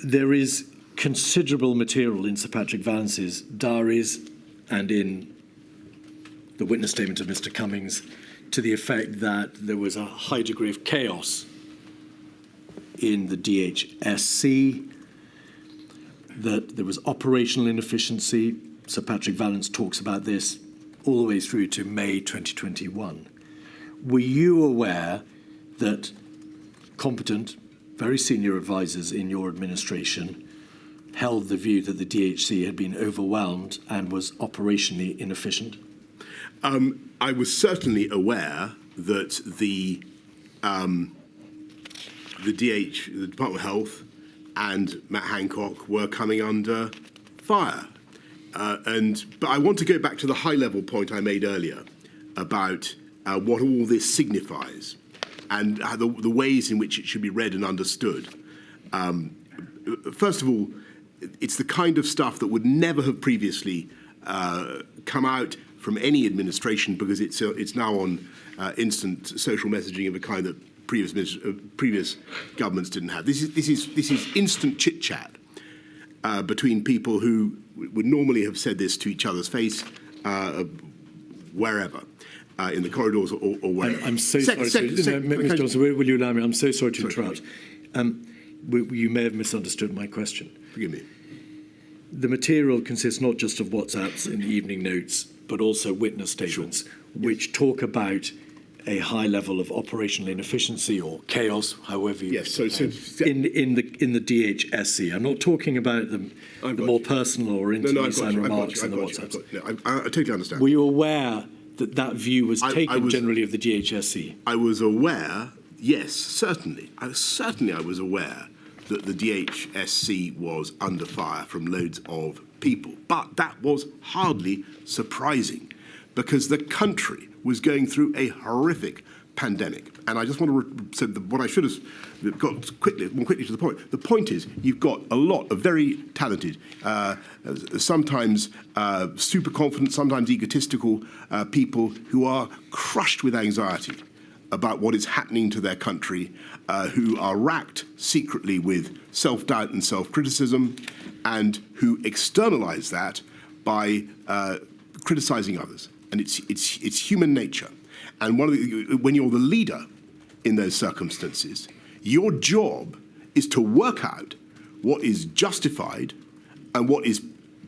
There is considerable material in Sir Patrick Vallance's diaries and in the witness statement of Mr. Cummings to the effect that there was a high degree of chaos in the DHSC, that there was operational inefficiency. Sir Patrick Vallance talks about this all the way through to May 2021. Were you aware that competent, very senior advisors in your administration held the view that the DHC had been overwhelmed and was operationally inefficient? I was certainly aware that the Department of Health and Matt Hancock were coming under fire. But I want to go back to the high-level point I made earlier about what all this signifies and how the ways in which it should be read and understood. First of all, it's the kind of stuff that would never have previously come out from any administration because it's now on instant social messaging of a kind that previous governments didn't have. This is instant chit chat between people who would normally have said this to each other's face wherever. In the corridors or wherever. I'm so sorry. Mr. Johnson, will you allow me? I'm so sorry to interrupt. You may have misunderstood my question. Forgive me. The material consists not just of WhatsApps and evening notes, but also witness statements, which talk about a high level of operational inefficiency or chaos, however you in the DHSC. I'm not talking about the more personal or intimate remarks in the WhatsApps. I totally understand. Were you aware that view was taken generally of the DHSC? I was aware, yes, certainly. I was aware that the DHSC was under fire from loads of people. But that was hardly surprising because the country was going through a horrific pandemic. And I just want to say what I should have got more quickly to the point. The point is, you've got a lot of very talented, sometimes super confident, sometimes egotistical people who are crushed with anxiety about what is happening to their country, who are racked secretly with self-doubt and self-criticism, and who externalize that by criticizing others. And it's human nature. And when you're the leader in those circumstances, your job is to work out what is justified and what is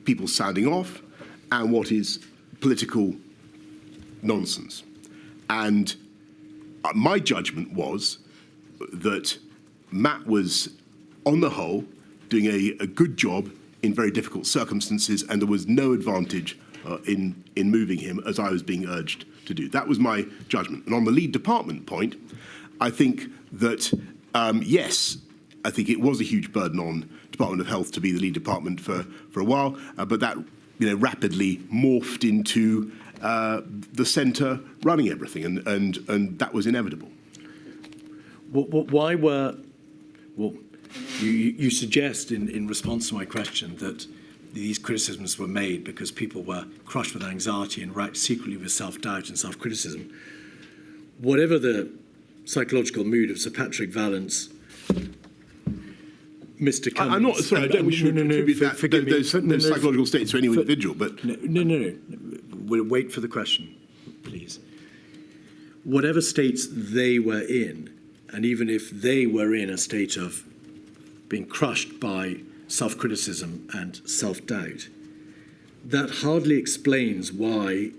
people sounding off and what is political nonsense. And my judgment was that Matt was, on the whole, doing a good job in very difficult circumstances, and there was no advantage in moving him as I was being urged to do. That was my judgment. And on the lead department point, I think that, yes, I think it was a huge burden on Department of Health to be the lead department for a while, but that rapidly morphed into the centre running everything, and that was inevitable. Why were... Well, you suggest in response to my question that these criticisms were made because people were crushed with anxiety and racked secretly with self-doubt and self-criticism. Whatever the psychological mood of Sir Patrick Vallance, Mr. Cummings... I'm not... Sorry, I don't wish to attribute those psychological states to any individual, but... No. We'll wait for the question, please. Whatever states they were in, and even if they were in a state of being crushed by self-criticism and self-doubt, that hardly explains why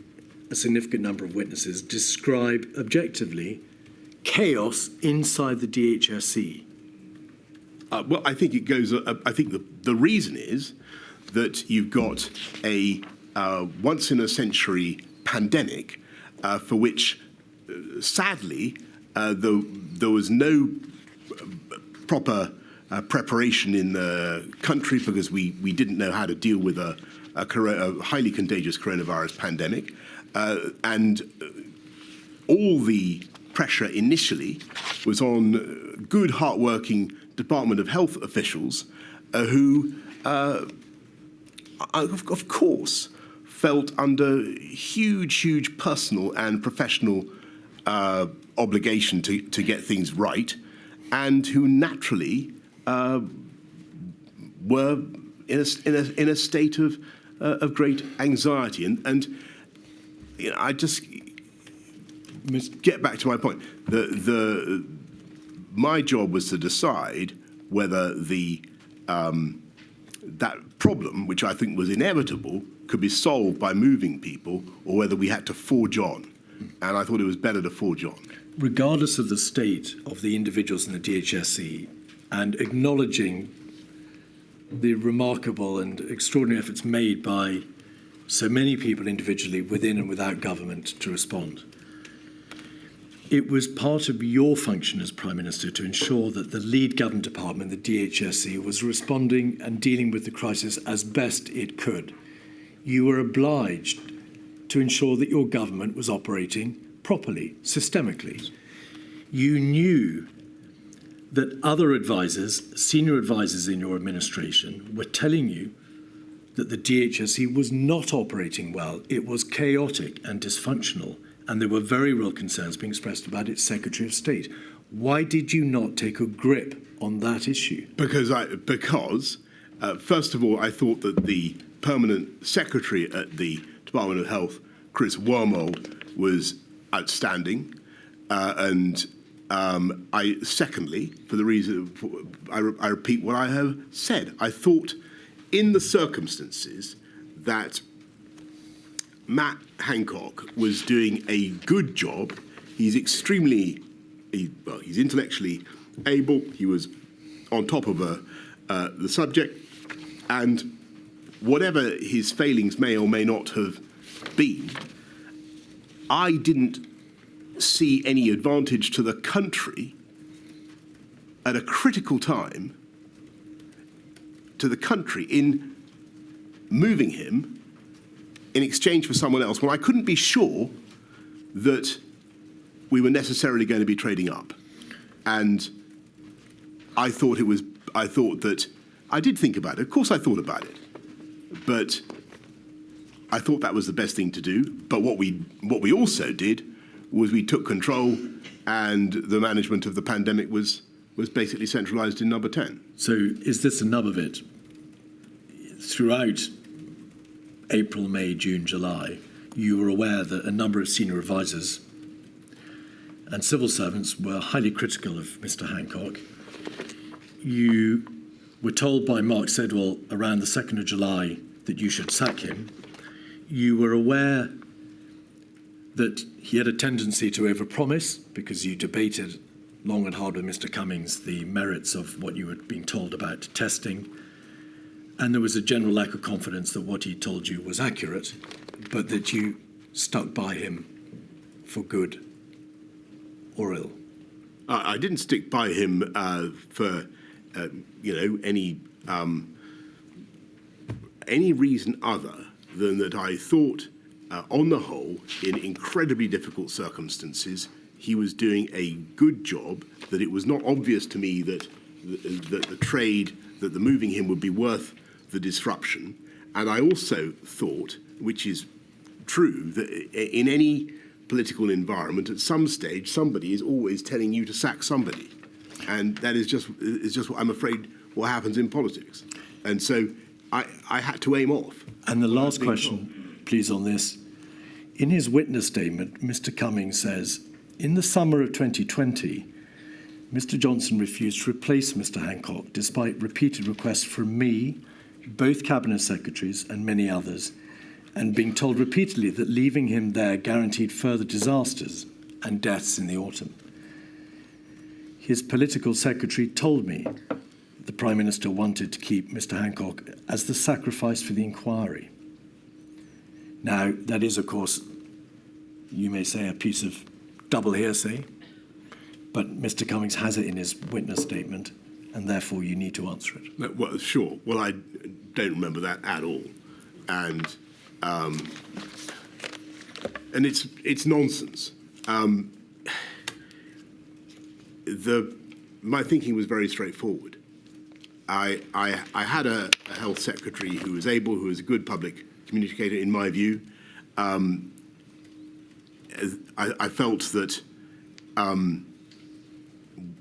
a significant number of witnesses describe objectively chaos inside the DHSC? Well, I think it goes. I think the reason is that you've got a once-in-a-century pandemic for which, sadly, there was no proper preparation in the country because we didn't know how to deal with a highly contagious coronavirus pandemic, and all the pressure initially was on good, hard-working Department of Health officials who, of course, felt under huge personal and professional obligation to get things right, and who naturally were in a state of great anxiety. And you know, I just get back to my point. My job was to decide whether that problem, which I think was inevitable, could be solved by moving people, or whether we had to forge on. And I thought it was better to forge on. Regardless of the state of the individuals in the DHSC, and acknowledging the remarkable and extraordinary efforts made by so many people individually within and without government to respond, it was part of your function as Prime Minister to ensure that the lead government department, the DHSC, was responding and dealing with the crisis as best it could. You were obliged to ensure that your government was operating properly, systemically. You knew that other advisors, senior advisors in your administration, were telling you that the DHSC was not operating well. It was chaotic and dysfunctional, and there were very real concerns being expressed about its Secretary of State. Why did you not take a grip on that issue? Because first of all, I thought that the permanent secretary at the Department of Health, Chris Wormold, was outstanding, and secondly, for the reason I repeat what I have said, I thought in the circumstances that Matt Hancock was doing a good job. He's he's intellectually able. He was on top of the subject, and whatever his failings may or may not have been, I didn't see any advantage to the country at a critical time to the country in moving him in exchange for someone else when I couldn't be sure that we were necessarily going to be trading up. And I did think about it. Of course I thought about it. But I thought that was the best thing to do. But what we also did was we took control, and the management of the pandemic was basically centralised in Number 10. So is this a nub of it? Throughout April, May, June, July, you were aware that a number of senior advisors and civil servants were highly critical of Mr. Hancock. You were told by Mark Sedwell around the 2nd of July that you should sack him. You were aware that he had a tendency to overpromise because you debated long and hard with Mr. Cummings the merits of what you were being told about testing. And there was a general lack of confidence that what he told you was accurate, but that you stuck by him for good or ill. I didn't stick by him for any reason other than that I thought, on the whole, in incredibly difficult circumstances, he was doing a good job. That it was not obvious to me that the trade, that the moving him would be worth the disruption. And I also thought, which is true, that in any political environment, at some stage, somebody is always telling you to sack somebody. And that is just what I'm afraid what happens in politics. And so I had to aim off. And the last question, please, on this. In his witness statement, Mr. Cummings says, in the summer of 2020, Mr. Johnson refused to replace Mr. Hancock despite repeated requests from me, both cabinet secretaries and many others, and being told repeatedly that leaving him there guaranteed further disasters and deaths in the autumn. His political secretary told me the Prime Minister wanted to keep Mr. Hancock as the sacrifice for the inquiry. Now, that is, of course, you may say, a piece of double hearsay, but Mr. Cummings has it in his witness statement, and therefore you need to answer it. No, well, sure. Well, I don't remember that at all, and it's nonsense. My thinking was very straightforward. I had a health secretary who was able, who was a good public communicator, in my view. I felt that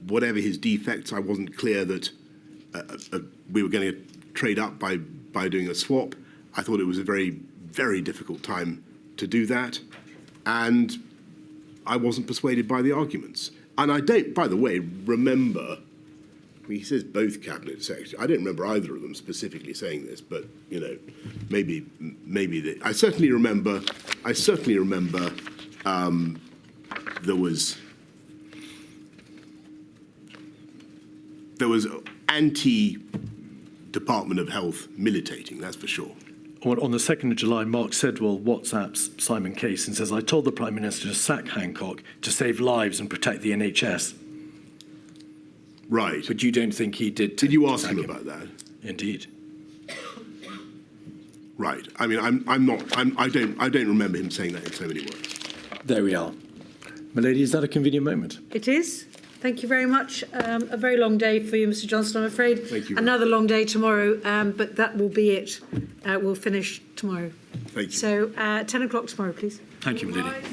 whatever his defects, I wasn't clear that we were going to trade up by doing a swap. I thought it was a very, very difficult time to do that, and I wasn't persuaded by the arguments. And I don't, by the way, remember. I mean, he says both cabinet secretaries. I don't remember either of them specifically saying this, but you know, maybe I certainly remember. There was anti-Department of Health militating. That's for sure. On the 2nd of July, Mark Sedwell WhatsApps Simon Case and says, "I told the Prime Minister to sack Hancock to save lives and protect the NHS." Right. But you don't think he did? Did you ask him about that? Indeed. Right. I mean, I don't remember him saying that in so many words. There we are. Milady, is that a convenient moment? It is. Thank you very much. A very long day for you, Mr. Johnson, I'm afraid. Thank you. Another long day tomorrow, but that will be it. We'll finish tomorrow. Thank you. So 10 o'clock tomorrow, please. Thank you, Milady.